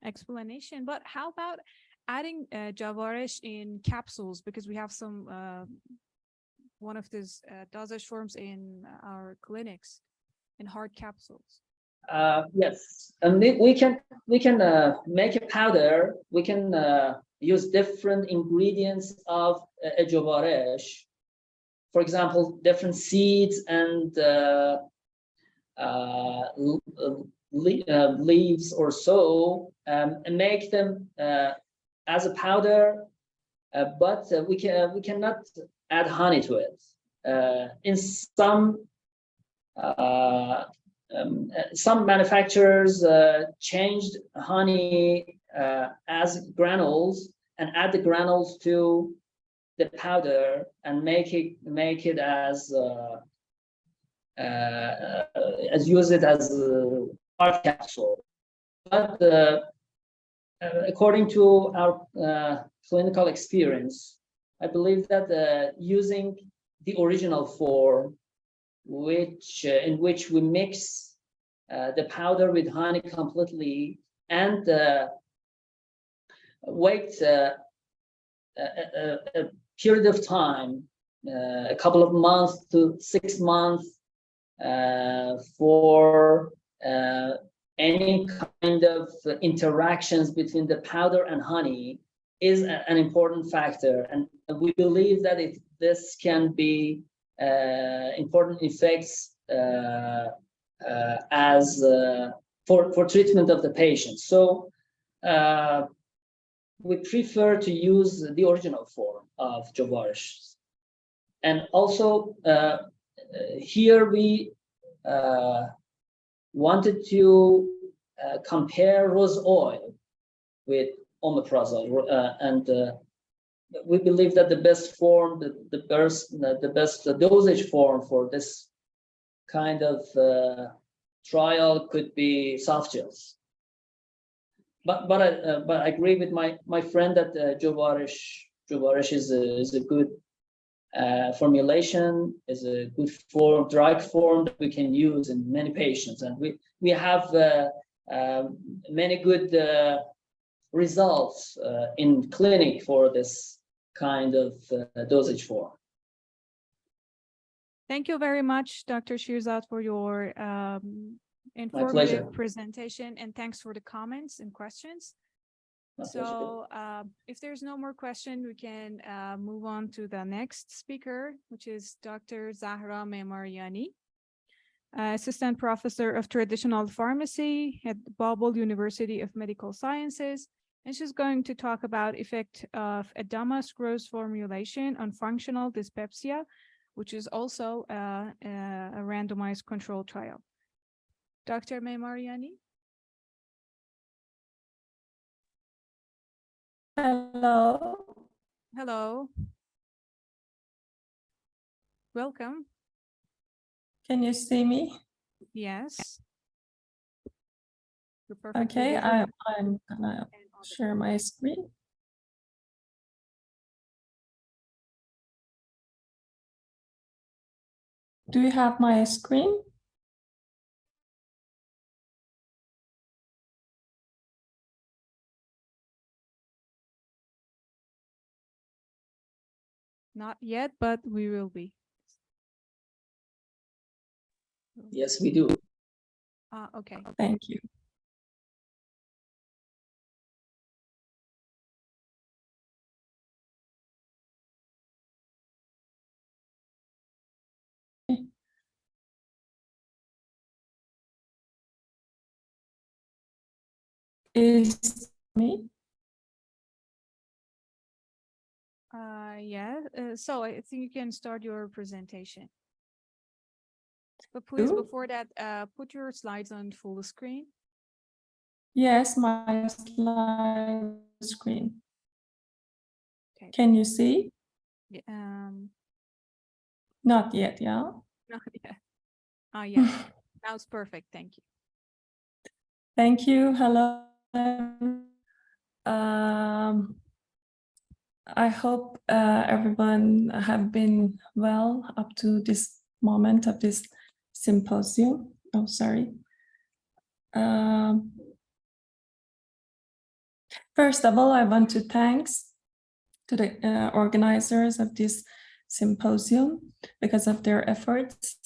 explanation. But how about adding Javarish in capsules? Because we have some one of these dosage forms in our clinics in hard capsules. Yes, and we can make a powder. We can use different ingredients of a Javarish. For example, different seeds and leaves or so, and make them as a powder, but we cannot add honey to it. In some manufacturers changed honey as granules and add the granules to the powder and make it as use it as a hard capsule. But according to our clinical experience, I believe that using the original form, in which we mix the powder with honey completely and wait a period of time, a couple of months to 6 months, for any kind of interactions between the powder and honey is an important factor, and we believe that this can be important effects as for treatment of the patient. So we prefer to use the original form of Jovarish. And also here we wanted to compare rose oil with omeprazole, and we believe that the best form, the best dosage form for this kind of trial could be soft gels. But I agree with my friend that Jovarish is a good formulation is a good form, drug form that we can use in many patients. And we have many good results in clinic for this kind of dosage form. Thank you very much, Dr. Shirzad, for your pleasure. informative presentation, and thanks for the comments and questions. My pleasure. So if there's no more question, we can move on to the next speaker, which is Dr. Zahra Memariani, Assistant Professor of Traditional Pharmacy at Babel University of Medical Sciences. And she's going to talk about effect of a Damask rose formulation on functional dyspepsia, which is also a randomized control trial. Dr. Memariani. Hello. Hello. Welcome. Can you see me? Yes. You're perfectly Okay, visible. I'm gonna share my screen. Do you have my screen? Not yet, but we will be. Yes, we do. Okay. Thank you. Is me? Yeah. So I think you can start your presentation. But please, before that, put your slides on full screen. Yes, my slide screen. Okay. Can you see? Yeah, Not yet, yeah? not yet. Yes. Now it's perfect. Thank you. Thank you. Hello. I hope everyone have been well up to this moment of this symposium. Oh, sorry. First of all, I want to thanks to the organizers of this symposium because of their efforts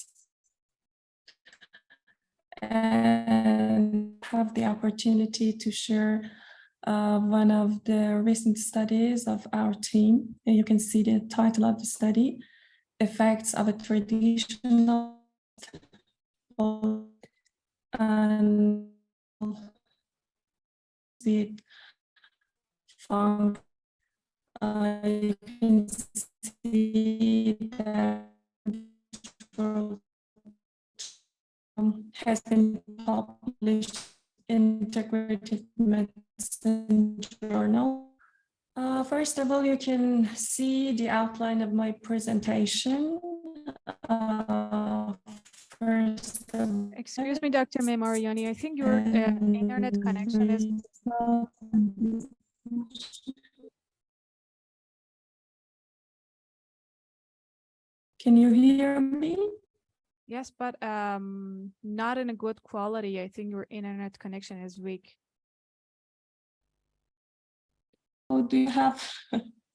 and have the opportunity to share one of the recent studies of our team. And you can see the title of the study, Effects of a Traditional and you can see that has been published in Integrative Medicine Journal. First of all, you can see the outline of my presentation. Excuse me, Dr. Memariani. I think your internet connection is. Can you hear me? Yes, but not in a good quality. I think your internet connection is weak. Oh, do you have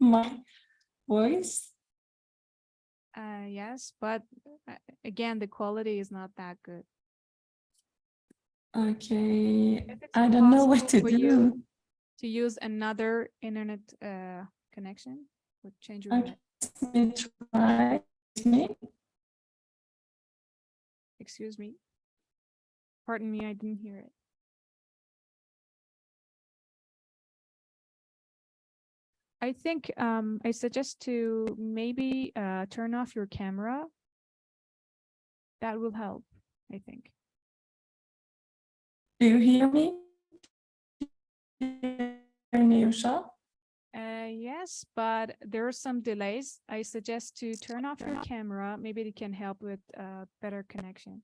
my voice? Yes, but again, the quality is not that good. Okay, I don't know what to do. To use another internet connection would change your Okay, let me try. Excuse me. Pardon me, I didn't hear it. I think I suggest to maybe turn off your camera. That will help, I think. Do you hear me? Hear me, Usha? Yes, but there are some delays. I suggest to turn off your camera. Maybe it can help with better connection.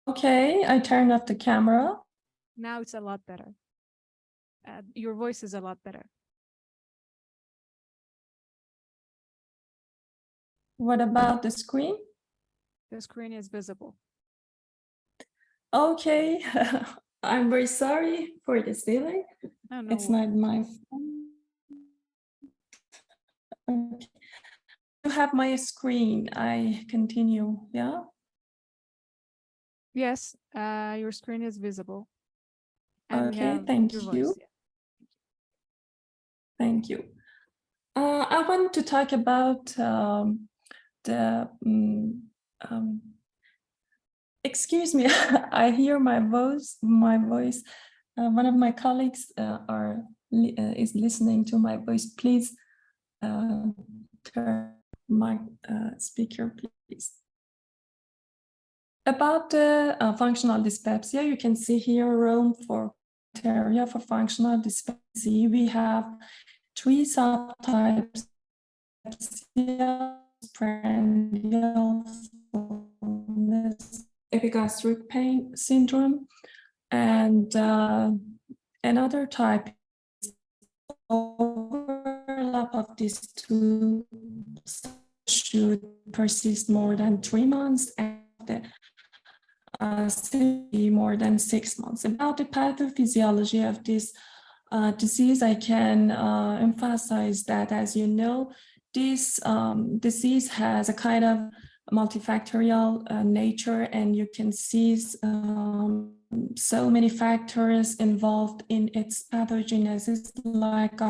Okay, I turned off the camera. Now it's a lot better. Your voice is a lot better. What about the screen? The screen is visible. Okay, I'm very sorry for this delay. Oh, no It's not my phone. Okay. You have my screen. I continue, yeah? Yes, your screen is visible. And we Okay, have thank your you. voice. Yeah. Thank you. I want to talk about the, excuse me, I hear my voice. One of my colleagues is listening to my voice. Please turn my speaker, please. About the functional dyspepsia, you can see here Rome for criteria for functional dyspepsia. We have 3 subtypes: prandial fullness, epigastric pain syndrome, and another type is overlap of these two should persist more than 3 months and still be more than 6 months. About the pathophysiology of this disease, I can emphasize that, as you know, this disease has a kind of multifactorial nature, and you can see so many factors involved in its pathogenesis, like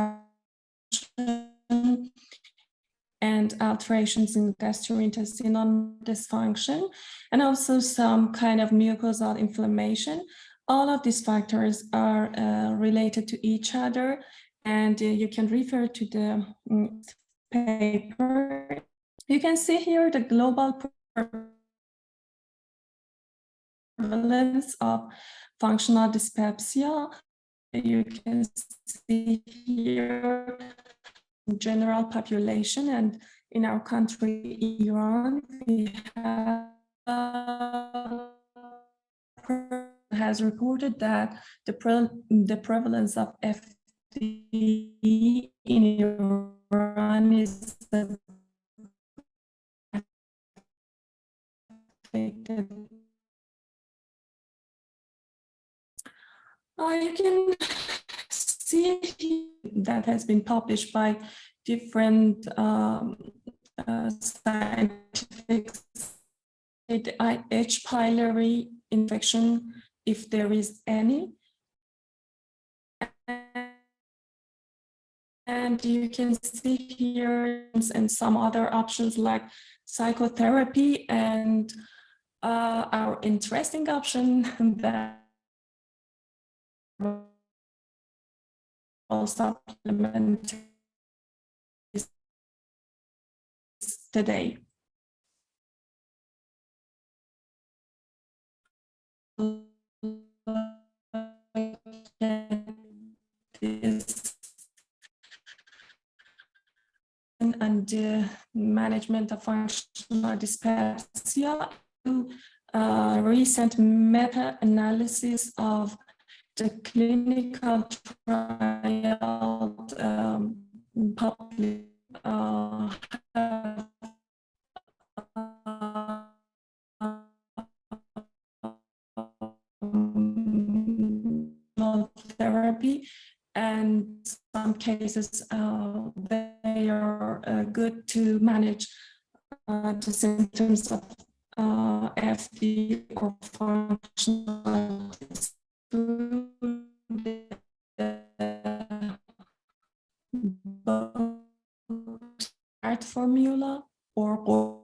and alterations in gastrointestinal dysfunction, and also some kind of mucosal inflammation. All of these factors are related to each other, and you can refer to the paper. You can see here the global prevalence of functional dyspepsia. You can see here general population, and in our country, Iran, we have has reported that the prevalence of FD in Iran is you can see that has been published by different scientific H. pylori infection, if there is any. And you can see here and some other options like psychotherapy and our interesting option that supplement today. And the management of functional dyspepsia, recent meta-analysis of the clinical trial public therapy, and some cases they are good to manage the symptoms of FD or functional formula or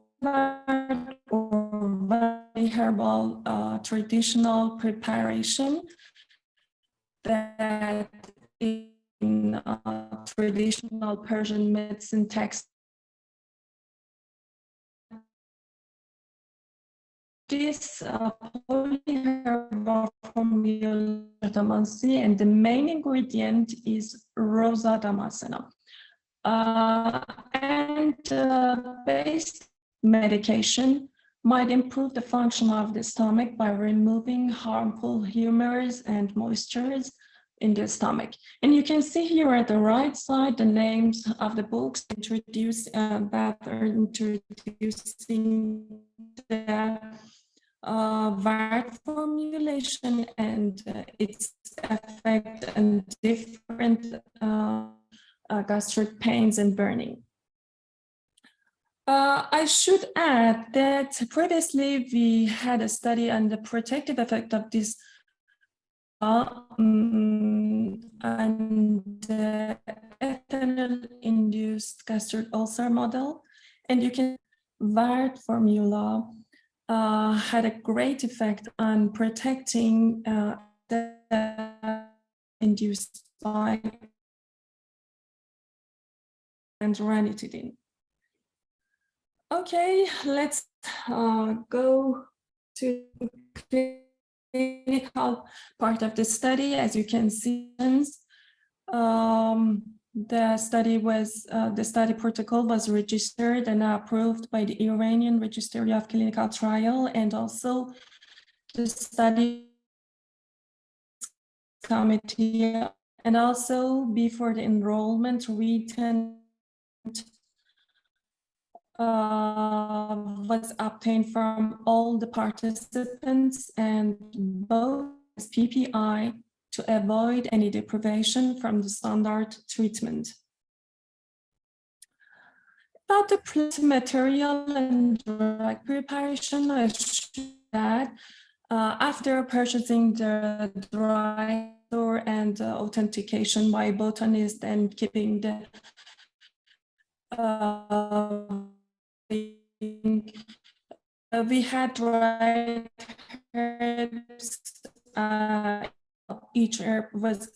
very herbal traditional preparation that in traditional Persian medicine text. This polyherbal formula and the main ingredient is Rosa damascena. And base medication might improve the function of the stomach by removing harmful humors and moistures, in the stomach. And you can see here at the right side the names of the books that are introducing the varied formulation and its effect on different gastric pains and burning. I should add that previously we had a study on the protective effect of this and the ethanol-induced gastric ulcer model, and you can varied formula had a great effect on protecting the induced by and ranitidine. Okay, let's go to clinical part of the study. As you can see, the study protocol was registered and approved by the Iranian Registry of Clinical Trial, and also the study committee, and also before the enrollment written was obtained from all the participants and both PPI to avoid any deprivation from the standard treatment. About the material and drug preparation, I should add, after purchasing the dry store and authentication by botanist and keeping the we had dried herbs. Each herb was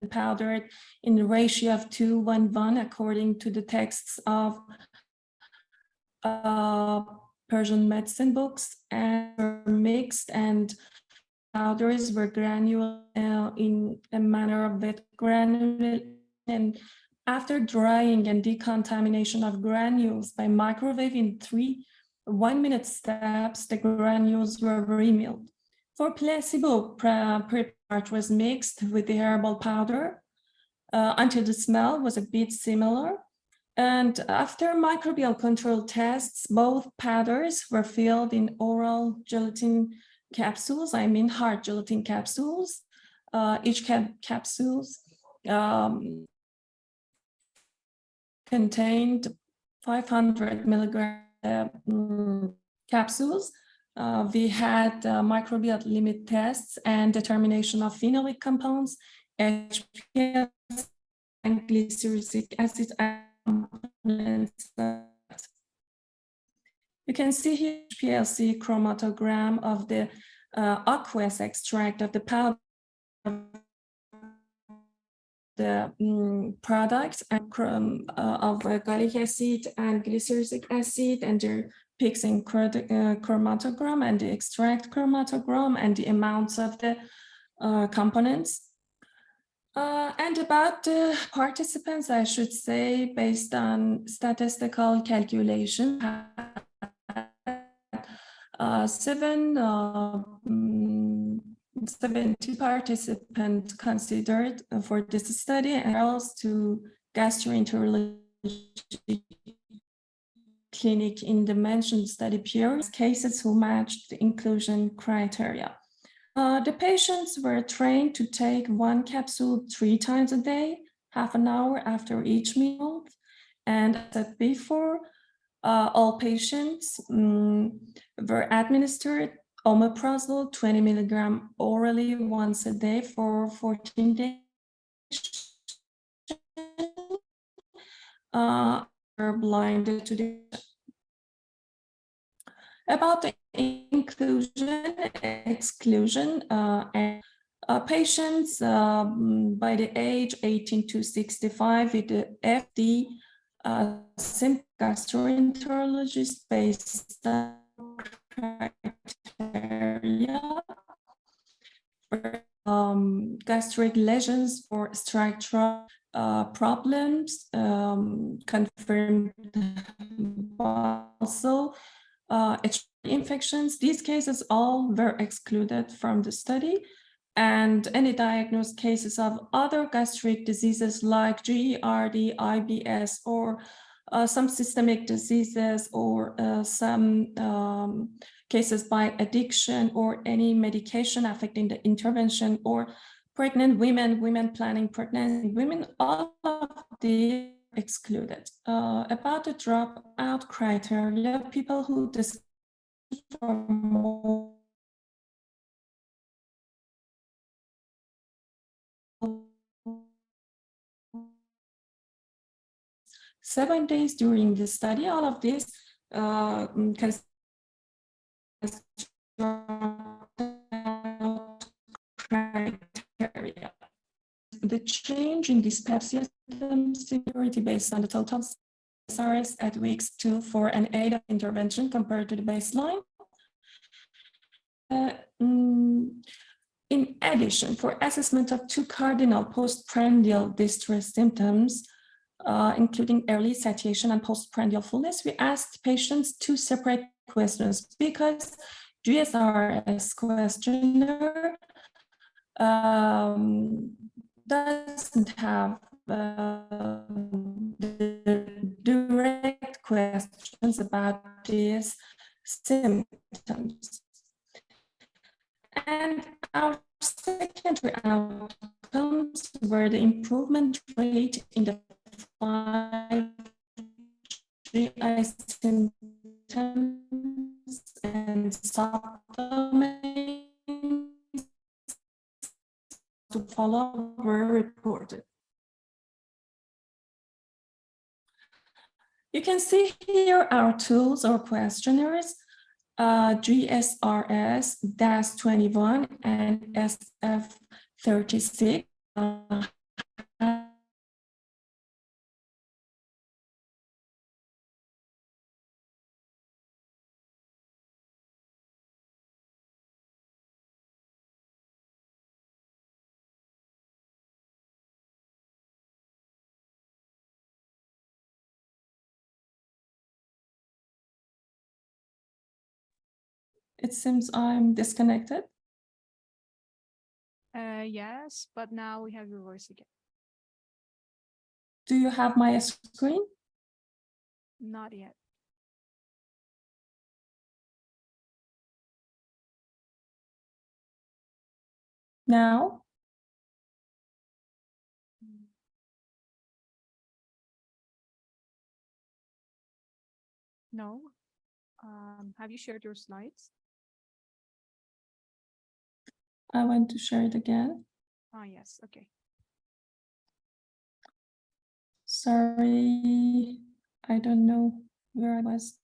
powdered in the ratio of 2:1 according to the texts of Persian medicine books, and were mixed, and powders were granule in a manner of wet granule, and after drying and decontamination of granules by microwave in 3 1-minute steps, the granules were remilled. For placebo, prepared was mixed with the herbal powder until the smell was a bit similar. And after microbial control tests, both powders were filled in oral gelatin capsules, hard gelatin capsules. Each capsules contained 500 milligram capsules. We had microbial limit tests and determination of phenolic compounds, HPLC and glyceric acid components. You can see here HPLC chromatogram of the aqueous extract of the powder, the products of gallic acid and glyceric acid, and their peaks in chromatogram and the extract chromatogram and the amounts of the components. And about the participants, I should say, based on statistical calculation, 70 participants considered for this study, and else to gastroenterology clinic in the mentioned study period, cases who matched the inclusion criteria. The patients were trained to take 1 capsule 3 times a day, half an hour after each meal. And as before, all patients were administered omeprazole 20 milligram orally once a day for 14 days. Were blinded to the about the inclusion, exclusion, and patients by the age 18 to 65 with the FD gastroenterologist based on criteria, gastric lesions or structural problems confirmed also infections. These cases all were excluded from the study. and any diagnosed cases of other gastric diseases like GERD, IBS, or some systemic diseases, or some cases by addiction, or any medication affecting the intervention, or pregnant women, women planning pregnancy, women, all of these excluded. About the dropout criteria, people who discuss for more 7 days during the study, all of this criteria. The change in dyspepsia severity based on the total SRS at weeks 2, 4, and 8 of intervention compared to the baseline. In addition, for assessment of 2 cardinal postprandial distress symptoms, including early satiation and postprandial fullness, we asked patients 2 separate questions because GSRS questionnaire doesn't have the direct questions about these symptoms. And our secondary outcomes were the improvement rate in the 5 GI symptoms and subdomains to follow were reported. You can see here our tools or questionnaires, GSRS, DAS21, and SF36. It seems I'm disconnected. Yes, but now we have your voice again. Do you have my screen? Not yet. Now? No. Have you shared your slides? I want to share it again. Ah, yes, okay. Sorry, I don't know where I was.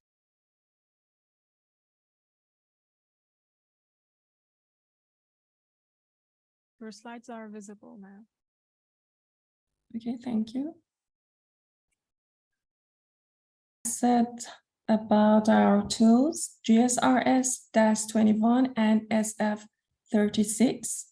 Your slides are visible now. Okay, thank you. Said about our tools, GSRS, DAS21, and SF36.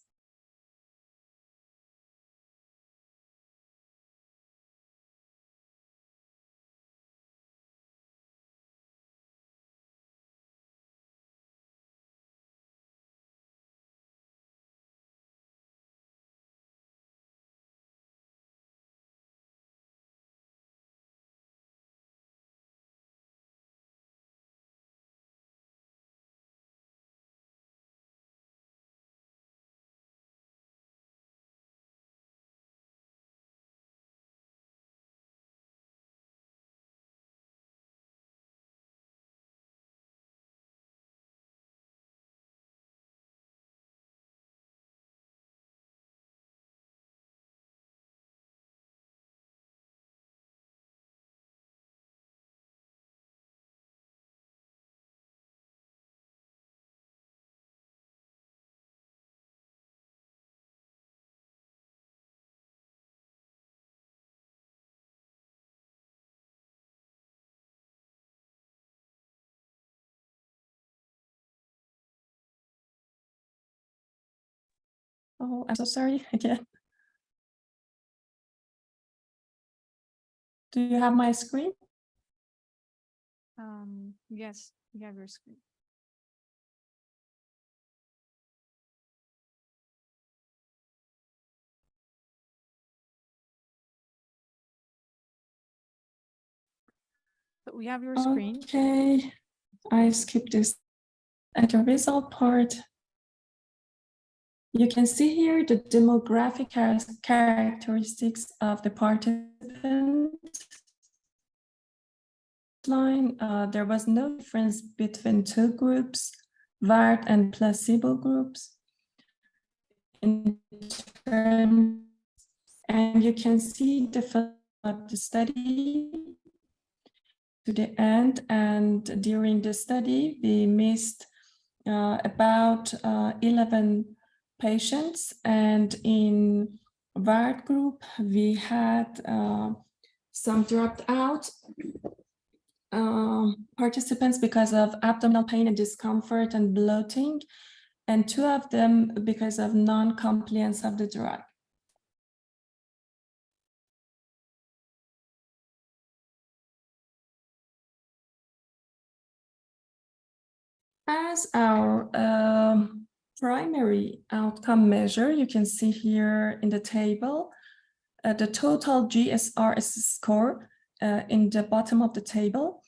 Oh, I'm so sorry again. Do you have my screen? Yes, we have your screen. we have your screen. Okay, I skipped this. At the result part, you can see here the demographic characteristics of the participant. Line, there was no difference between two groups, VART and placebo groups. And you can see the film of the study to the end, and during the study we missed about 11 patients, and in VART group we had some dropped out participants because of abdominal pain and discomfort and bloating, and 2 of them because of non-compliance of the drug. As our primary outcome measure, you can see here in the table, the total GSRS score in the bottom of the table.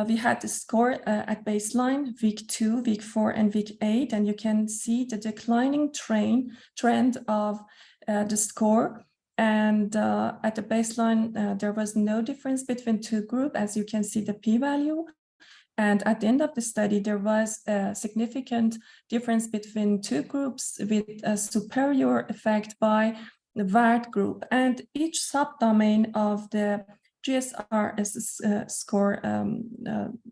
We had the score at baseline, week 2, week 4, and week 8, and you can see the declining trend of the score. And at the baseline, there was no difference between 2 groups, as you can see the p-value. And at the end of the study, there was a significant difference between 2 groups with a superior effect by the VART group. And each subdomain of the GSRS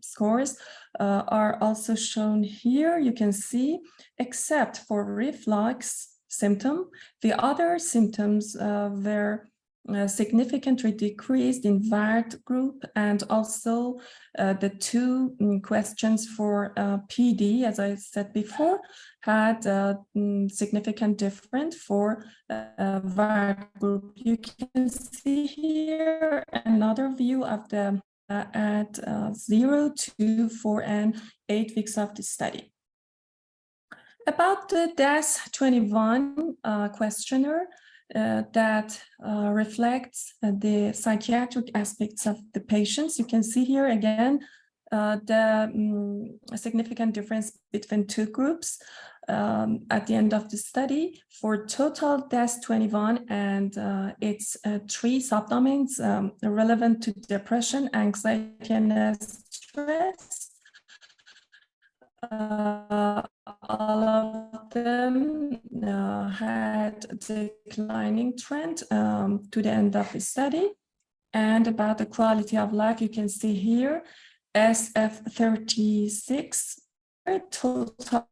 scores are also shown here. You can see, except for reflux symptom, the other symptoms were significantly decreased in VART group, and also the 2 questions for PD, as I said before, had significant difference for VART group. You can see here another view of the at 0, 2, 4, and 8 weeks of the study. About the DAS-21 questionnaire, that reflects the psychiatric aspects of the patients. You can see here again the significant difference between 2 groups at the end of the study for total DAS-21, and its 3 subdomains relevant to depression, anxiety, and stress. All of them had a declining trend to the end of the study. And about the quality of life, you can see here, SF36, total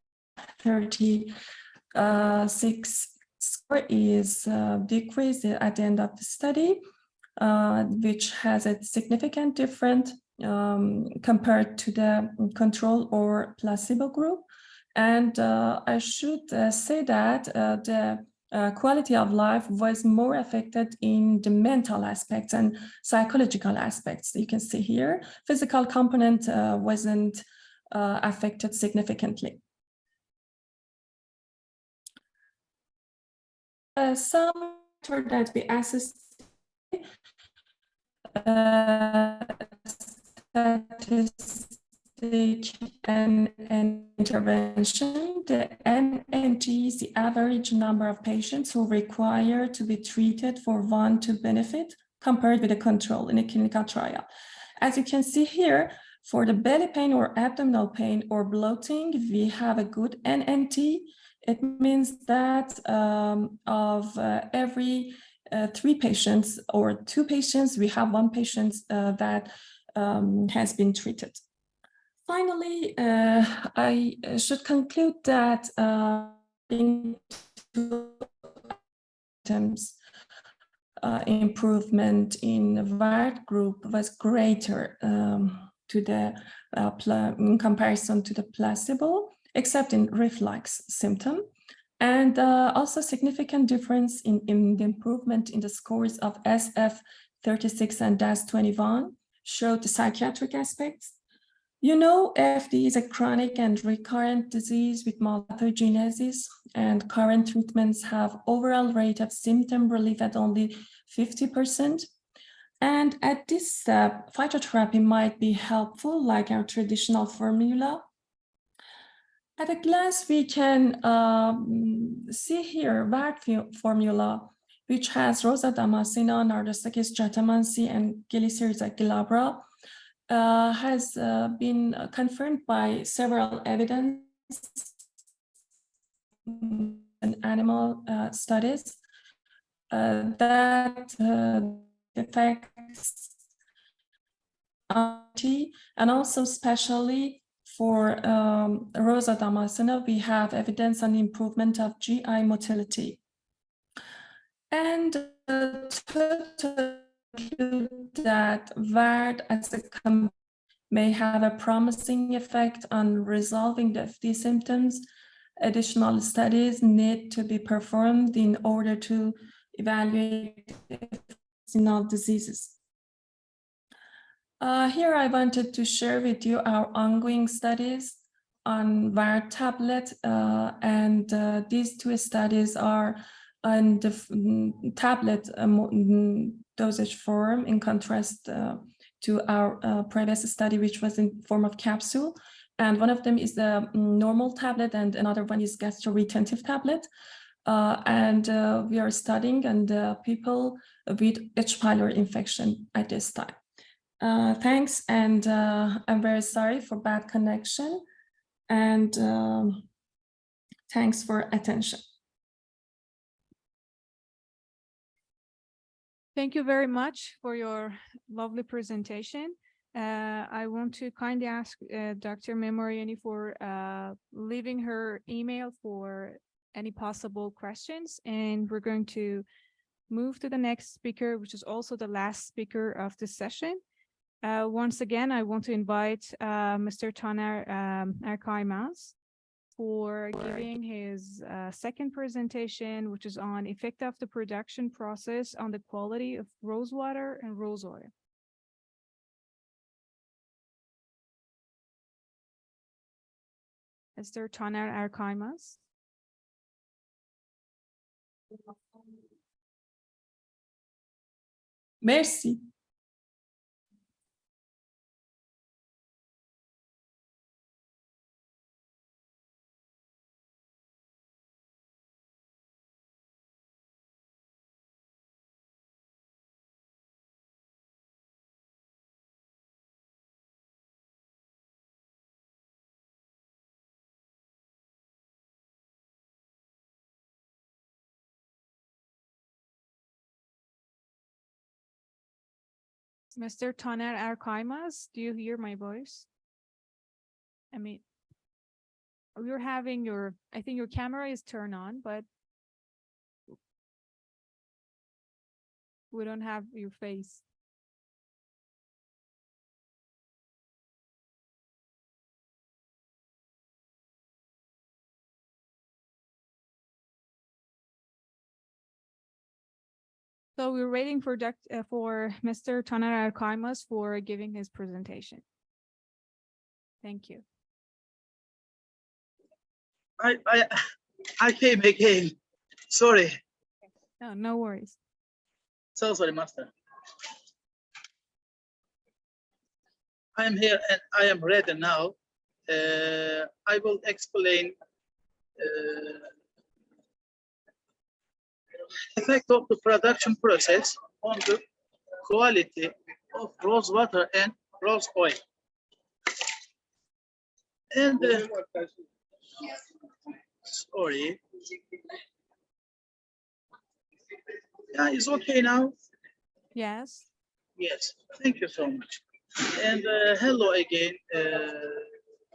36 score is decreased at the end of the study, which has a significant difference compared to the control or placebo group. And I should say that the quality of life was more affected in the mental aspects and psychological aspects. You can see here, physical component wasn't affected significantly. Some that we assessed statistic and intervention. The NNT is the average number of patients who require to be treated for 1 to benefit compared with the control in a clinical trial. As you can see here, for the belly pain or abdominal pain or bloating, we have a good NNT. It means that of every 3 patients or 2 patients, we have 1 patient that has been treated. Finally, I should conclude that in terms improvement in VART group was greater to the in comparison to the placebo, except in reflux symptom. And also significant difference in the improvement in the scores of SF36 and DAS-21 showed the psychiatric aspects. You know, FD is a chronic and recurrent disease with multipathogenesis, and current treatments have overall rate of symptom relief at only 50%. And at this step, phytotherapy might be helpful, like our traditional formula. At a glance, we can see here VARD formula, which has Rosa damascena, Nardostachys jatamansi, and Glycyrrhiza glabra, has been confirmed by several evidence in animal studies that affects and also especially for Rosa damascena, we have evidence on improvement of GI motility. And to conclude that VARD as a may have a promising effect on resolving the FD symptoms, additional studies need to be performed in order to evaluate intestinal diseases. Here I wanted to share with you our ongoing studies on VARD tablet, and these two studies are on the tablet dosage form, in contrast to our previous study, which was in form of capsule. And one of them is the normal tablet, and another one is gastroretentive tablet. We are studying on people with H. pylori infection at this time. Thanks, and I'm very sorry for bad connection, and thanks for attention. Thank you very much for your lovely presentation. I want to kindly ask Dr. Memoriani for leaving her email for any possible questions, and we're going to move to the next speaker, which is also the last speaker of this session. Once again, I want to invite Mr. Taner Erkaymaz for giving his second presentation, which is on effect of the production process on the quality of rose water and rose oil. Mr. Taner Erkaymaz. Merci. Mr. Taner Erkaymaz, do you hear my voice? I mean, you're having your, I think your camera is turned on, but we don't have your face. So we're waiting for Mr. Taner Erkaymaz for giving his presentation. Thank you. I came again. Sorry. No, no worries. So sorry, Master. I am here and I am ready now. I will explain effect of the production process on the quality of rose water and rose oil. And sorry. Yeah, it's okay now. Yes. Yes, thank you so much. And hello again.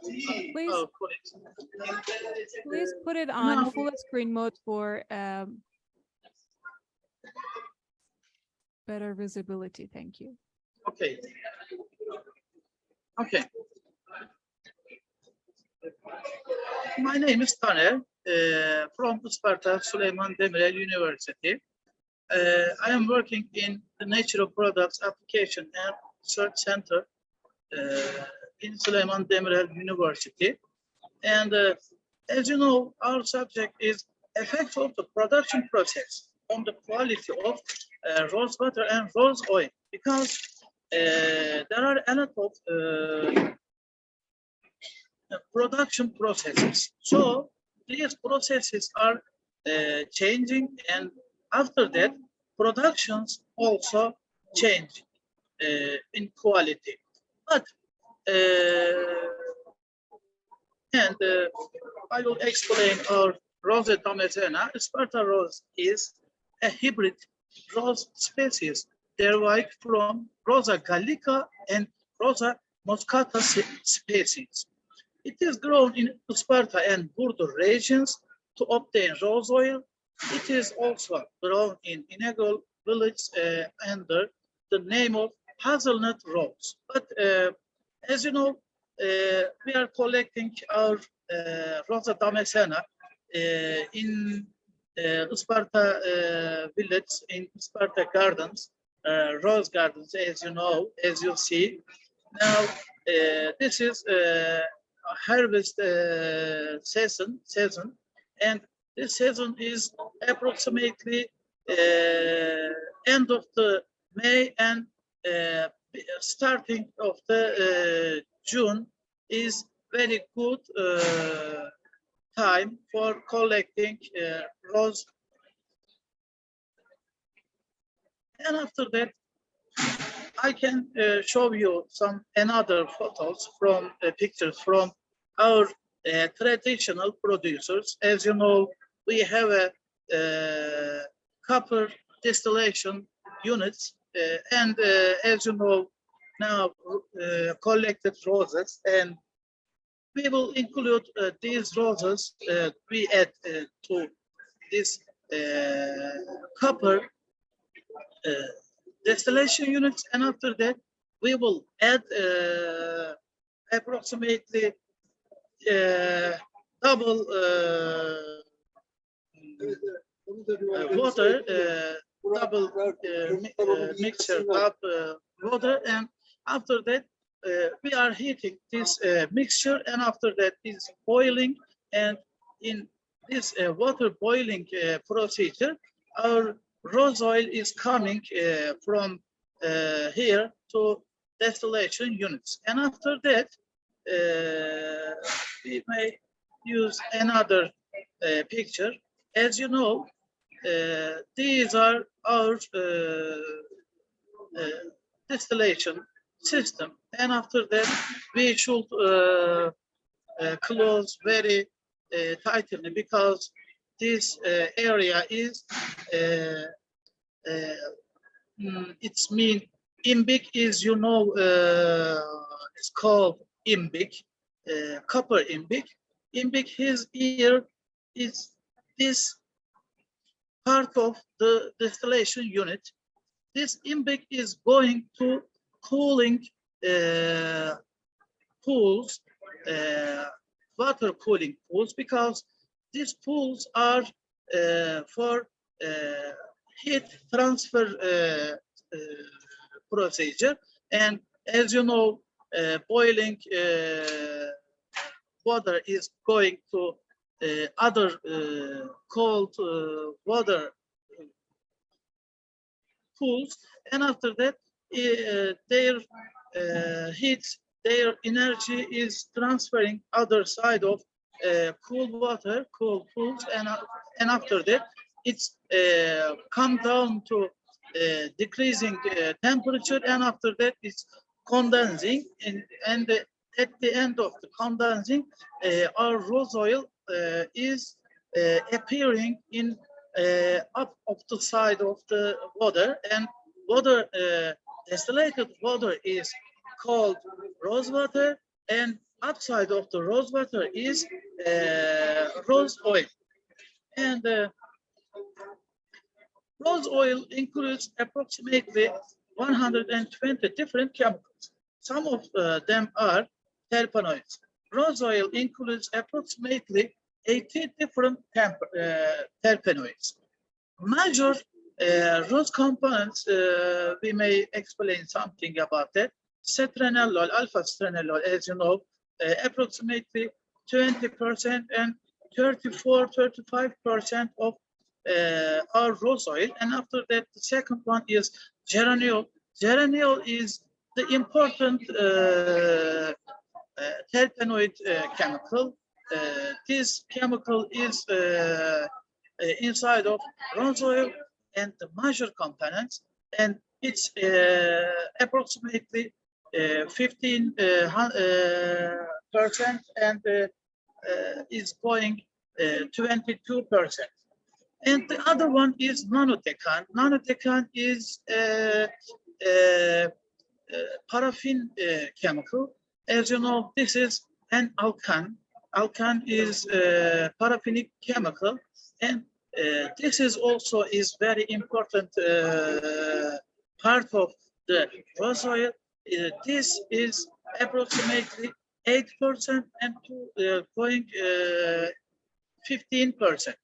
Please, colleagues. please put it on No. full screen mode for better visibility. Thank you. Okay. Okay. My name is Taner from Sparta Süleyman Demirel University. I am working in the Natural Products Application and Research Center in Süleyman Demirel University. And as you know, our subject is effect of the production process on the quality of rose water and rose oil. because there are a lot of production processes. So these processes are changing, and after that, productions also change in quality. But I will explain our Rosa damascena. Sparta rose is a hybrid rose species derived from Rosa gallica and Rosa moscata species. It is grown in Sparta and Burdur regions to obtain rose oil. It is also grown in Inegöl village under the name of hazelnut rose. But as you know, we are collecting our Rosa damascena in Sparta village, in Sparta gardens, rose gardens, as you know, as you see. Now, this is harvest season, and this season is approximately end of the May and starting of the June is very good time for collecting rose. And after that, I can show you some another photos from pictures from our traditional producers. As you know, we have a copper distillation units, and as you know, now collected roses, and we will include these roses. We add to this copper distillation units, and after that we will add approximately double water, double mixture of water, and after that we are heating this mixture, and after that is boiling, and in this water boiling procedure, our rose oil is coming from here to distillation units. And after that, we may use another picture. As you know, these are our distillation system. And after that, we should close very tightly, because this area is it's mean imbik is, you know, it's called imbik, copper imbik. Imbik, his ear is this part of the distillation unit. This imbik is going to cooling pools, water cooling pools, because these pools are for heat transfer procedure. And as you know, boiling water is going to other cold water pools, and after that their heat, their energy is transferring other side of cool water, cool pools, and after that it's come down to decreasing temperature, and after that it's condensing, and at the end of the condensing, our rose oil is appearing in up of the side of the water, and water, distillated water is called rose water, and outside of the rose water is rose oil. And rose oil includes approximately 120 different chemicals. Some of them are terpenoids. Rose oil includes approximately 80 different terpenoids. Major rose components, we may explain something about that. Citronellol, alpha-citronellol, as you know, approximately 20% and 34-35% of our rose oil. And after that, the second one is geraniol. geraniol is the important terpenoid chemical. This chemical is inside of rose oil and the major components, and it's approximately 15% and is going 22%. And the other one is nanodecan. Nanodecan is paraffin chemical. As you know, this is an alkane. Alkane is paraffinic chemical, and this is also is very important part of the rose oil. This is approximately 8% and going 15%.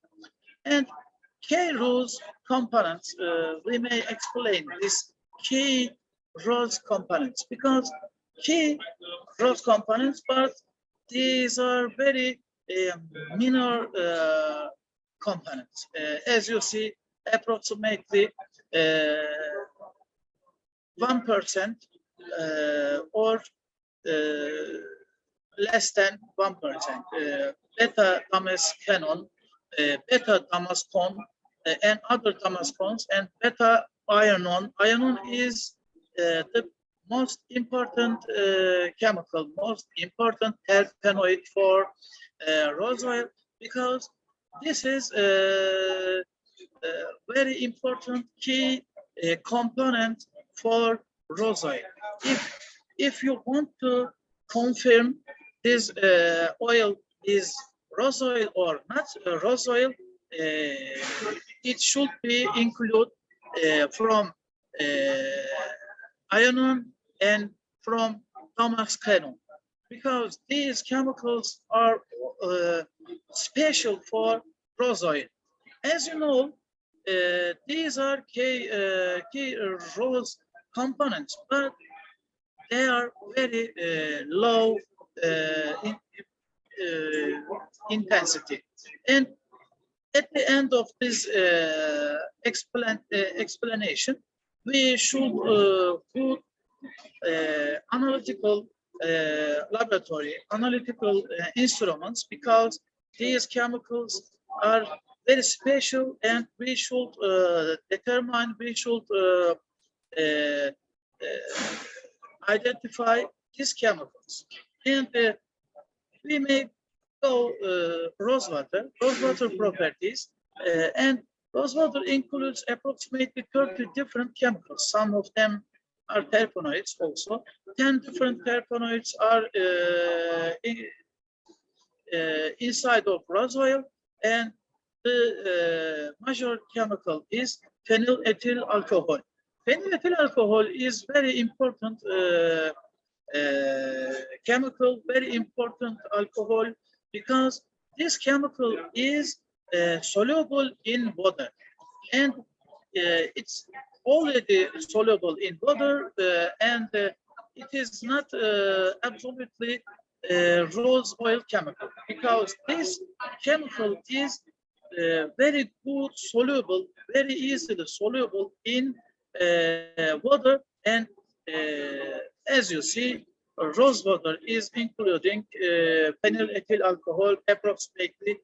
And K-rose components, we may explain this key rose components because key rose components, but these are very minor components. As you see, approximately 1% or less than 1%. Beta Damask beta Damaskon and other Damaskons, and beta ironon. Ironon is the most important chemical, most important terpenoid for rose oil, because this is a very important key component for rose oil. If you want to confirm this oil is rose oil or not rose oil, it should be included from ironon and from Damask, because these chemicals are special for rose oil. As you know, these are key rose components, but they are very low intensity. And at the end of this explanation, we should put analytical laboratory, analytical instruments, because these chemicals are very special, and we should determine, we should identify these chemicals. And we may go rosewater properties, and rosewater includes approximately 30 different chemicals. Some of them are terpenoids also. 10 different terpenoids are inside of rose oil, and the major chemical is phenylethyl alcohol. Phenylethyl alcohol is very important chemical, very important alcohol, because this chemical is soluble in water, and it's already soluble in water, and it is not absolutely rose oil chemical, because this chemical is very good soluble, very easily soluble in water, and as you see, rose water is including phenylethyl alcohol approximately,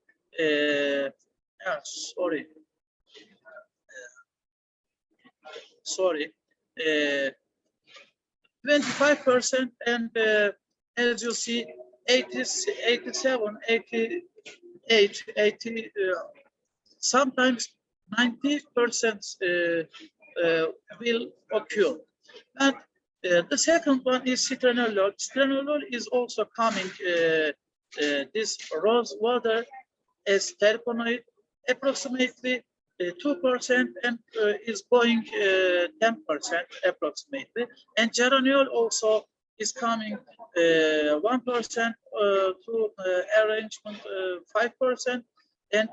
sorry, 25%, and as you see, 87, 88, 80, sometimes 90% will occur. And the second one is citronellol. Citronellol is also coming this rose water as terpenoid, approximately 2%, and is going 10% approximately. And geraniol also is coming 1% to arrangement 5%, and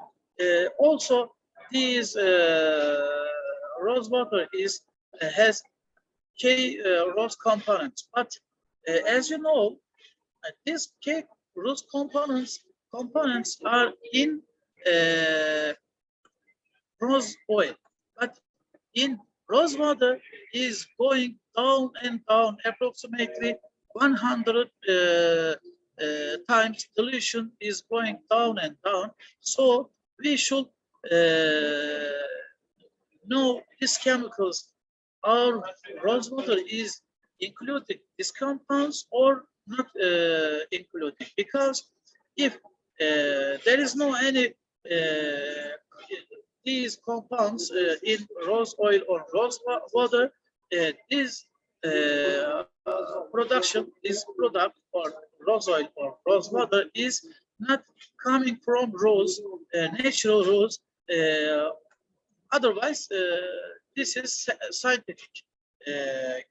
also these rose water is has K rose components. But as you know, these K rose components are in rose oil, but in rose water is going down and down, approximately 100 times dilution is going down and down. So we should know these chemicals. Our rose water is including these compounds or not including, because if there is no any these compounds in rose oil or rose water, this production, this product or rose oil or rose water is not coming from rose, natural rose. Otherwise, this is scientific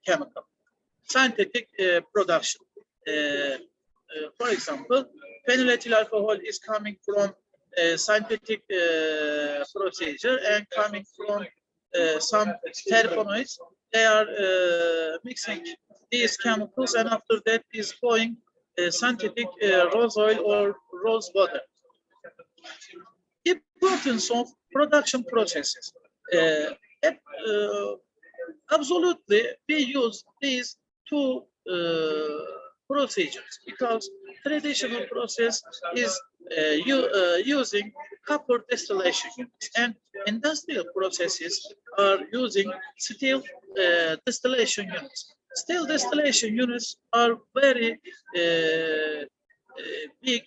chemical, scientific production. For example, phenylethyl alcohol is coming from scientific procedure and coming from some terpenoids. They are mixing these chemicals, and after that is going scientific rose oil or rose water. Importance of production processes. Absolutely, we use these two procedures because traditional process is using copper distillation units, and industrial processes are using steel distillation units. Steel distillation units are very big,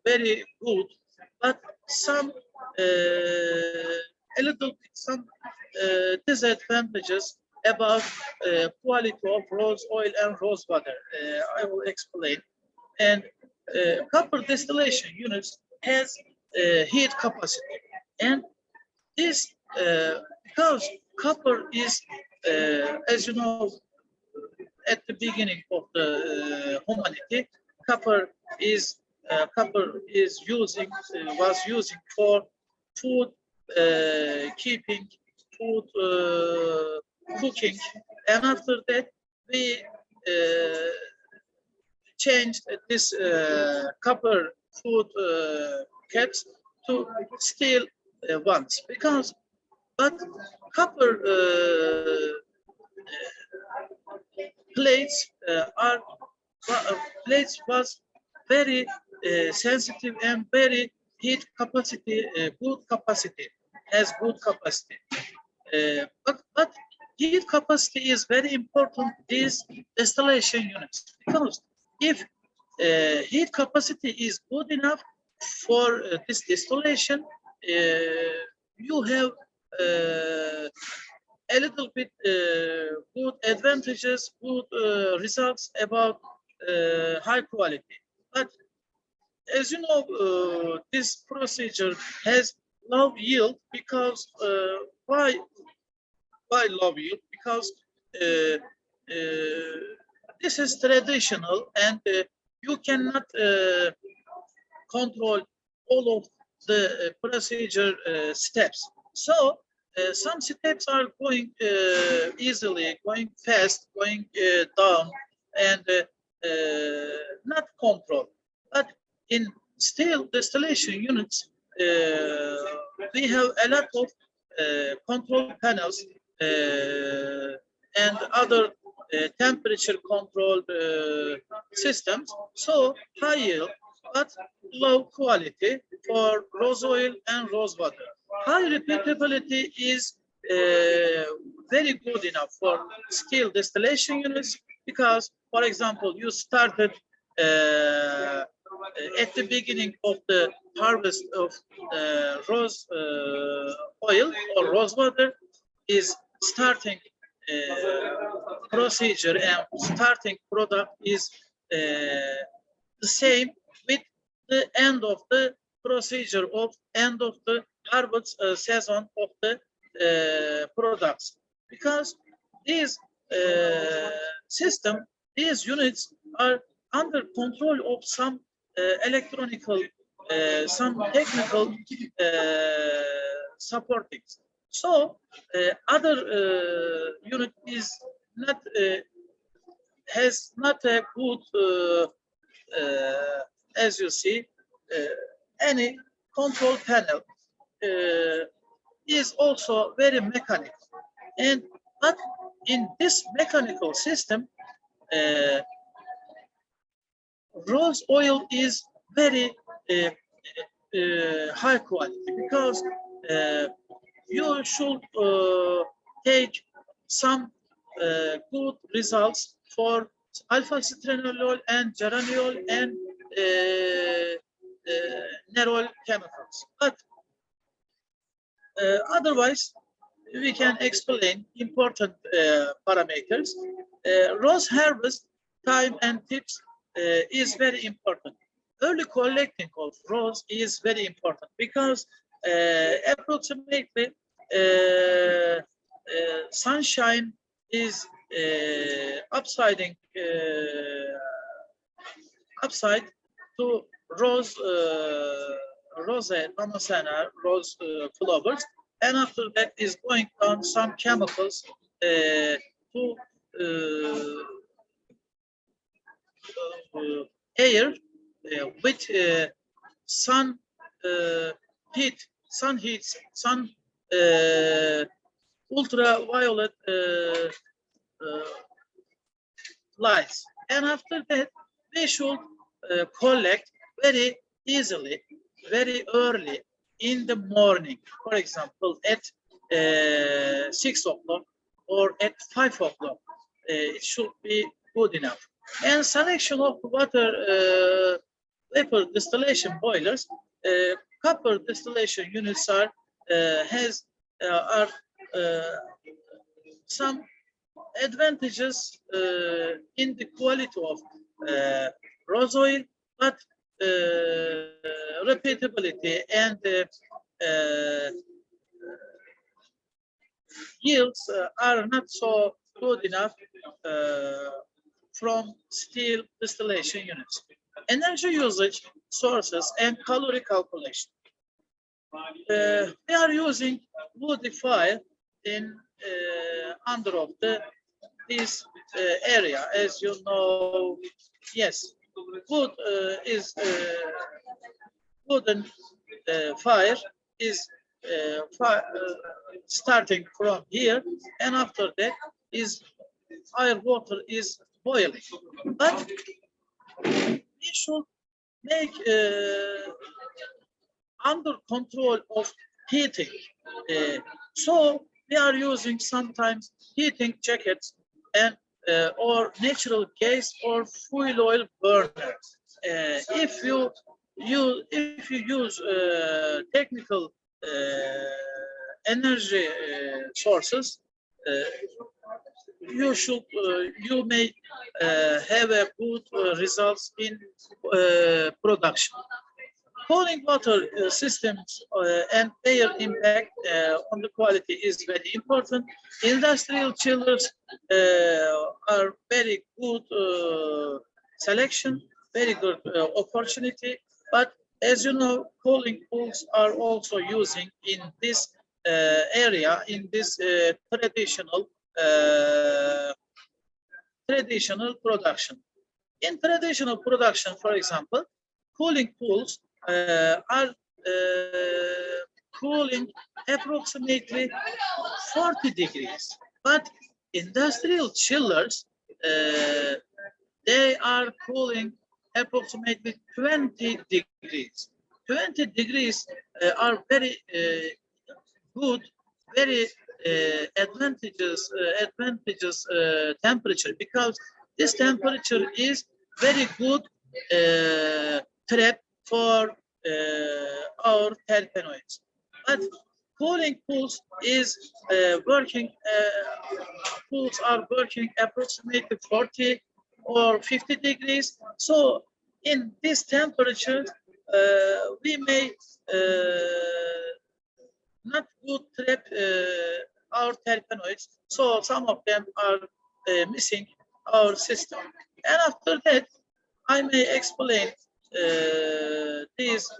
very good, but some a little bit some disadvantages about quality of rose oil and rose water. I will explain. And copper distillation units has heat capacity, and this because copper is, as you know, at the beginning of the humanity, copper is using was using for food keeping, food cooking, and after that we changed this copper food caps to steel ones, because but copper plates plates was very sensitive and very heat capacity, good capacity, has good capacity. But heat capacity is very important these distillation units, because if heat capacity is good enough for this distillation, you have a little bit good advantages, good results about high quality. But as you know, this procedure has low yield because why low yield? Because this is traditional, and you cannot control all of the procedure steps. So some steps are going easily, going fast, going down, and not controlled. But in steel distillation units, we have a lot of control panels and other temperature controlled systems. So high yield, but low quality for rose oil and rose water. High repeatability is very good enough for steel distillation units, because, for example, you started at the beginning of the harvest of rose oil or rose water is starting procedure, and starting product is the same with the end of the procedure of end of the harvest season of the products, because these system, these units are under control of some electronical, some technical supporting. So other unit is not has not a good, as you see, any control panel is also very mechanical. But in this mechanical system, rose oil is very high quality, because you should take some good results for alpha-citranolol and geraniol and nerol chemicals. But otherwise, we can explain important parameters. Rose harvest time and tips is very important. Early collecting of rose is very important, because approximately sunshine is upside to rose damascena rose flowers, and after that is going on some chemicals to air with sun heat, sun ultraviolet lights, and after that we should collect very easily, very early in the morning. For example, at 6 o'clock or at 5 o'clock, it should be good enough. And selection of water vapor distillation boilers, copper distillation units are some advantages in the quality of rose oil, but repeatability and yields are not so good enough from steel distillation units. Energy usage sources and calorie calculation. We are using woody fire in under of this area, as you know. Yes, wood is wooden fire is starting from here, and after that is air water is boiling. But we should make under control of heating. So we are using sometimes heating jackets and or natural gas or fuel oil burner. If you use technical energy sources, you may have a good results in production. Cooling water systems and their impact on the quality is very important. Industrial chillers are very good selection, very good opportunity. But as you know, cooling pools are also using in this area, in this traditional production. In traditional production, for example, cooling pools are cooling approximately 40 degrees, but industrial chillers, they are cooling approximately 20 degrees. 20 degrees are very good, very advantageous temperature, because this temperature is very good trap for our terpenoids. But cooling pools is pools are working approximately 40 or 50 degrees. So in this temperature, we may not good trap our terpenoids. So some of them are missing our system. And after that, I may explain this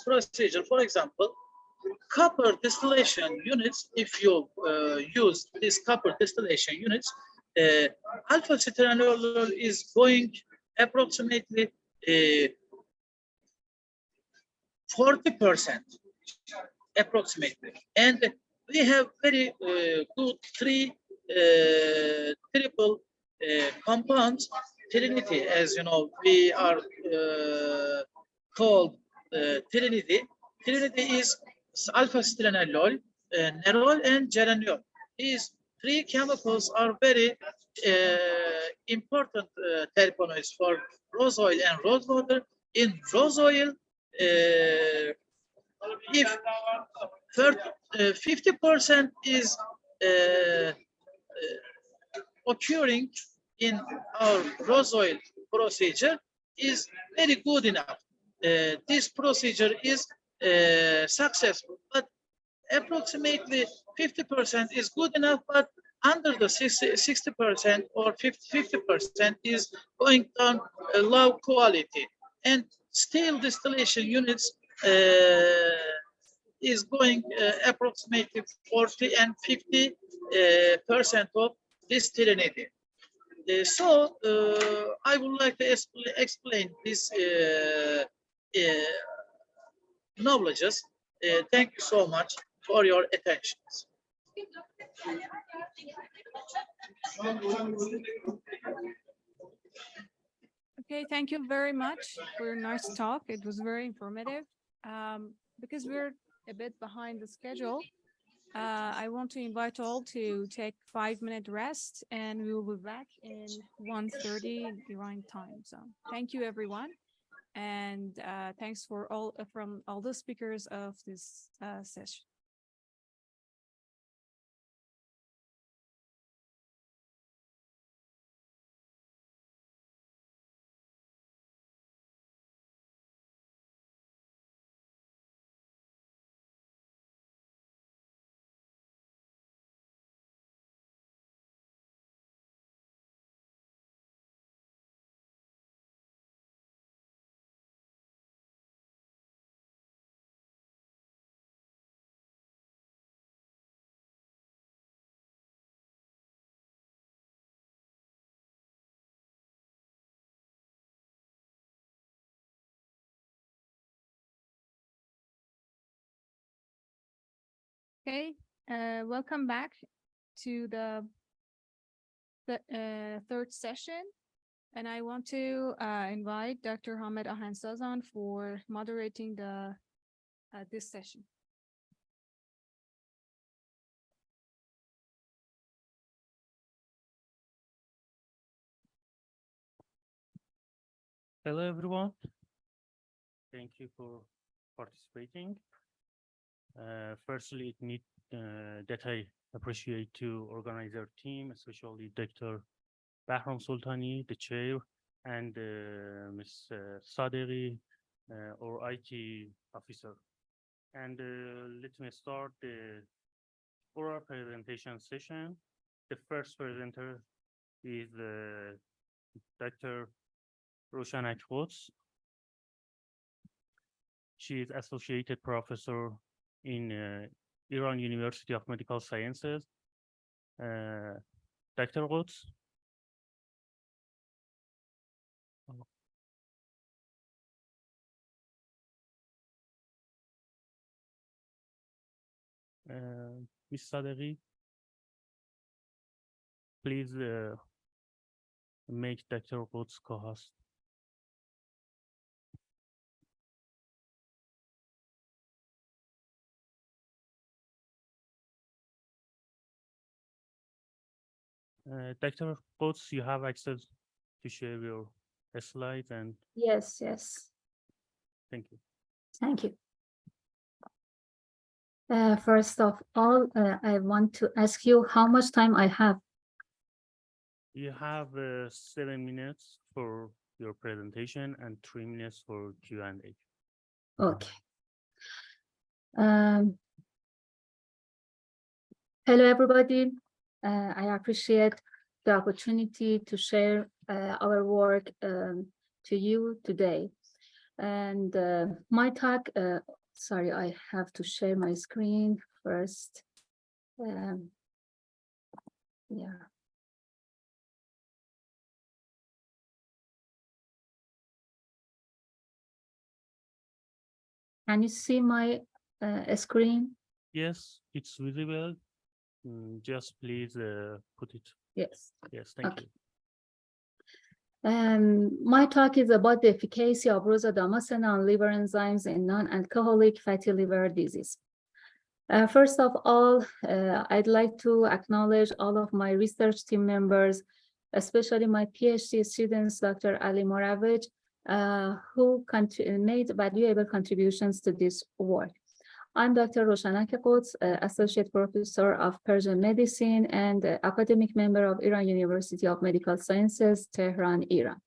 procedure. For example, copper distillation units, if you use these copper distillation units, alpha-citranolol is going approximately 40%, approximately. And we have very good three triple compounds. Trinity, as you know, we are called Trinity. Trinity is alpha-citronellol, nerol, and geraniol. These three chemicals are very important terpenoids for rose oil and rose water. In rose oil, if 50% is occurring in our rose oil procedure is very good enough. This procedure is successful, but approximately 50% is good enough, but under the 60% or 50% is going down low quality. And still distillation units is going approximately 40 and 50% of distillation. So I would like to explain these knowledges. Thank you so much for your attention. Okay, thank you very much for your nice talk. It was very informative. Because we're a bit behind the schedule, I want to invite all to take 5-minute rest, and we will be back in 1:30 Iran time. So thank you, everyone. And thanks for from all the speakers of this session. Okay, welcome back to the third session. And I want to invite Dr. Hamed Ahansazan for moderating this session. Hello, everyone. Thank you for participating. Firstly, that I appreciate to organizer team, especially Dr. Bahram Sultani, the chair, and Ms. Sadeghi, our IT officer. And let me start the oral presentation session. The first presenter is Dr. Roshan Quds. She is associated professor in Iran University of Medical Sciences. Dr. Quds. Ms. Sadeghi, please make Dr. Quds co-host. Dr. Quds, you have access to share your slides and Yes. thank you. Thank you. First of all, I want to ask you how much time I have. You have 7 minutes for your presentation and 3 minutes for Q&A. Okay. Hello, everybody. I appreciate the opportunity to share our work to you today. And my talk, sorry, I have to share my screen first. Yeah. Can you see my screen? Yes, it's visible. Just please put it. Yes. Yes, thank Okay. you. My talk is about the efficacy of rosudamascena on liver enzymes in non-alcoholic fatty liver disease. First of all, I'd like to acknowledge all of my research team members, especially my PhD students, Dr. Ali Moravej, who made valuable contributions to this work. I'm Dr. Roshanak Quds, Associate Professor of Persian Medicine and academic member of Iran University of Medical Sciences, Tehran, Iran.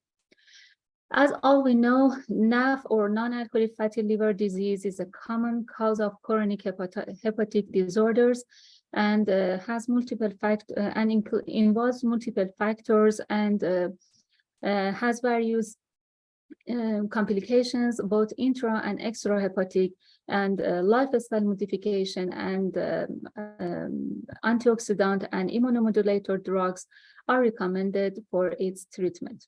As all we know, NAF or non-alcoholic fatty liver disease is a common cause of chronic hepatic disorders and has multiple involves multiple factors and has various complications, both intra and extrahepatic, and lifestyle modification and antioxidant and immunomodulator drugs are recommended for its treatment.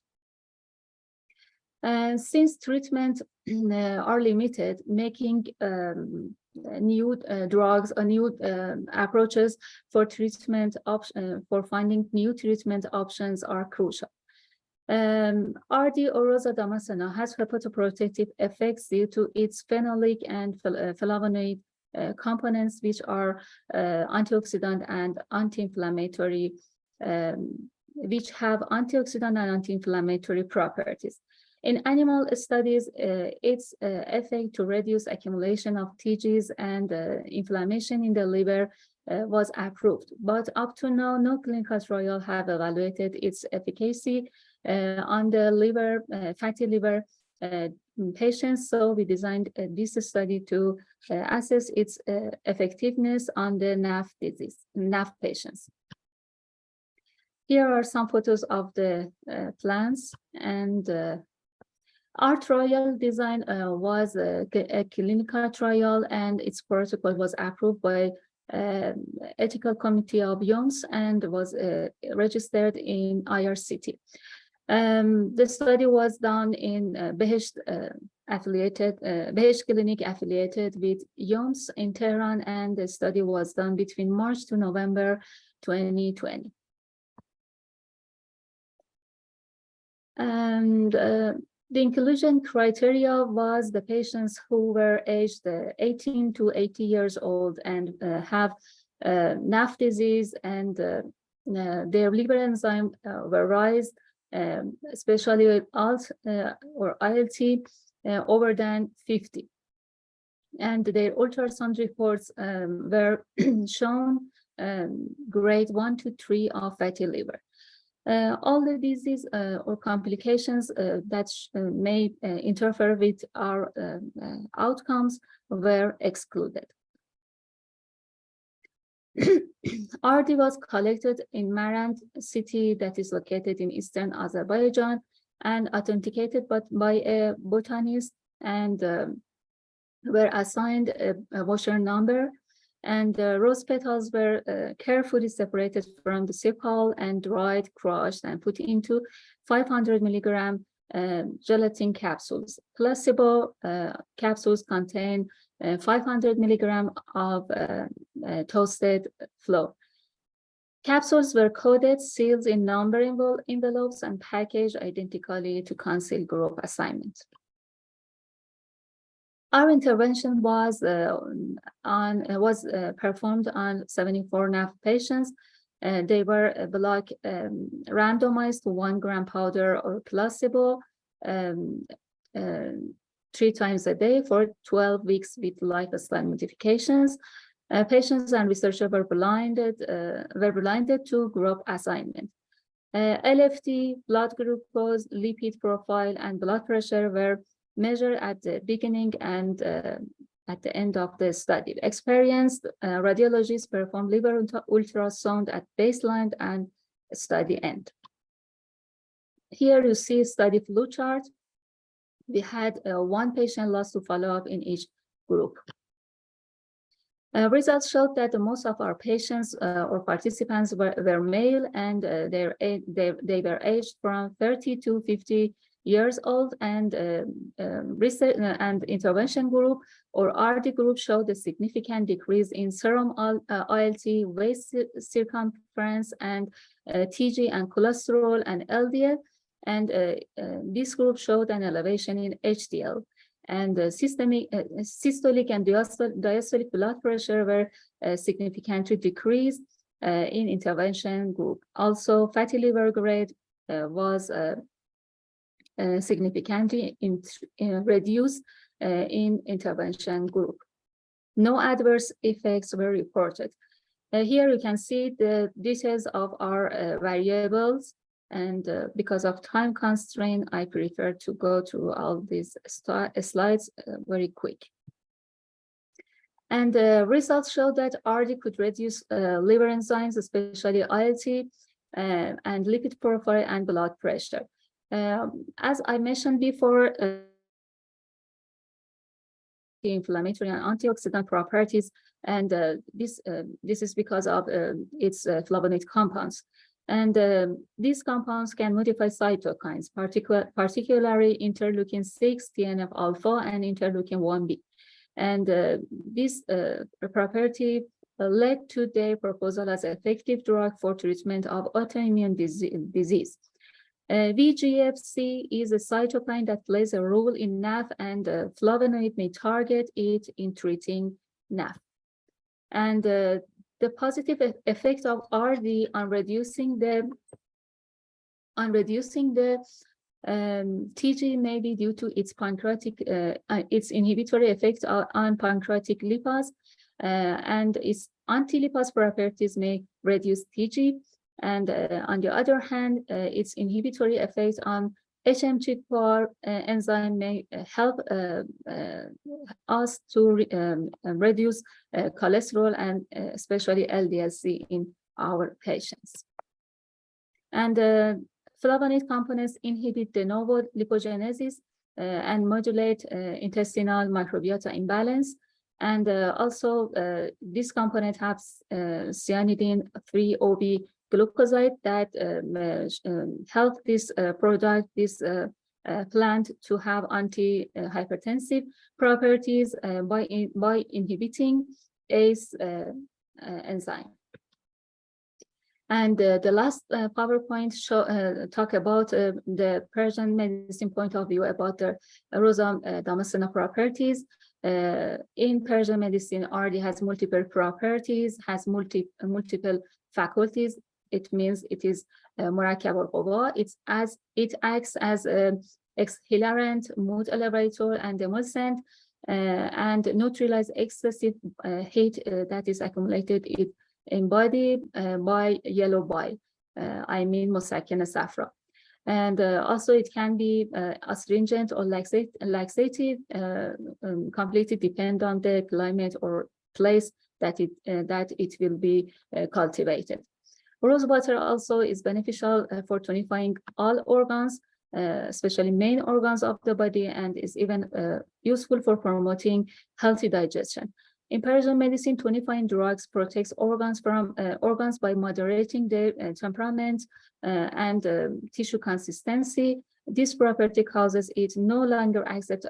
Since treatment are limited, making new drugs or new approaches for treatment for finding new treatment options are crucial. RD or rosudamascena has hepatoprotective effects due to its phenolic and flavonoid components, which are antioxidant and anti-inflammatory, which have antioxidant and anti-inflammatory properties. In animal studies, its effect to reduce accumulation of TGs and inflammation in the liver was approved. But up to now, no clinical trial have evaluated its efficacy on the liver, fatty liver patients. So we designed this study to assess its effectiveness on the NAF disease, NAF patients. Here are some photos of the plants, and our trial design was a clinical trial, and its protocol was approved by ethical committee of YOMS and was registered in IRCT. The study was done in Behesht Clinic affiliated with YOMS in Tehran, and the study was done between March to November 2020. And the inclusion criteria was the patients who were aged 18 to 80 years old and have NAF disease, and their liver enzyme were raised, especially with ALT or ILT over than 50. And their ultrasound reports were shown grade 1 to 3 of fatty liver. All the disease or complications that may interfere with our outcomes were excluded. RD was collected in Marand city that is located in eastern Azerbaijan and authenticated by a botanist, and were assigned a washer number, and rose petals were carefully separated from the sepal and dried, crushed, and put into 500 milligram gelatin capsules. Placebo capsules contain 500 milligram of toasted flour. Capsules were coded, sealed in number envelopes, and packaged identically to conceal group assignment. Our intervention was performed on 74 NAF patients. They were randomized to 1 gram powder or placebo 3 times a day for 12 weeks with lifestyle modifications. Patients and researchers were blinded to group assignment. LFT, blood glucose, lipid profile, and blood pressure were measured at the beginning and at the end of the study. Experienced radiologists performed liver ultrasound at baseline and study end. Here you see study flow chart. We had 1 patient lost to follow-up in each group. Results showed that most of our patients or participants were male, and they were aged from 30 to 50 years old, and research and intervention group or RD group showed a significant decrease in serum ALT, waist circumference, and TG and cholesterol and LDL. And this group showed an elevation in HDL. And systolic and diastolic blood pressure were significantly decreased in intervention group. Also, fatty liver grade was significantly reduced in intervention group. No adverse effects were reported. Here you can see the details of our variables, and because of time constraint, I prefer to go through all these slides very quick. And the results show that RD could reduce liver enzymes, especially ALT, and lipid profile and blood pressure. As I mentioned before, inflammatory and antioxidant properties, and this is because of its flavonoid compounds. And these compounds can modify cytokines, particularly interleukin-6, TNF-alpha, and interleukin-1b. And this property led to their proposal as effective drug for treatment of autoimmune disease. VEGF-C is a cytokine that plays a role in NAF, and flavonoid may target it in treating NAF. And the positive effect of RD on reducing the TG may be due to its its inhibitory effect on pancreatic lipids, and its anti-lipase properties may reduce TG. And on the other hand, its inhibitory effect on HMG-CoR enzyme may help us to reduce cholesterol and especially LDL-C in our patients. And flavonoid components inhibit de novo lipogenesis and modulate intestinal microbiota imbalance. And also, this component has cyanidin 3-OB glucoside that help this product, this plant, to have anti-hypertensive properties by inhibiting ACE enzyme. And the last PowerPoint talk about the Persian medicine point of view about the Rosa Damascena properties. In Persian medicine, RD has multiple properties, has multiple faculties. It means it is murakkab al-quwa. It acts as an exhilarant, mood elevator, and emulsant, and neutralize excessive heat that is accumulated in body by yellow bile. I mean musakken safra. And also it can be astringent or laxative, completely depend on the climate or place that it will be cultivated. Rose water also is beneficial for tonifying all organs, especially main organs of the body, and is even useful for promoting healthy digestion. In Persian medicine, tonifying drugs protects organs from organs by moderating their temperament and tissue consistency. This property causes it no longer accept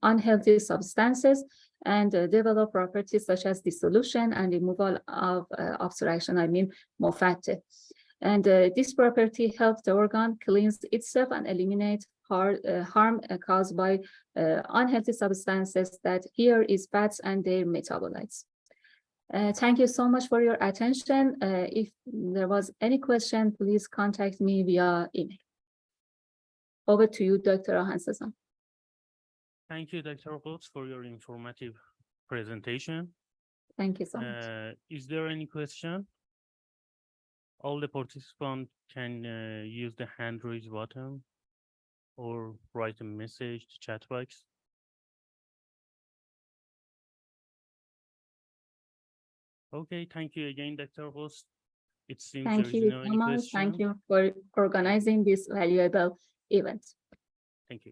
unhealthy substances and develop properties such as dissolution and removal of obstruction, I mean mofate. And this property helps the organ cleanse itself and eliminate harm caused by unhealthy substances, that here is fats and their metabolites. Thank you so much for your attention. If there was any question, please contact me via email. Over to you, Dr. Ahansazan. Thank you, Dr. Quds, for your informative presentation. Thank you so much. Is there any question? All the participants can use the hand raise button or write a message to chat box. Okay, thank you again, Dr. Quds. It seems there is no any question. Thank you for organizing this valuable event. Thank you.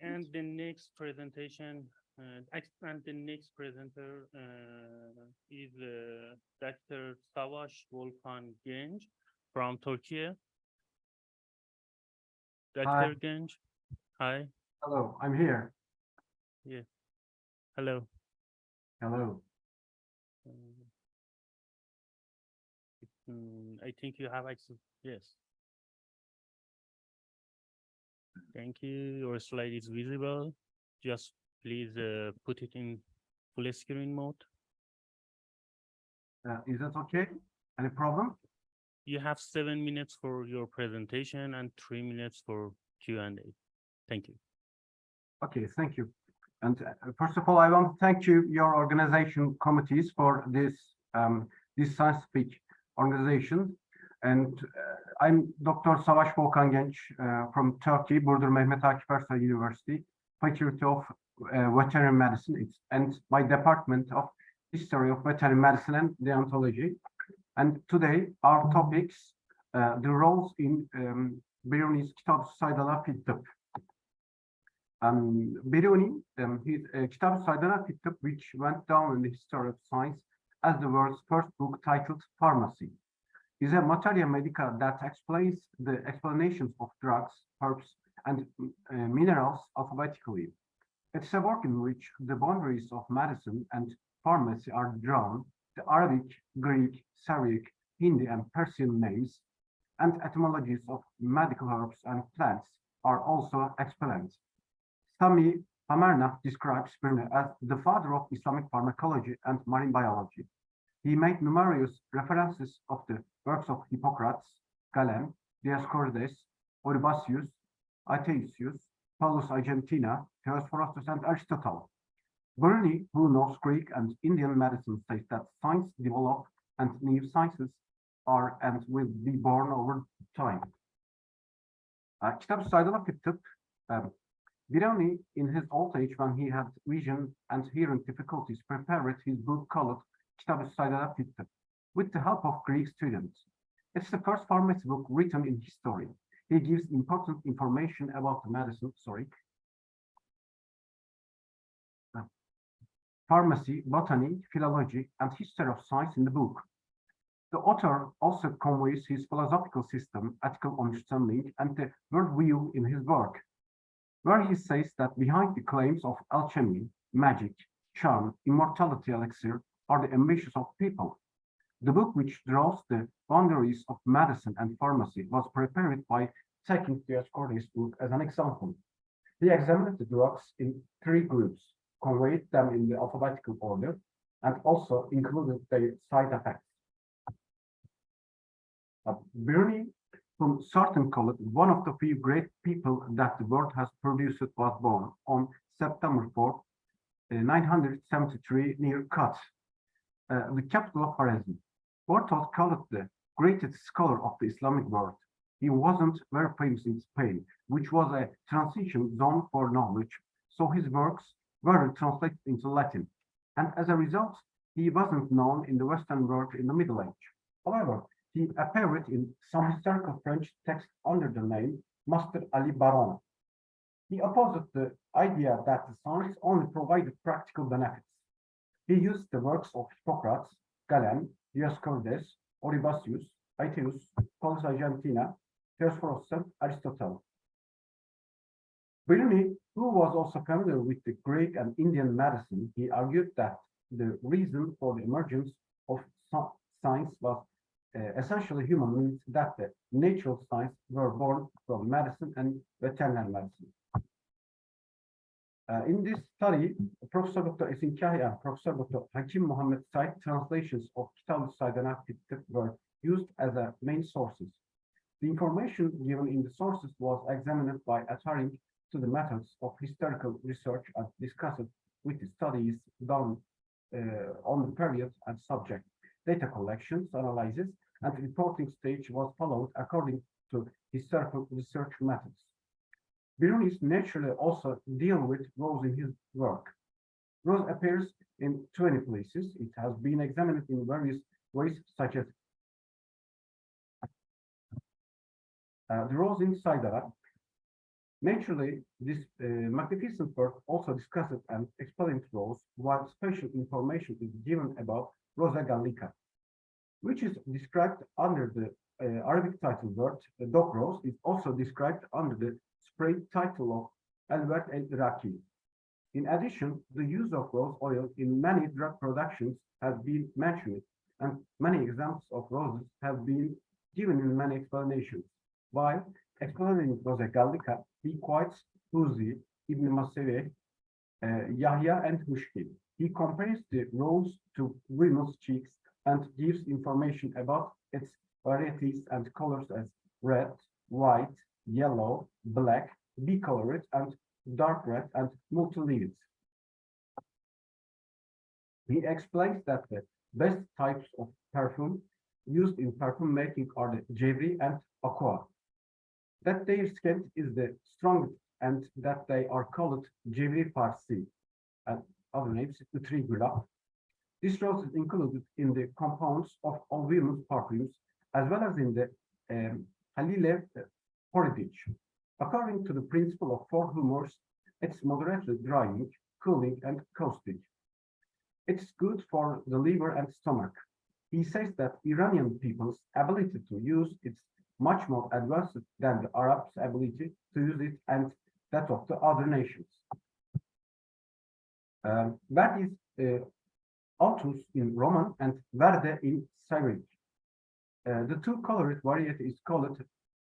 And the next presentation, and the next presenter is Dr. Savaş Volkan Genç from Turkey. Dr. Ganj. Hi. Hello, I'm here. Yeah. Hello. Hello. I think you have access. Yes. Thank you. Your slide is visible. Just please put it in full screen mode. Is that okay? Any problem? You have 7 minutes for your presentation and 3 minutes for Q&A. Thank you. Okay, thank you. And first of all, I want to thank you, your organization committees for this scientific organization. And I'm Dr. Savaş Volkan Genç from Turkey, Burdur Mehmet Akif Ersoy University, Faculty of Veterinary Medicine, and my department of History of Veterinary Medicine and Deontology. And today, our topics, the roles in Biruni's Kitab-ı Saydala fi Tıp. Biruni, his Kitab-ı Saydala fi Tıp, which went down in the history of science as the world's first book titled Pharmacy, is a Materia Medica that explains the explanations of drugs, herbs, and minerals alphabetically. It's a work in which the boundaries of medicine and pharmacy are drawn. The Arabic, Greek, Syriac, Hindi, and Persian names and etymologies of medical herbs and plants are also explained. Sami Hamernath describes Biruni as the father of Islamic pharmacology and marine biology. He made numerous references of the works of Hippocrates, Galen, Dioscorides, Oribasius, Aethesius, Paulus Argentina, Theosphorus, and Aristotle. Biruni, who knows Greek and Indian medicine, says that science developed and new sciences are and will be born over time. Kitab-ı Saydala fi Tıp, Biruni, in his old age when he had vision and hearing difficulties, prepared his book called Kitab-ı Saydala fi Tıp with the help of Greek students. It's the first pharmacy book written in history. He gives important information about the medicine, pharmacy, botany, philology, and history of science in the book. The author also conveys his philosophical system, ethical understanding, and the worldview in his work, where he says that behind the claims of alchemy, magic, charm, immortality elixir are the ambitions of people. The book, which draws the boundaries of medicine and pharmacy, was prepared by taking Dioscorides' book as an example. He examined the drugs in 3 groups, conveyed them in the alphabetical order, and also included their side effects. Biruni, whom certain call it one of the few great people that the world has produced, was born on September 4, 973, near Kut, the capital of Khwarezm. Bartholdi called it the greatest scholar of the Islamic world. He wasn't very famous in Spain, which was a transition zone for knowledge, so his works were translated into Latin, and as a result, he wasn't known in the Western world in the Middle Age. However, he appeared in some historical French texts under the name Master Ali Baron. He opposed the idea that the science only provided practical benefits. He used the works of Hippocrates, Galen, Dioscorides, Oribasius, Aethesius, Paulus Argentina, Theosphorus, and Aristotle. Biruni, who was also familiar with the Greek and Indian medicine, he argued that the reason for the emergence of science was essentially human needs, that the natural science were born from medicine and veterinary medicine. In this study, Professor Dr. Esin Kahya and Professor Dr. Hakim Muhammad Said translations of Kitab-ı Saydala fi Tıp were used as main sources. The information given in the sources was examined by adhering to the methods of historical research and discussed with the studies done on the period and subject. Data collections, analysis, and reporting stage was followed according to historical research methods. Biruni naturally also deal with rose in his work. Rose appears in 20 places. It has been examined in various ways, such as the rose in Saydala. Naturally, this magnificent work also discusses and explains rose, while special information is given about Rosa gallica, which is described under the Arabic title word, dog rose, is also described under the spray title of Al-Ward al-Iraqi. In addition, the use of rose oil in many drug productions has been mentioned, and many examples of roses have been given in many explanations. While explaining Rose Gallica, he quotes Huzi, Ibn Maseweh, Yahya, and Mushkil. He compares the rose to women's cheeks and gives information about its varieties and colors as red, white, yellow, black, bicolored, and dark red, and multi-leaved. He explains that the best types of perfume used in perfume making are the Jevri and Aqua. That their scent is the strongest and that they are called Jevri Farsi, and other names, the tree gulab. This rose is included in the compounds of all women's perfumes, as well as in the Halile porridge. According to the principle of four humors, it's moderately drying, cooling, and caustic. It's good for the liver and stomach. He says that Iranian people's ability to use it much more advanced than the Arabs' ability to use it and that of the other nations. That is Altus in Roman and Verde in Syriac. The two-colored variety is called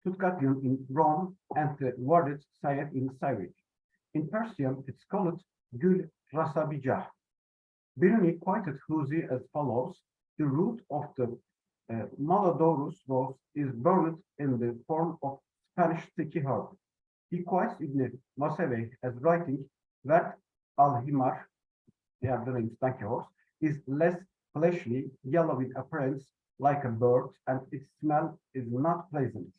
Tutkatyon in Rome and the worded Sayed in Syriac. In Persian, it's called Gül Rasabijah. Biruni quoted Huzi as follows: the root of the Malodorus rose is burned in the form of Spanish sticky herb. He quotes Ibn Maseweh as writing that al-himar, the name donkey horse, is less fleshly, yellow with appearance like a bird, and its smell is not pleasant.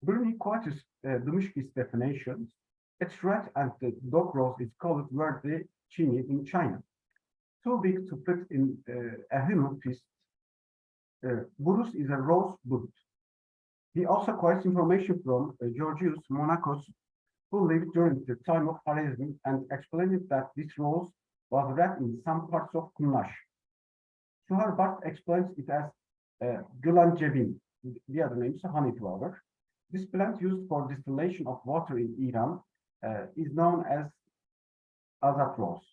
Biruni quotes Damask's definitions. It's red and the dog rose is called verde chini in China. Too big to fit in a human fist. Burus is a rose bud. He also quotes information from Georgius Monachos, who lived during the time of Khwarezm, and explained that this rose was red in some parts of Kumash. Suharbart explains it as Gulanjebin, the other name is honeyflower. This plant used for distillation of water in Iran is known as Azat rose.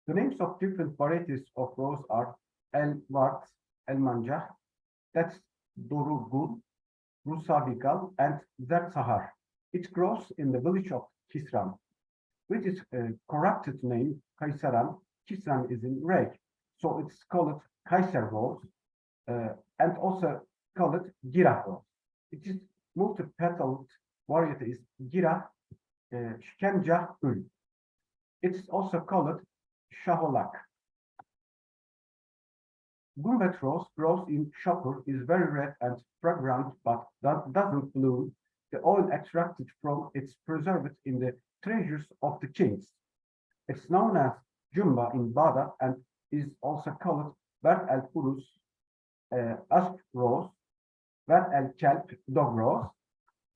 The names of different varieties of rose are El-Ward, El-Manjah, that's Dorugul, Rusavigal, and Zersahar. It grows in the village of Kisran. With its corrupted name, Kaisaran, Kisran is in Reg, so it's called Kaiser rose, and also called Girah rose. It is multi-petaled variety is Girah Şkenca Ül. It's also called Shaholak. Gumbet rose grows in Shapur, is very red and fragrant, but doesn't bloom. The oil extracted from it's preserved in the treasures of the kings. It's known as Jumba in Baghdad and is also called Bert el Purus Ask rose. Bert el Kelp dog rose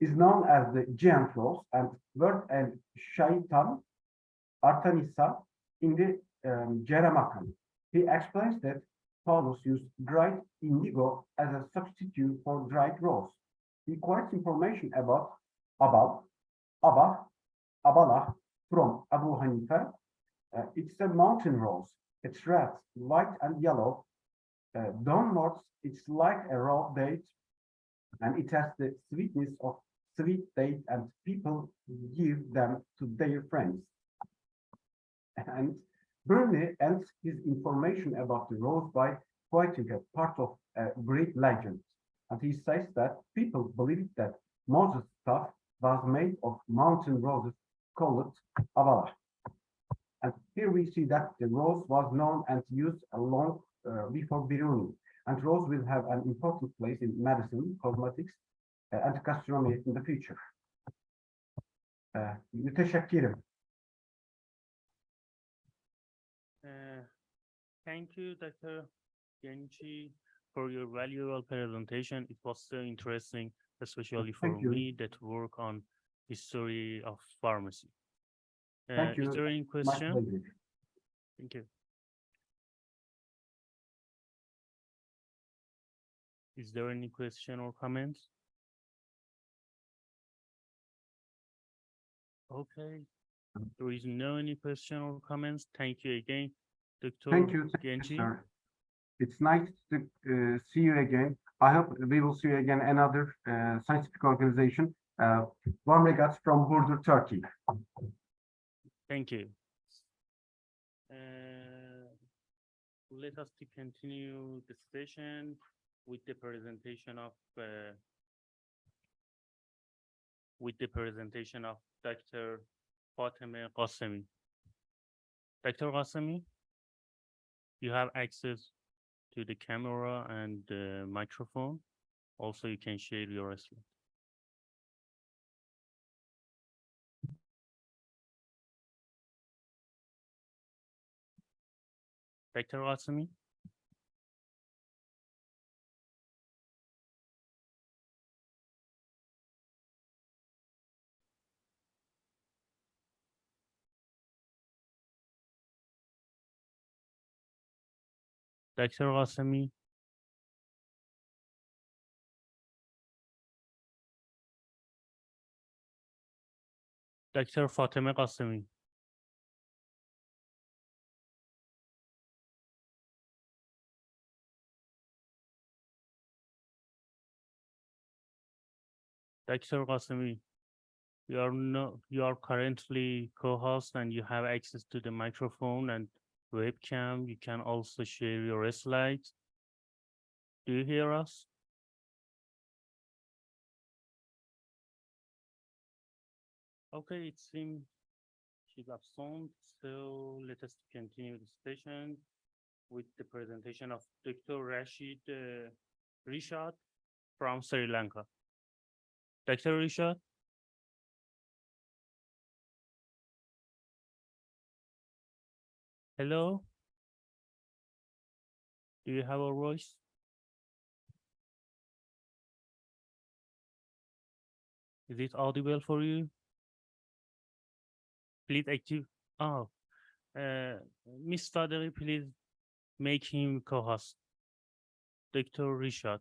is known as the giant rose, and Bert el Shaitan Artemisa in the Jeramakan. He explains that Paulus used dried indigo as a substitute for dried rose. He quotes information about Abal, Abala from Abu Hanifa. It's a mountain rose. It's red, white, and yellow. Downwards, it's like a raw date, and it has the sweetness of sweet date, and people give them to their friends. And Burnley ends his information about the rose by quoting a part of a Greek legend. And he says that people believed that Moses' staff was made of mountain roses called Avala. And here we see that the rose was known and used long before Biruni. And rose will have an important place in medicine, cosmetics, and gastronomy in the future. Müteşekkirim. Thank you, Dr. Genci, for your valuable presentation. It was so interesting, especially for me that work on history of pharmacy. Thank you. Is there any question? Thank you. Is there any question or comments? Okay, there is no any question or comments. Thank you again, Dr. Thank you, Genci. sir. It's nice to see you again. I hope we will see you again another scientific organization. Warm regards from Burdur, Turkey. Thank you. Let us to continue the session with the presentation of Dr. Fatemeh Qasemi. Dr. Qasemi, you have access to the camera and the microphone. Also, you can share your slide. Dr. Qasemi? Dr. Qasemi? Dr. Fatemeh Qasemi? Dr. Qasemi, you are currently co-host and you have access to the microphone and webcam. You can also share your slides. Do you hear us? Okay, it seems she's absent, so let us continue the session with the presentation of Dr. Rashid Rishad from Sri Lanka. Dr. Rishad? Hello? Do you have a voice? Is it audible for you? Please active. Oh, Miss Taderi, please make him co-host. Dr. Rishad.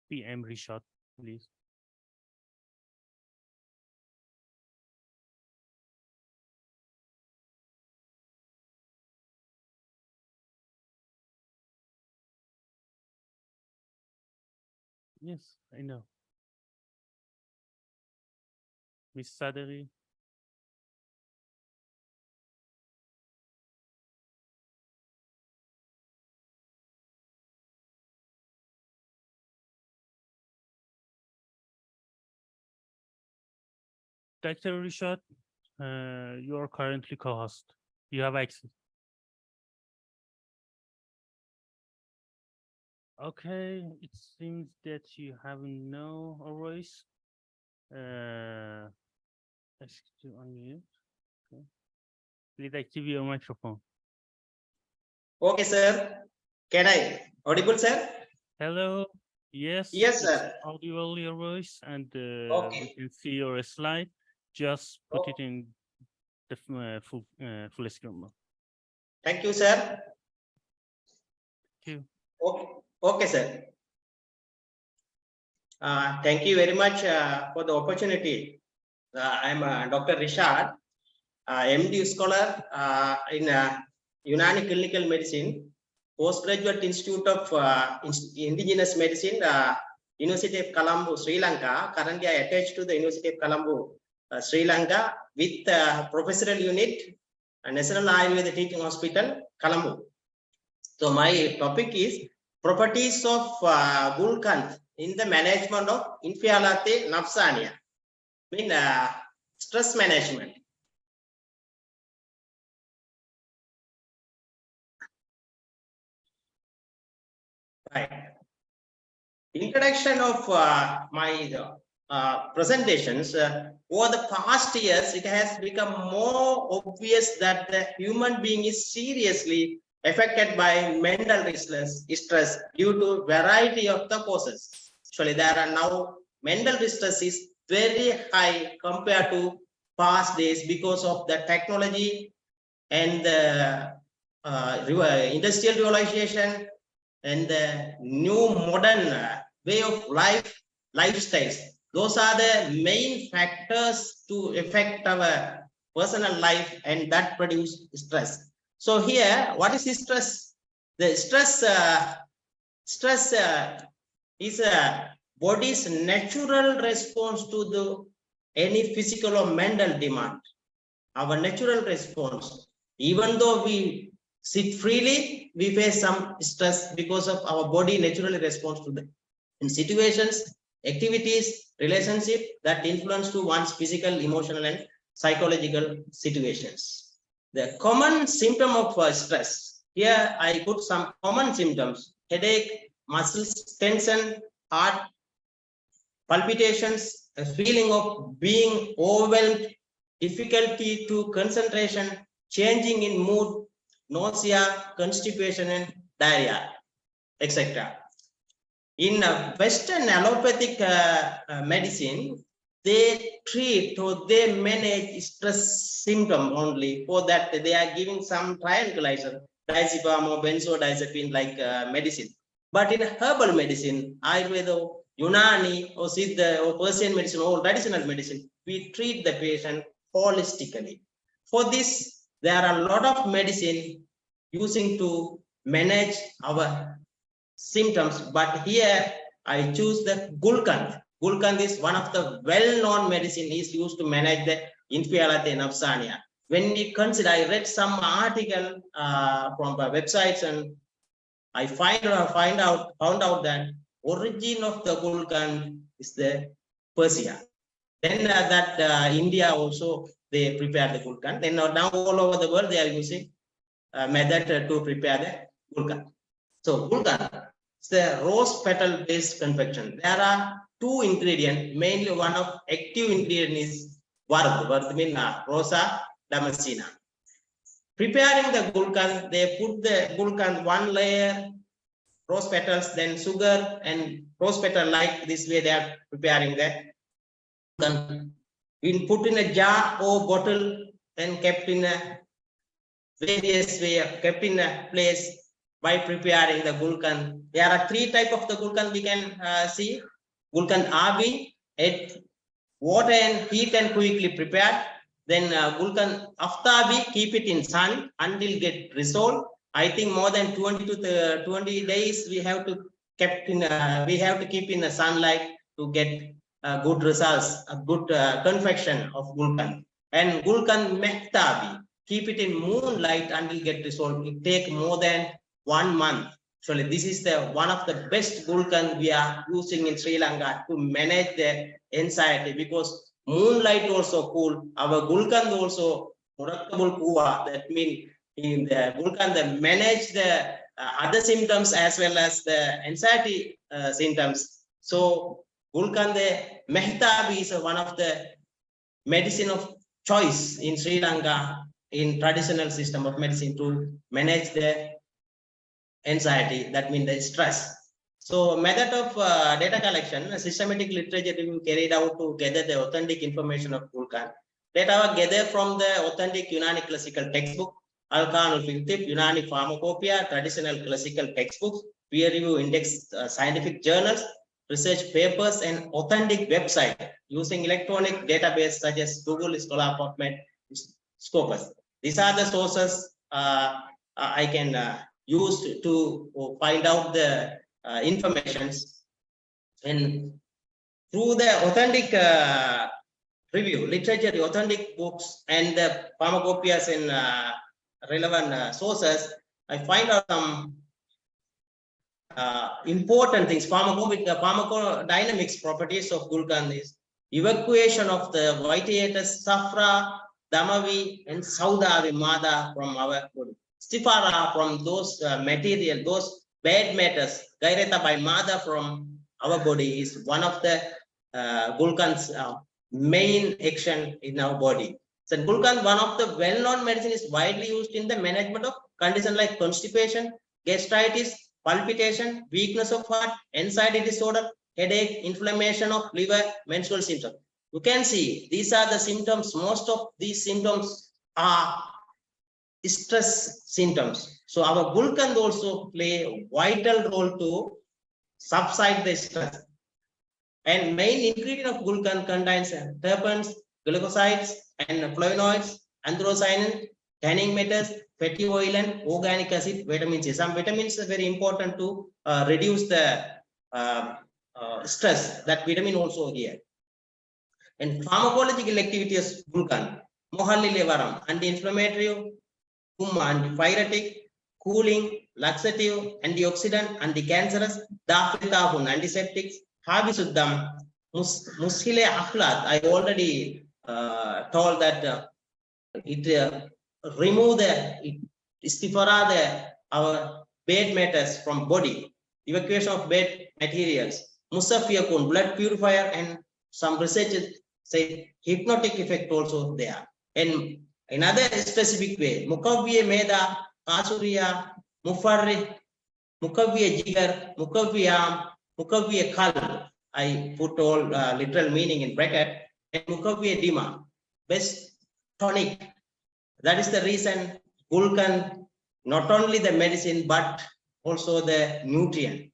PM Rishad, please. Yes, I know. Miss Saderi. Dr. Rishad, you are currently co-host. You have access. Okay, it seems that you have no voice. Ask to unmute. Okay. Please activate your microphone. Okay, sir. Can I audible, sir? Hello. Yes. Yes, sir. Audible your voice, and Okay. we can see your slide. Just put it in the full screen mode. Thank you, sir. Thank you. Okay, okay, sir. Thank you very much for the opportunity. I'm Dr. Rishad, MD scholar in Unani Clinical Medicine, Postgraduate Institute of Indigenous Medicine, University of Colombo, Sri Lanka. Currently, I attached to the University of Colombo, Sri Lanka, with professional unit, National Ayurveda Teaching Hospital, Colombo. So my topic is properties of Gulkand in the management of Infialate Nafsania, stress management. Right. Introduction of my presentations. Over the past years, it has become more obvious that the human being is seriously affected by mental stress due to variety of the causes. Actually, there are now mental distress is very high compared to past days because of the technology and the industrial realization and the new modern way of lifestyles. Those are the main factors to affect our personal life and that produce stress. So here, what is stress? The stress is a body's natural response to the any physical or mental demand. Our natural response. Even though we sit freely, we face some stress because of our body naturally responds to them. In situations, activities, relationship that influence to one's physical, emotional, and psychological situations. The common symptom of stress. Here I put some common symptoms: headache, muscles tension, heart palpitations, a feeling of being overwhelmed, difficulty to concentration, changing in mood, nausea, constipation, and diarrhea, etc. In Western allopathic medicine, they treat or they manage stress symptom only. For that, they are giving some tranquilizer, diazepam or benzodiazepine like medicine. But in herbal medicine, Ayurveda, Unani or Siddha or Persian medicine or traditional medicine, we treat the patient holistically. For this, there are a lot of medicine using to manage our symptoms, but here I choose the Gulkand. Gulkand is one of the well-known medicine is used to manage the inferiority and nafsania. When we consider, I read some article from the websites and I found out that origin of the Gulkand is the Persia. Then India also they prepare the Gulkand. Then now all over the world they are using method to prepare the Gulkand. So Gulkand is the rose petal based confection. There are two ingredients. Mainly one of active ingredient is Vard. Vard means Rosa damascena. Preparing the Gulkand, they put the Gulkand one layer, rose petals, then sugar and rose petal like this way they are preparing the Gulkand. We put in a jar or bottle and kept in a various way, kept in a place by preparing the Gulkand. There are three types of the Gulkand we can see. Gulkand Abi, at water and heat and quickly prepared. Then Gulkand Aftabi, keep it in sun until get resolved. I think more than 20 to 20 days we have to keep in the sunlight to get good results, a good confection of Gulkand. And Gulkand Mehtabi, keep it in moonlight until get resolved. It take more than 1 month. Actually, this is the one of the best Gulkand we are using in Sri Lanka to manage the anxiety, because moonlight also cool. Our Gulkand also murakkabul kuwa. That means in the Gulkand they manage the other symptoms as well as the anxiety symptoms. So Gulkand Mehtabi is one of the medicine of choice in Sri Lanka in traditional system of medicine to manage the anxiety, that means the stress. So method of data collection, systematic literature review carried out to gather the authentic information of Gulkand. Data were gathered from the authentic Unani classical textbook, Al-Khanul Filtip, Unani Pharmacopoeia, traditional classical textbooks, peer review index scientific journals, research papers, and authentic website using electronic database such as Google Scholar, PubMed, Scopus. These are the sources I can use to find out the informations. And through the authentic review, literature, authentic books, and the pharmacopoeias and relevant sources, I find out some important things. Pharmacodynamics properties of Gulkand is evacuation of the vitiatus, Safra, Damavi, and Saudavi Mada from our body. Stifara from those material, those bad matters, Gaireta by Mada from our body is one of the Gulkand's main action in our body. So Gulkand, one of the well-known medicine, is widely used in the management of conditions like constipation, gastritis, palpitation, weakness of heart, anxiety disorder, headache, inflammation of liver, menstrual symptoms. You can see these are the symptoms. Most of these symptoms are stress symptoms. So our gulkan also play a vital role to subside the stress. And main ingredient of gulkan contains terpenes, glycosides, and flavonoids, anthocyanin, tanning metals, fatty oil, and organic acid, vitamin C. Some vitamins are very important to reduce the stress. That vitamin also here. And pharmacological activity is gulkan, mohalli levaram, anti-inflammatory, antipyretic, cooling, laxative, antioxidant, anti-cancerous, dafetahun, antiseptics, habisuddam, mushile aflat. I already told that it remove the istifara our bad matters from body, evacuation of bad materials, musafiakun, blood purifier, and some researchers say hypnotic effect also there. And another specific way, Mukavviya Meda, Kasuriya, Mufarri, Mukavviya Jigar, Mukavviya Mukavviya Kal. I put all literal meaning in bracket. And Mukavviya Dima, best tonic. That is the reason Gulkan, not only the medicine, but also the nutrient.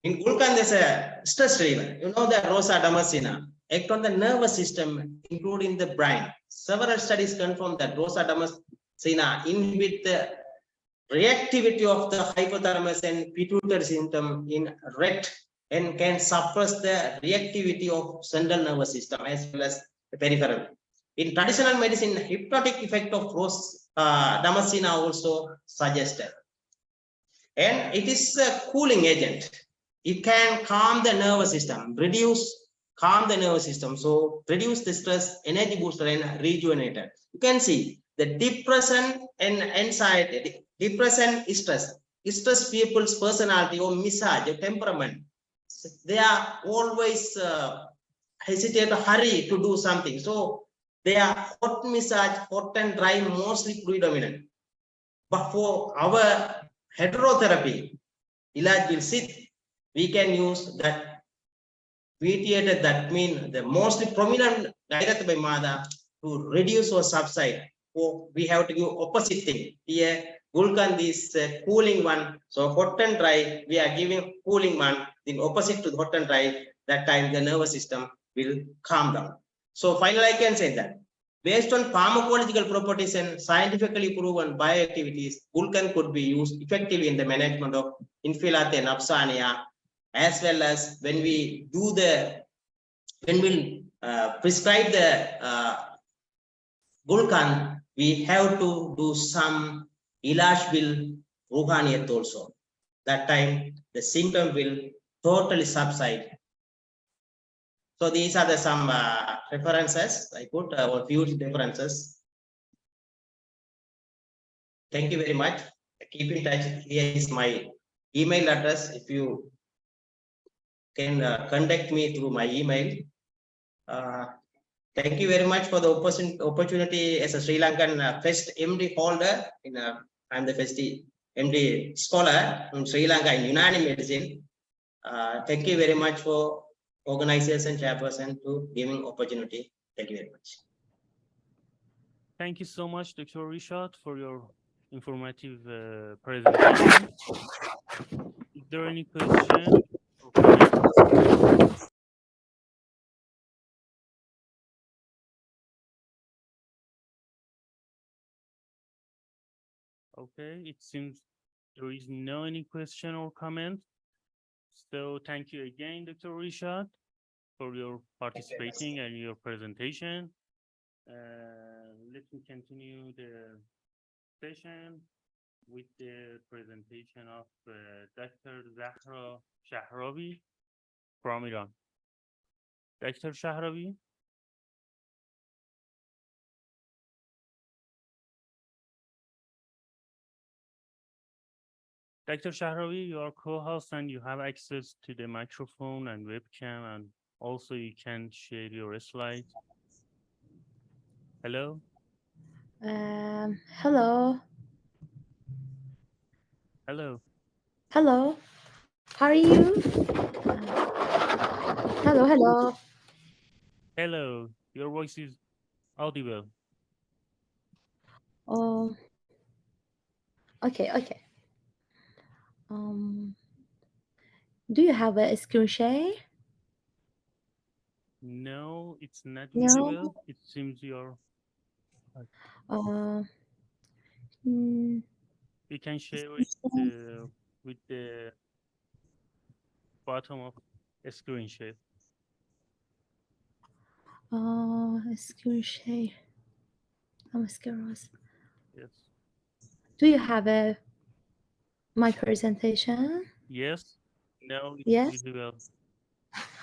In Gulkan, there's a stress reliever. You know the Rosa Damascena act on the nervous system, including the brain. Several studies confirm that Rosa Damascena inhibit the reactivity of the hypothalamus and pituitary system in ret and can suppress the reactivity of central nervous system as well as the peripheral. In traditional medicine, hypnotic effect of Rosa Damascena also suggested. And it is a cooling agent. It can calm the nervous system, calm the nervous system. So reduce the stress, energy booster, and rejuvenator. You can see the depression and anxiety, depression, stress people's personality or misage or temperament. They are always hesitate to hurry to do something. So they are hot misage, hot and dry, mostly predominant. But for our heterotherapy, Ilaj will sit, we can use that mediated, that mean the most prominent direct by mother to reduce or subside. So we have to do opposite thing. Here, Gulkan is cooling one. So hot and dry, we are giving cooling one. The opposite to the hot and dry, that time the nervous system will calm down. So finally, I can say that based on pharmacological properties and scientifically proven bioactivities, Gulkan could be used effectively in the management of infilate and absania, as well as when we do when we prescribe the Gulkan, we have to do some ilash bil ruhaniyat also. That time the symptom will totally subside. So these are some references. I put a few references. Thank you very much. Keep in touch. Here is my email address. If you can contact me through my email. Thank you very much for the opportunity as a Sri Lankan first MD holder. I'm the first MD scholar in Sri Lanka in Unani medicine. Thank you very much for organizers and chairperson to giving opportunity. Thank you very much. Thank you so much, Dr. Rishad, for your informative presentation. Is there any question or comment? Okay, it seems there is no any question or comment. So thank you again, Dr. Rishad, for your participating and your presentation. Let me continue the session with the presentation of Dr. Zahra Shahravi from Iran. Dr. Shahravi. Dr. Shahravi, you are co-host and you have access to the microphone and webcam, and also you can share your slides. Hello? Hello. Hello. Hello. How are you? Hello, hello. Hello, your voice is audible. Oh, okay, okay. Do you have a screen share? No, it's not No. visible. It seems you're. Mm, You can share it with the bottom of a screen share. screen share. I'm scared. Yes. Do you have my presentation? Yes. No, it's Yes. visible.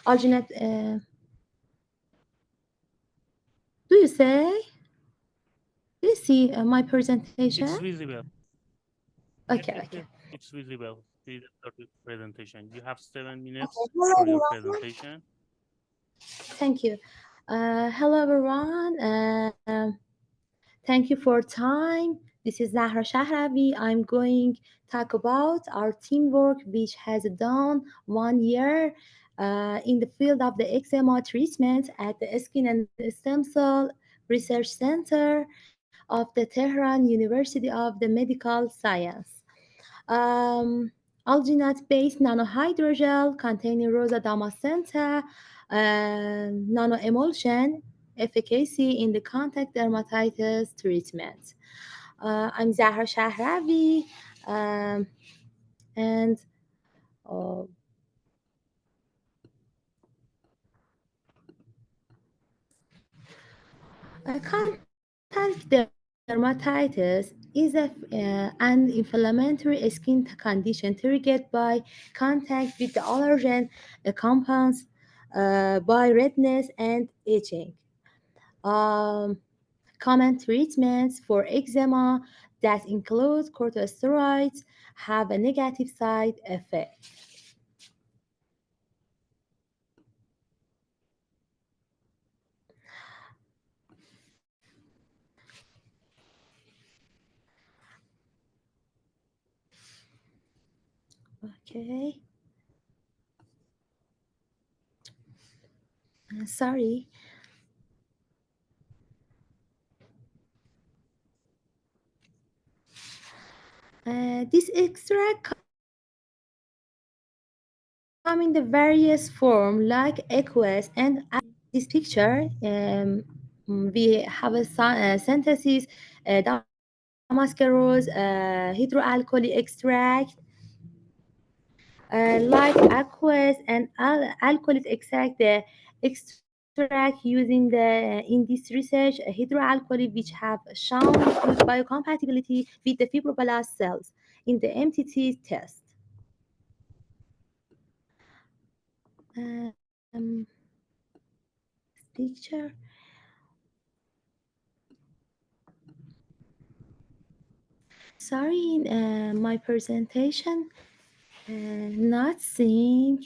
Alginate, do you say? Do you see my presentation? It's visible. Okay, Yes, okay. it's visible. Please start the presentation. You have 7 minutes Okay. Hello, for your everyone. presentation. Thank you. Hello, everyone. Thank you for time. This is Zahra Shahravi. I'm going to talk about our teamwork, which has done 1 year in the field of the eczema treatment at the Skin and Stem Cell Research Center of the Tehran University of the Medical Science. Um, Alginate-based nanohydrogel containing rosa damascenta nanoemulsion efficacy in the contact dermatitis treatment. I'm Zahra Shahravi, and contact dermatitis is an inflammatory skin condition triggered by contact with the allergen compounds by redness and itching. Common treatments for eczema that include corticosteroids have a negative side effect. Okay. Sorry. This extract come in the various form like aqueous and this picture we have a synthesis Damask rose hydroalcoholic extract like aqueous and alcoholic extract the extract using the in this research hydroalcoholic which have shown good biocompatibility with the fibroblast cells in the MTT test. Picture. Sorry, my presentation not seeing.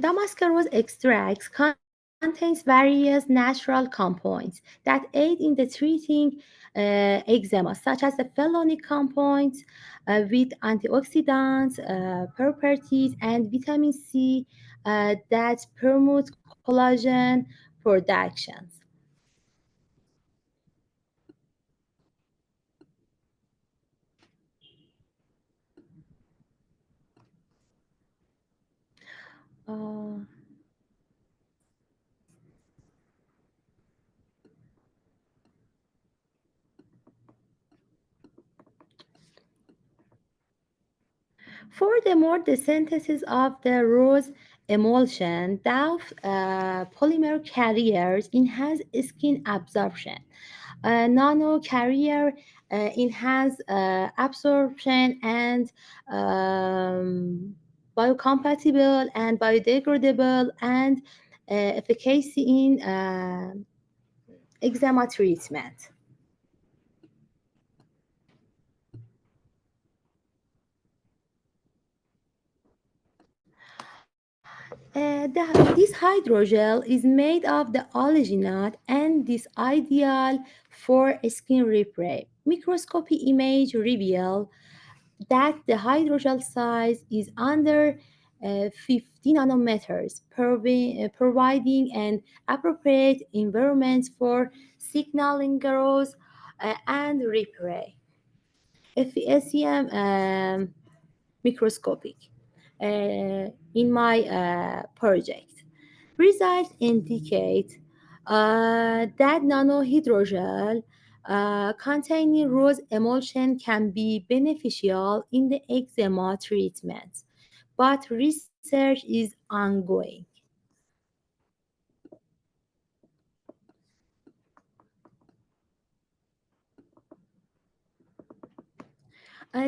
Damask rose extracts contains various natural compounds that aid in the treating eczema, such as the phenolic compounds with antioxidants properties and vitamin C that promote collagen production. Furthermore, the synthesis of the rose emulsion DAO polymer carriers enhance skin absorption. Nano carrier enhance absorption and biocompatible and biodegradable and efficacy in eczema treatment. This hydrogel is made of the alginate and is ideal for skin repair. Microscopy image reveal that the hydrogel size is under 50 nanometers, providing an appropriate environment for signaling growth and repair. FECM microscopic in my project. Results indicate that nanohydrogel containing rose emulsion can be beneficial in the eczema treatment, but research is ongoing.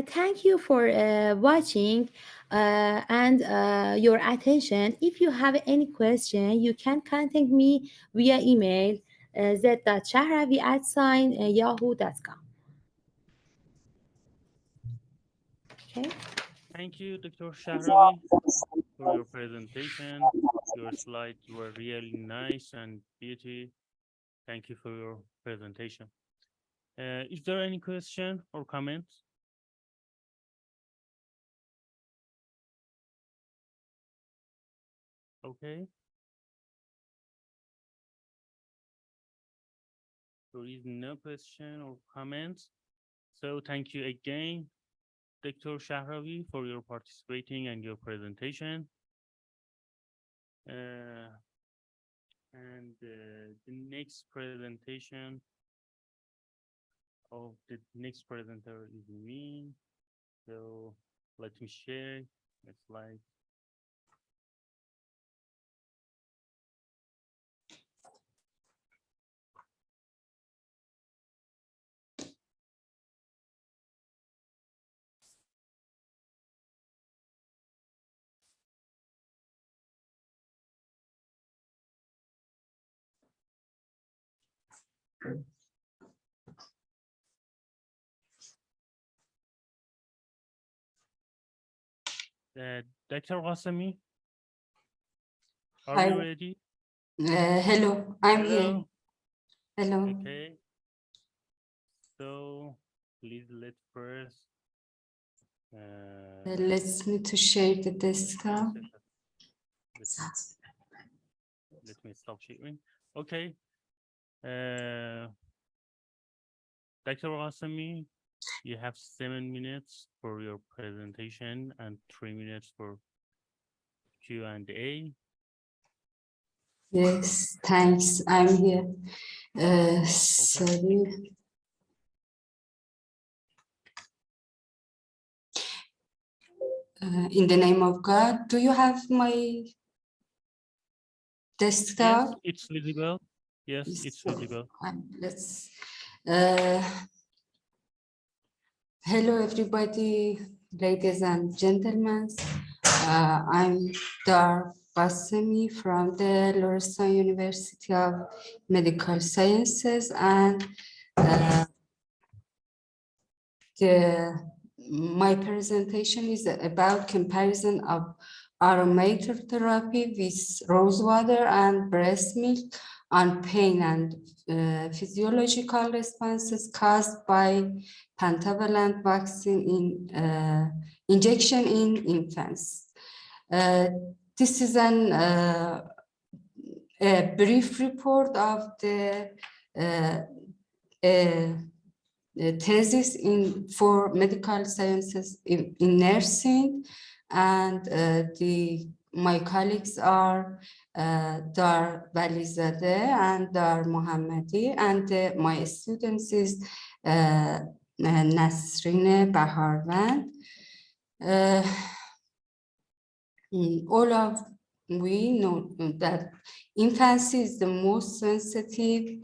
Thank you for watching and your attention. If you have any question, you can contact me via email z.shahravi@yahoo.com. Okay. Thank you, Dr. Shahravi, for your presentation. Your slides were really nice and beauty. Thank you for your presentation. Is there any question or comments? Okay. There is no question or comments. So thank you again, Dr. Shahravi, for your participating and your presentation. And the next presentation of the next presenter is me. So let me share the slide. Dr. Wasami, are you ready? Hello, I'm here. Hello. Hello. Okay. So please let's first. Let's me to share the desktop. Let me stop sharing. Okay. Dr. Wasami, you have 7 minutes for your presentation and 3 minutes for Q&A. Yes, thanks. I'm here. Sorry. In the name of God, do you have my desktop? Yes, it's visible. Yes, it's visible. Let's. Hello, everybody, ladies and gentlemen. I'm Dar Bassemi from the Lauriston University of Medical Sciences, and my presentation is about comparison of aromatic therapy with rose water and breast milk on pain and physiological responses caused by pentavalent vaccine in injection in infants. This is a brief report of the thesis for medical sciences in nursing, and my colleagues are Dar Balizadeh and Dar Mohammadi, and my students is Nasrine Baharvand. All of we know that infancy is the most sensitive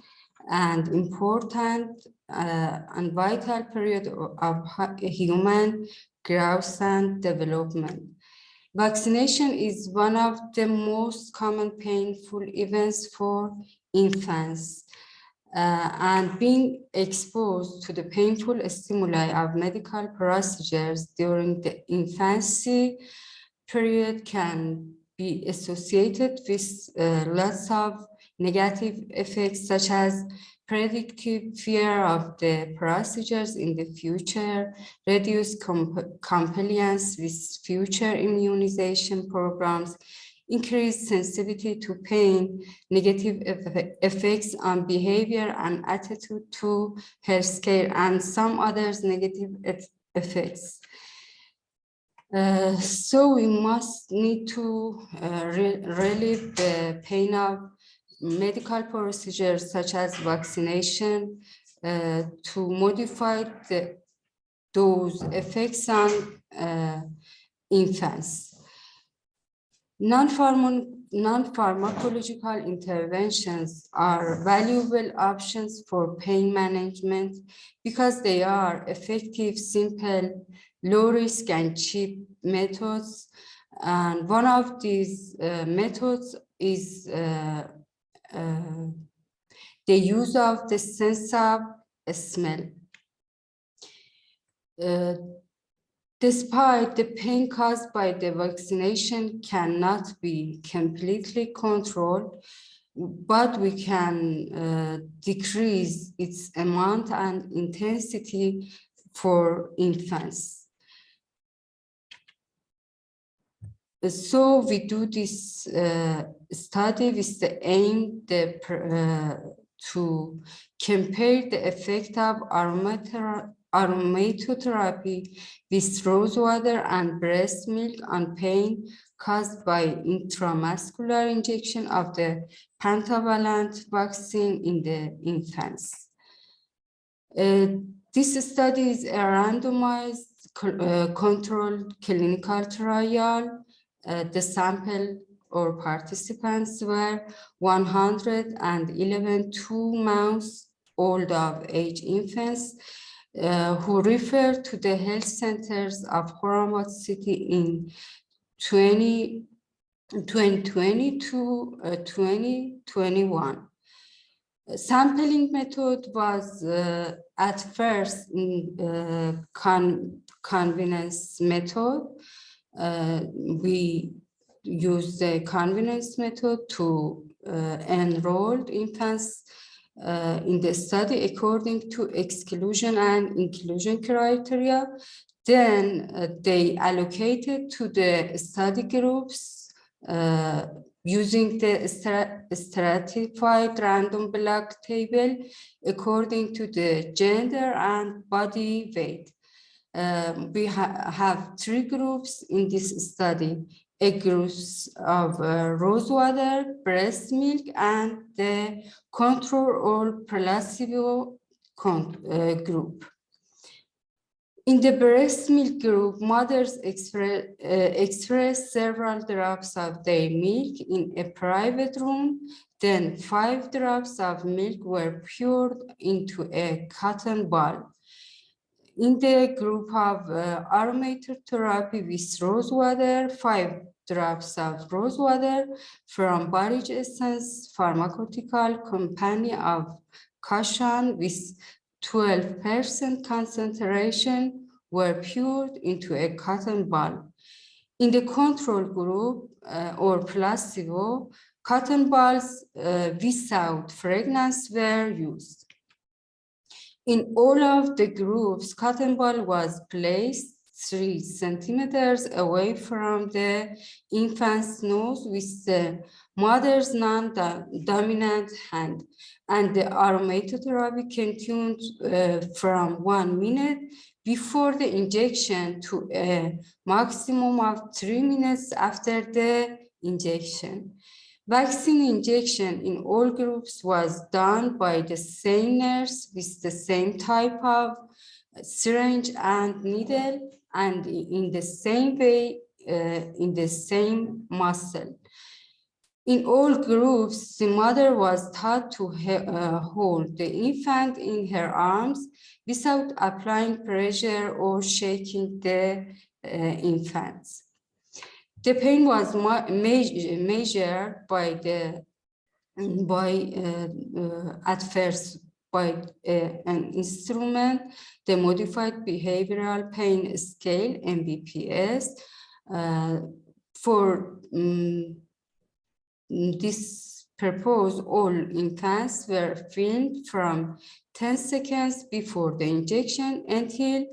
and important and vital period of human growth and development. Vaccination is one of the most common painful events for infants. And being exposed to the painful stimuli of medical procedures during the infancy period can be associated with lots of negative effects, such as predictive fear of the procedures in the future, reduced compliance with future immunization programs, increased sensitivity to pain, negative effects on behavior and attitude to healthcare, and some others negative effects. So we must need to relieve the pain of medical procedures such as vaccination to modify those effects on infants. Non-pharmacological interventions are valuable options for pain management because they are effective, simple, low risk and cheap methods. And one of these methods is the use of the sense of smell. Despite the pain caused by the vaccination cannot be completely controlled, but we can decrease its amount and intensity for infants. So we do this study with the aim to compare the effect of aromatotherapy with rosewater and breast milk on pain caused by intramuscular injection of the pentavalent vaccine in the infants. This study is a randomized controlled clinical trial. The sample or participants were 111 2-month old of age infants who referred to the health centers of Hormuz City in 2020 to 2021. Sampling method was at first convenience method. We use the convenience method to enroll infants in the study according to exclusion and inclusion criteria. Then they allocated to the study groups using the stratified random block table according to the gender and body weight. We have 3 groups in this study, a group of rosewater, breast milk, and the control or placebo group. In the breast milk group, mothers express several drops of their milk in a private room. Then 5 drops of milk were poured into a cotton ball. In the group of aromatotherapy with rosewater, 5 drops of rosewater from Barich Essence Pharmaceutical Company of Kashan with 12% concentration were poured into a cotton ball. In the control group or placebo, cotton balls without fragrance were used. In all of the groups, cotton ball was placed 3 centimeters away from the infant's nose with the mother's non-dominant hand, and the aromatotherapy continued from 1 minute before the injection to a maximum of 3 minutes after the injection. Vaccine injection in all groups was done by the same nurse with the same type of syringe and needle, and in the same way, in the same muscle. In all groups, the mother was taught to hold the infant in her arms without applying pressure or shaking the infants. The pain was measured at first by an instrument, the Modified Behavioral Pain Scale, MBPS, For this purpose, all infants were filmed from 10 seconds before the injection until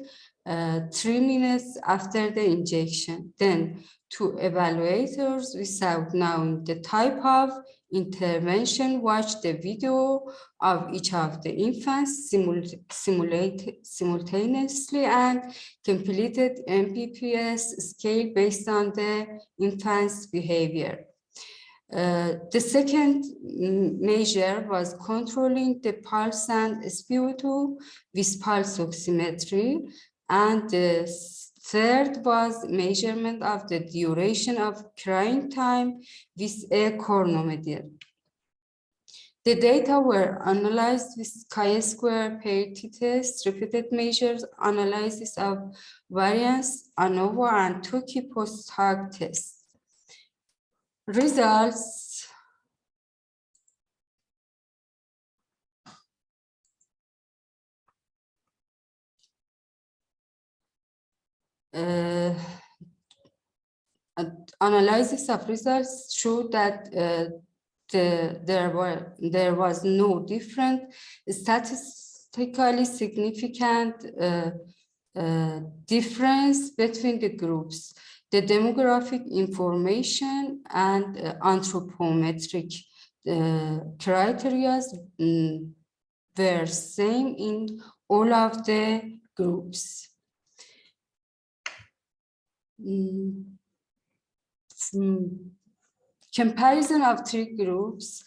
3 minutes after the injection. Then, two evaluators, without knowing the type of intervention, watched the video of each of the infants simultaneously and completed MPPS scale based on the infant's behavior. The second measure was controlling the pulse and SpO2 with pulse oximetry, and the third was measurement of the duration of crying time with a chronometer. The data were analyzed with chi-square pair t-test, repeated measures, analysis of variance, ANOVA, and two key post-hoc tests. Results. Analysis of results showed that there was no different statistically significant difference between the groups. The demographic information and anthropometric criteria were same in all of the groups. Comparison of three groups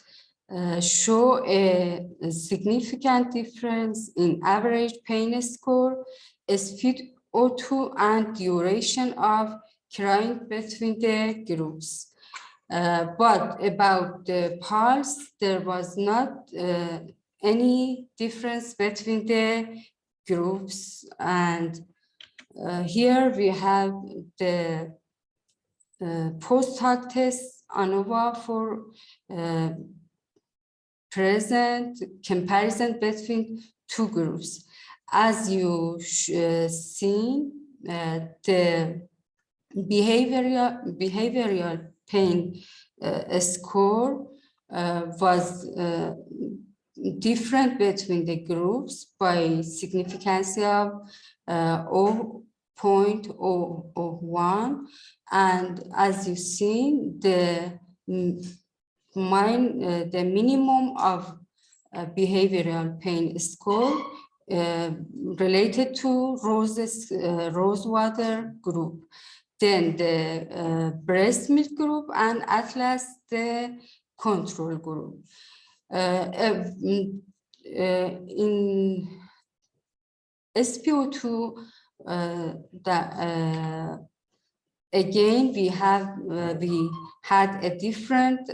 show a significant difference in average pain score, SpO2, and duration of crying between the groups. But about the pulse, there was not any difference between the groups. And here we have the post-hoc test ANOVA for present comparison between two groups. As you see, the behavioral pain score was different between the groups by significance of 0.001, and as you see, the minimum of behavioral pain score related to Rosewater group, then the breast milk group, and at last the control group. In SpO2, again, we had a different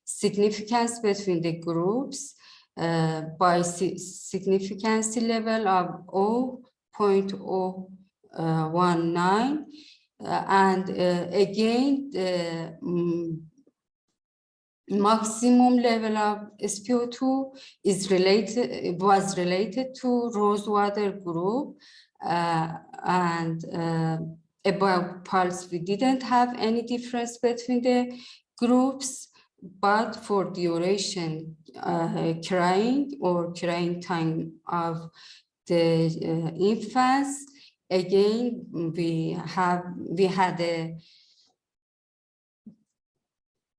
significance between the groups by significance level of 0.019, and again, the maximum level of SpO2 was related to Rosewater group, and about pulse, we didn't have any difference between the groups, but for duration, crying or crying time of the infants, again, we had a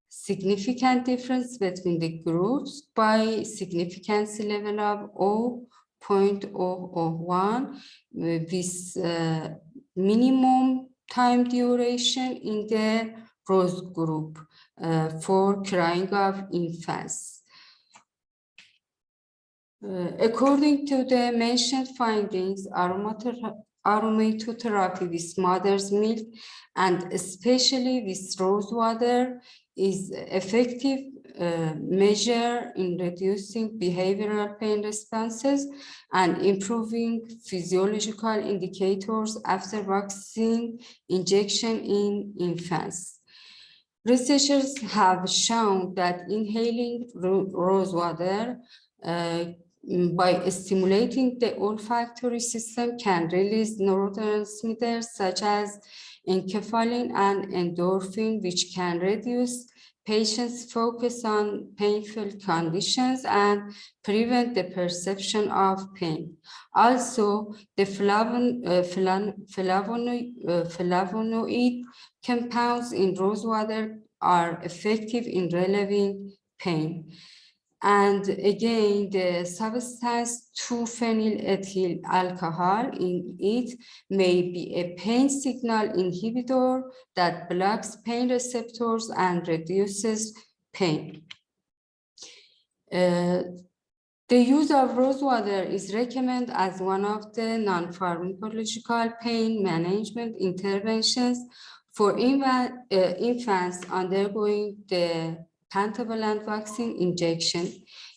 significant difference between the groups by significance level of 0.001 with minimum time duration in the Rose group for crying of infants. According to the mentioned findings, aromatotherapy with mother's milk, and especially with rosewater, is effective measure in reducing behavioral pain responses and improving physiological indicators after vaccine injection in infants. Researchers have shown that inhaling rosewater by stimulating the olfactory system can release neurotransmitters such as enkephalin and endorphin, which can reduce patients' focus on painful conditions and prevent the perception of pain. Also, the flavonoid compounds in rosewater are effective in relieving pain. And again, the substance 2-phenylethyl alcohol in it may be a pain signal inhibitor that blocks pain receptors and reduces pain. The use of rosewater is recommended as one of the non-pharmacological pain management interventions for infants undergoing the pentavalent vaccine injection.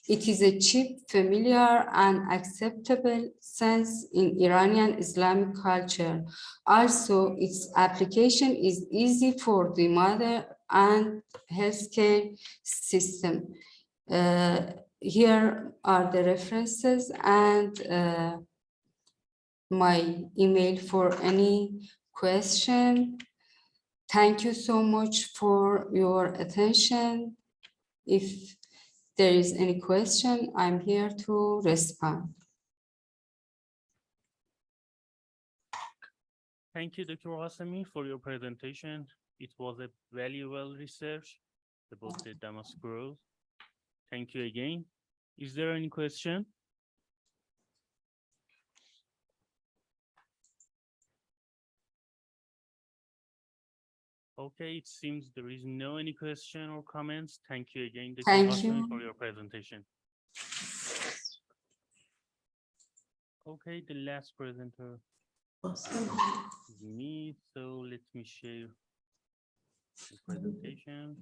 It is a cheap, familiar, and acceptable sense in Iranian Islamic culture. Also, its application is easy for the mother and healthcare system. Here are the references and my email for any question. Thank you so much for your attention. If there is any question, I'm here to respond. Thank you, Dr. Hasemi, for your presentation. It was a valuable research about the Damask growth. Thank you again. Is there any question? Okay, it seems there is no any question or comments. Thank you again, Dr. Hasemi, for your presentation. Okay, the last presenter is me, so let me share the presentation.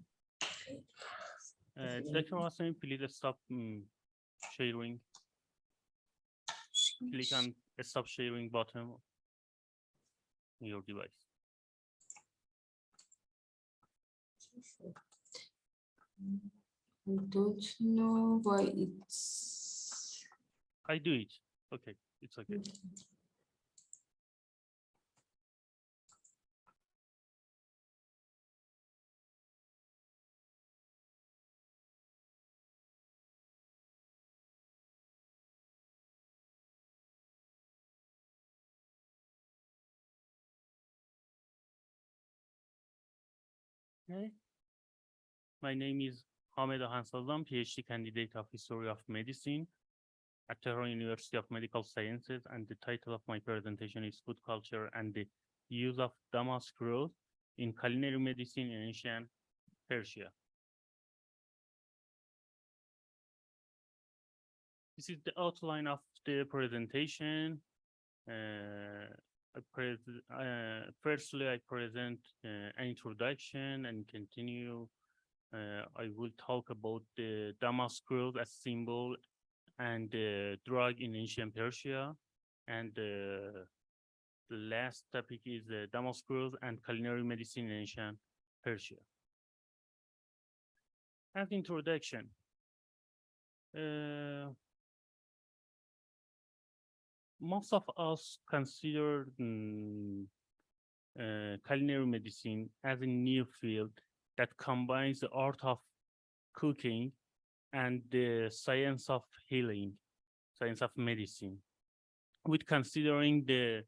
Dr. Hasemi, please stop sharing. Click on the stop sharing button on your device. I don't know why it's... I do it. Okay, it's okay. Okay. My name is Hamed Hansaldan, PhD candidate of History of Medicine at Tehran University of Medical Sciences, and the title of my presentation is Food Culture and the Use of Damask Growth in Culinary Medicine in Ancient Persia. This is the outline of the presentation. Firstly, I present an introduction and continue. I will talk about the Damask growth as symbol and drug in ancient Persia. And the last topic is the Damask growth and culinary medicine in ancient Persia. As introduction, most of us consider culinary medicine as a new field that combines the art of cooking and the science of healing, science of medicine, with considering the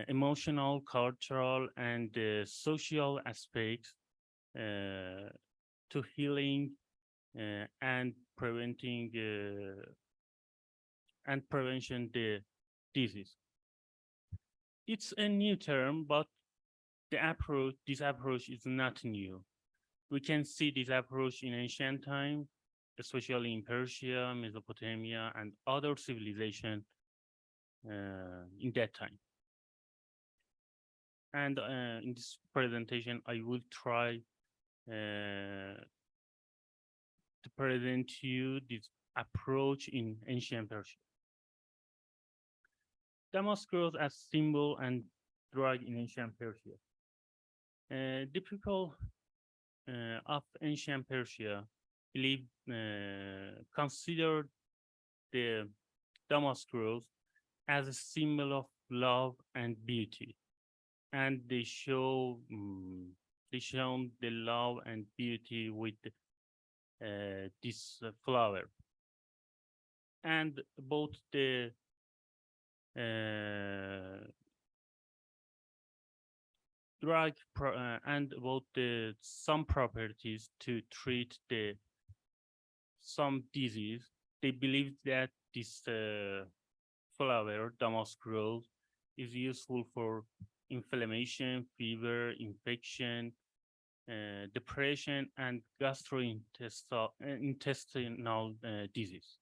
emotional, cultural, and social aspects to healing and preventing and prevention the disease. It's a new term, but this approach is not new. We can see this approach in ancient time, especially in Persia, Mesopotamia, and other civilizations in that time. And in this presentation, I will try to present to you this approach in ancient Persia. Damask growth as symbol and drug in ancient Persia. The people of ancient Persia considered the damask rose as a symbol of love and beauty, and they show the love and beauty with this flower. And about the and about the some properties to treat some disease, they believe that this flower, damask rose, is useful for inflammation, fever, infection, depression, and gastrointestinal disease.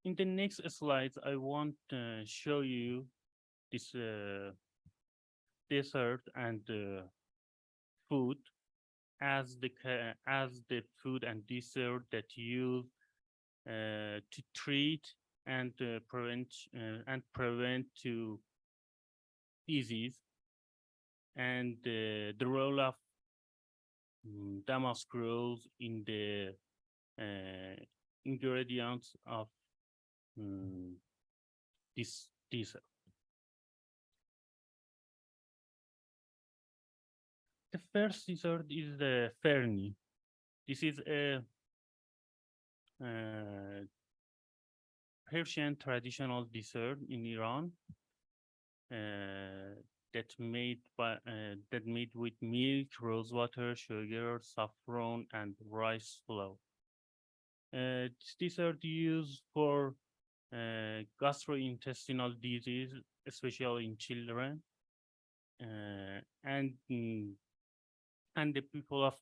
In the next slides, I want to show you this dessert and food as the food and dessert that use to treat and prevent to disease, and the role of damask rose in the ingredients of this dessert. The first dessert is the ferni. This is a Persian traditional dessert in Iran that made with milk, rosewater, sugar, saffron, and rice flour. This dessert used for gastrointestinal disease, especially in children, and the people of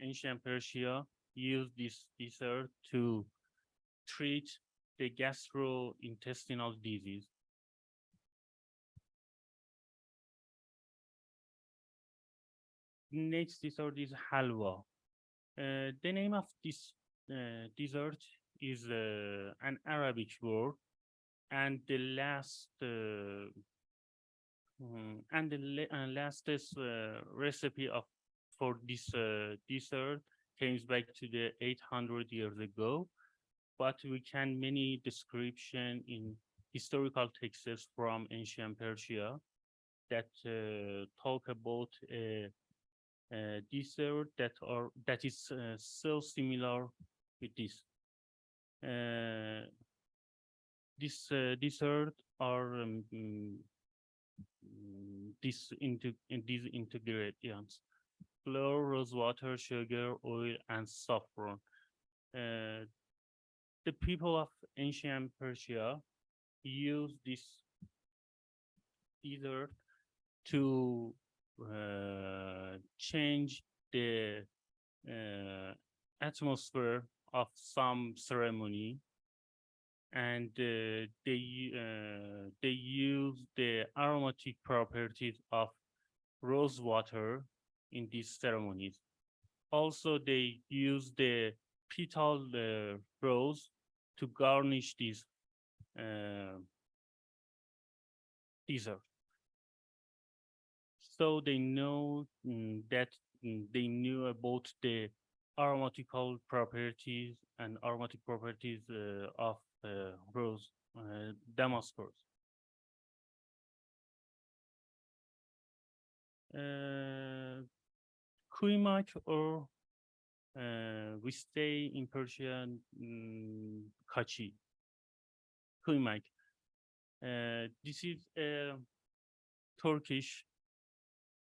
ancient Persia use this dessert to treat the gastrointestinal disease. Next dessert is halwa. The name of this dessert is an Arabic word, and the latest recipe for this dessert comes back to the 800 years ago, but we can many description in historical texts from ancient Persia that talk about a dessert that is so similar with this. This dessert are these ingredients: flour, rosewater, sugar, oil, and saffron. The people of ancient Persia use this dessert to change the atmosphere of some ceremony, and they use the aromatic properties of rose water in these ceremonies. Also, they use the petal rose to garnish this dessert. So they know that they knew about the aromatical properties and aromatic properties of rose, damask rose. Kuymak, or we stay in Persian, kachi. Kuymak. This is a Turkish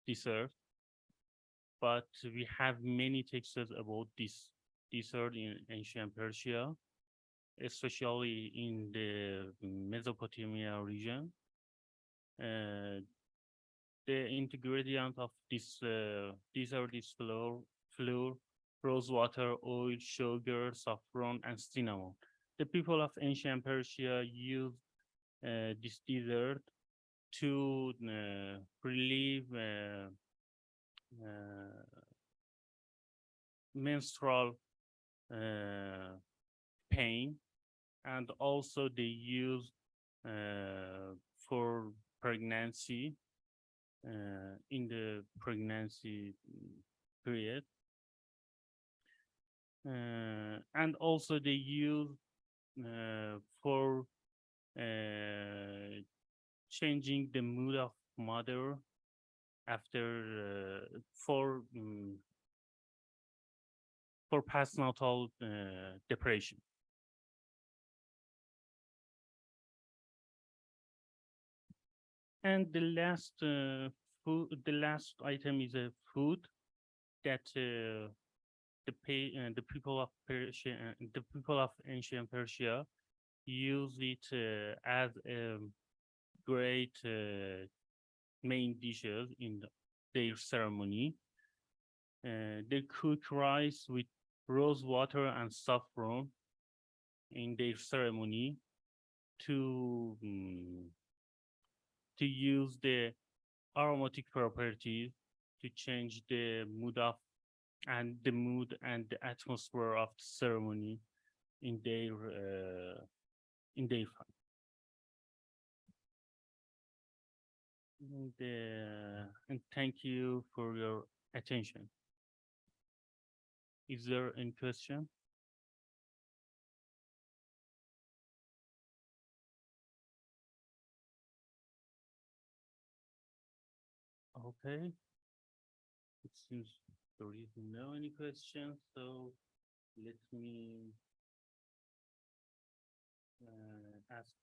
dessert, but we have many texts about this dessert in ancient Persia, especially in the Mesopotamia region. The ingredient of this dessert is flour, rose water, oil, sugar, saffron, and cinnamon. The people of ancient Persia used this dessert to relieve menstrual pain, and also they use for pregnancy, in the pregnancy period. And also they use for changing the mood of mother after for postnatal depression. And the last the last item is a food that the people of Persia, the people of ancient Persia use it as a great main dishes in their ceremony. They cook rice with rose water and saffron in their ceremony to use the aromatic properties to change the mood of and the mood and the atmosphere of the ceremony in their fun. And thank you for your attention. Is there any question? Okay. It seems there is no any questions, so let me ask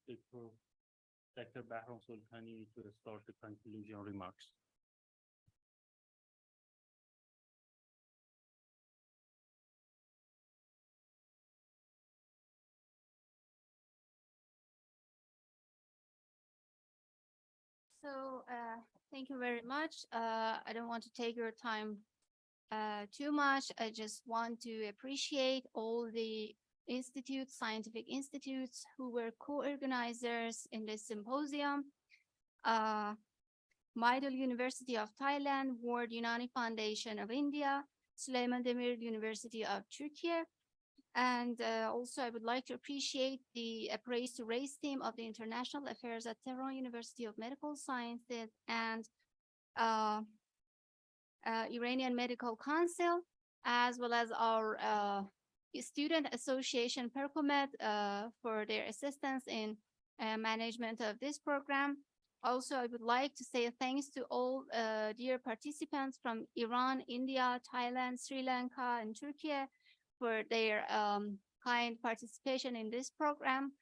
Dr. Bahram Sultani to start the conclusion remarks. So thank you very much. I don't want to take your time too much. I just want to appreciate all the institutes, scientific institutes who were co-organizers in this symposium. Middle University of Thailand, World Unani Foundation of India, Süleyman Demirel University of Turkey. And also I would like to appreciate the Praise to Race team of the International Affairs at Tehran University of Medical Sciences and Iranian Medical Council, as well as our student association, Percomed, for their assistance in management of this program. Also, I would like to say thanks to all dear participants from Iran, India, Thailand, Sri Lanka, and Turkey for their kind participation in this program.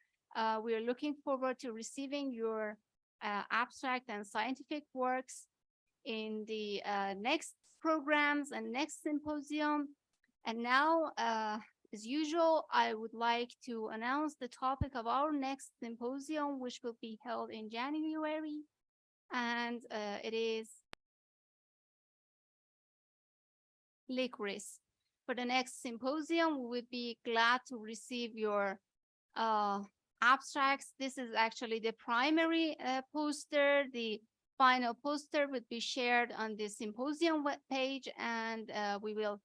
We are looking forward to receiving your abstract and scientific works in the next programs and next symposium. And now, as usual, I would like to announce the topic of our next symposium, which will be held in January. And it is licorice. For the next symposium, we would be glad to receive your abstracts. This is actually the primary poster. The final poster would be shared on the symposium webpage, and we will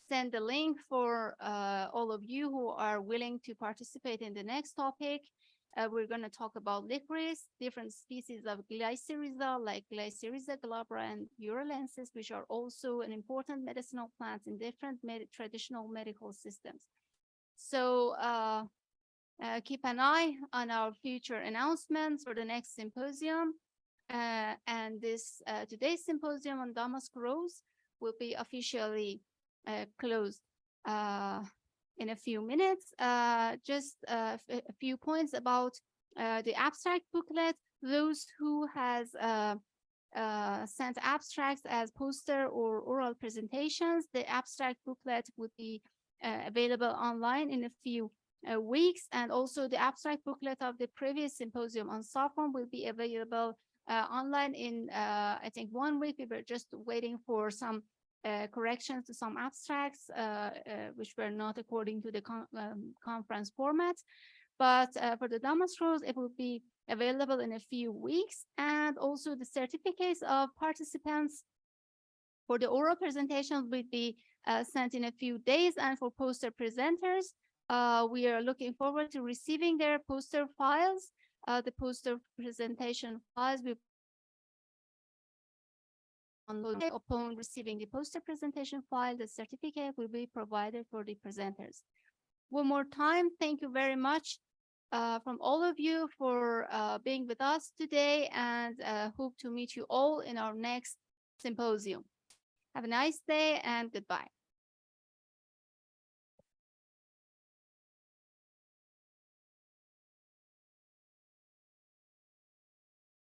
send the link for all of you who are willing to participate in the next topic. We're going to talk about licorice, different species of Glycyrrhiza, like Glycyrrhiza glabra and Urolensis, which are also an important medicinal plants in different traditional medical systems. So keep an eye on our future announcements for the next symposium. And this today's symposium on Damask rose will be officially closed in a few minutes. Just a few points about the abstract booklet. Those who has sent abstracts as poster or oral presentations, the abstract booklet would be available online in a few weeks. And also the abstract booklet of the previous symposium on saffron will be available online in, I think, 1 week. We were just waiting for some corrections to some abstracts, which were not according to the conference format. But for the Damask rose, it will be available in a few weeks. And also the certificates of participants for the oral presentation will be sent in a few days. And for poster presenters, we are looking forward to receiving their poster files. The poster presentation files will Upon receiving the poster presentation file, the certificate will be provided for the presenters. One more time, thank you very much from all of you for being with us today, and hope to meet you all in our next symposium. Have a nice day and goodbye.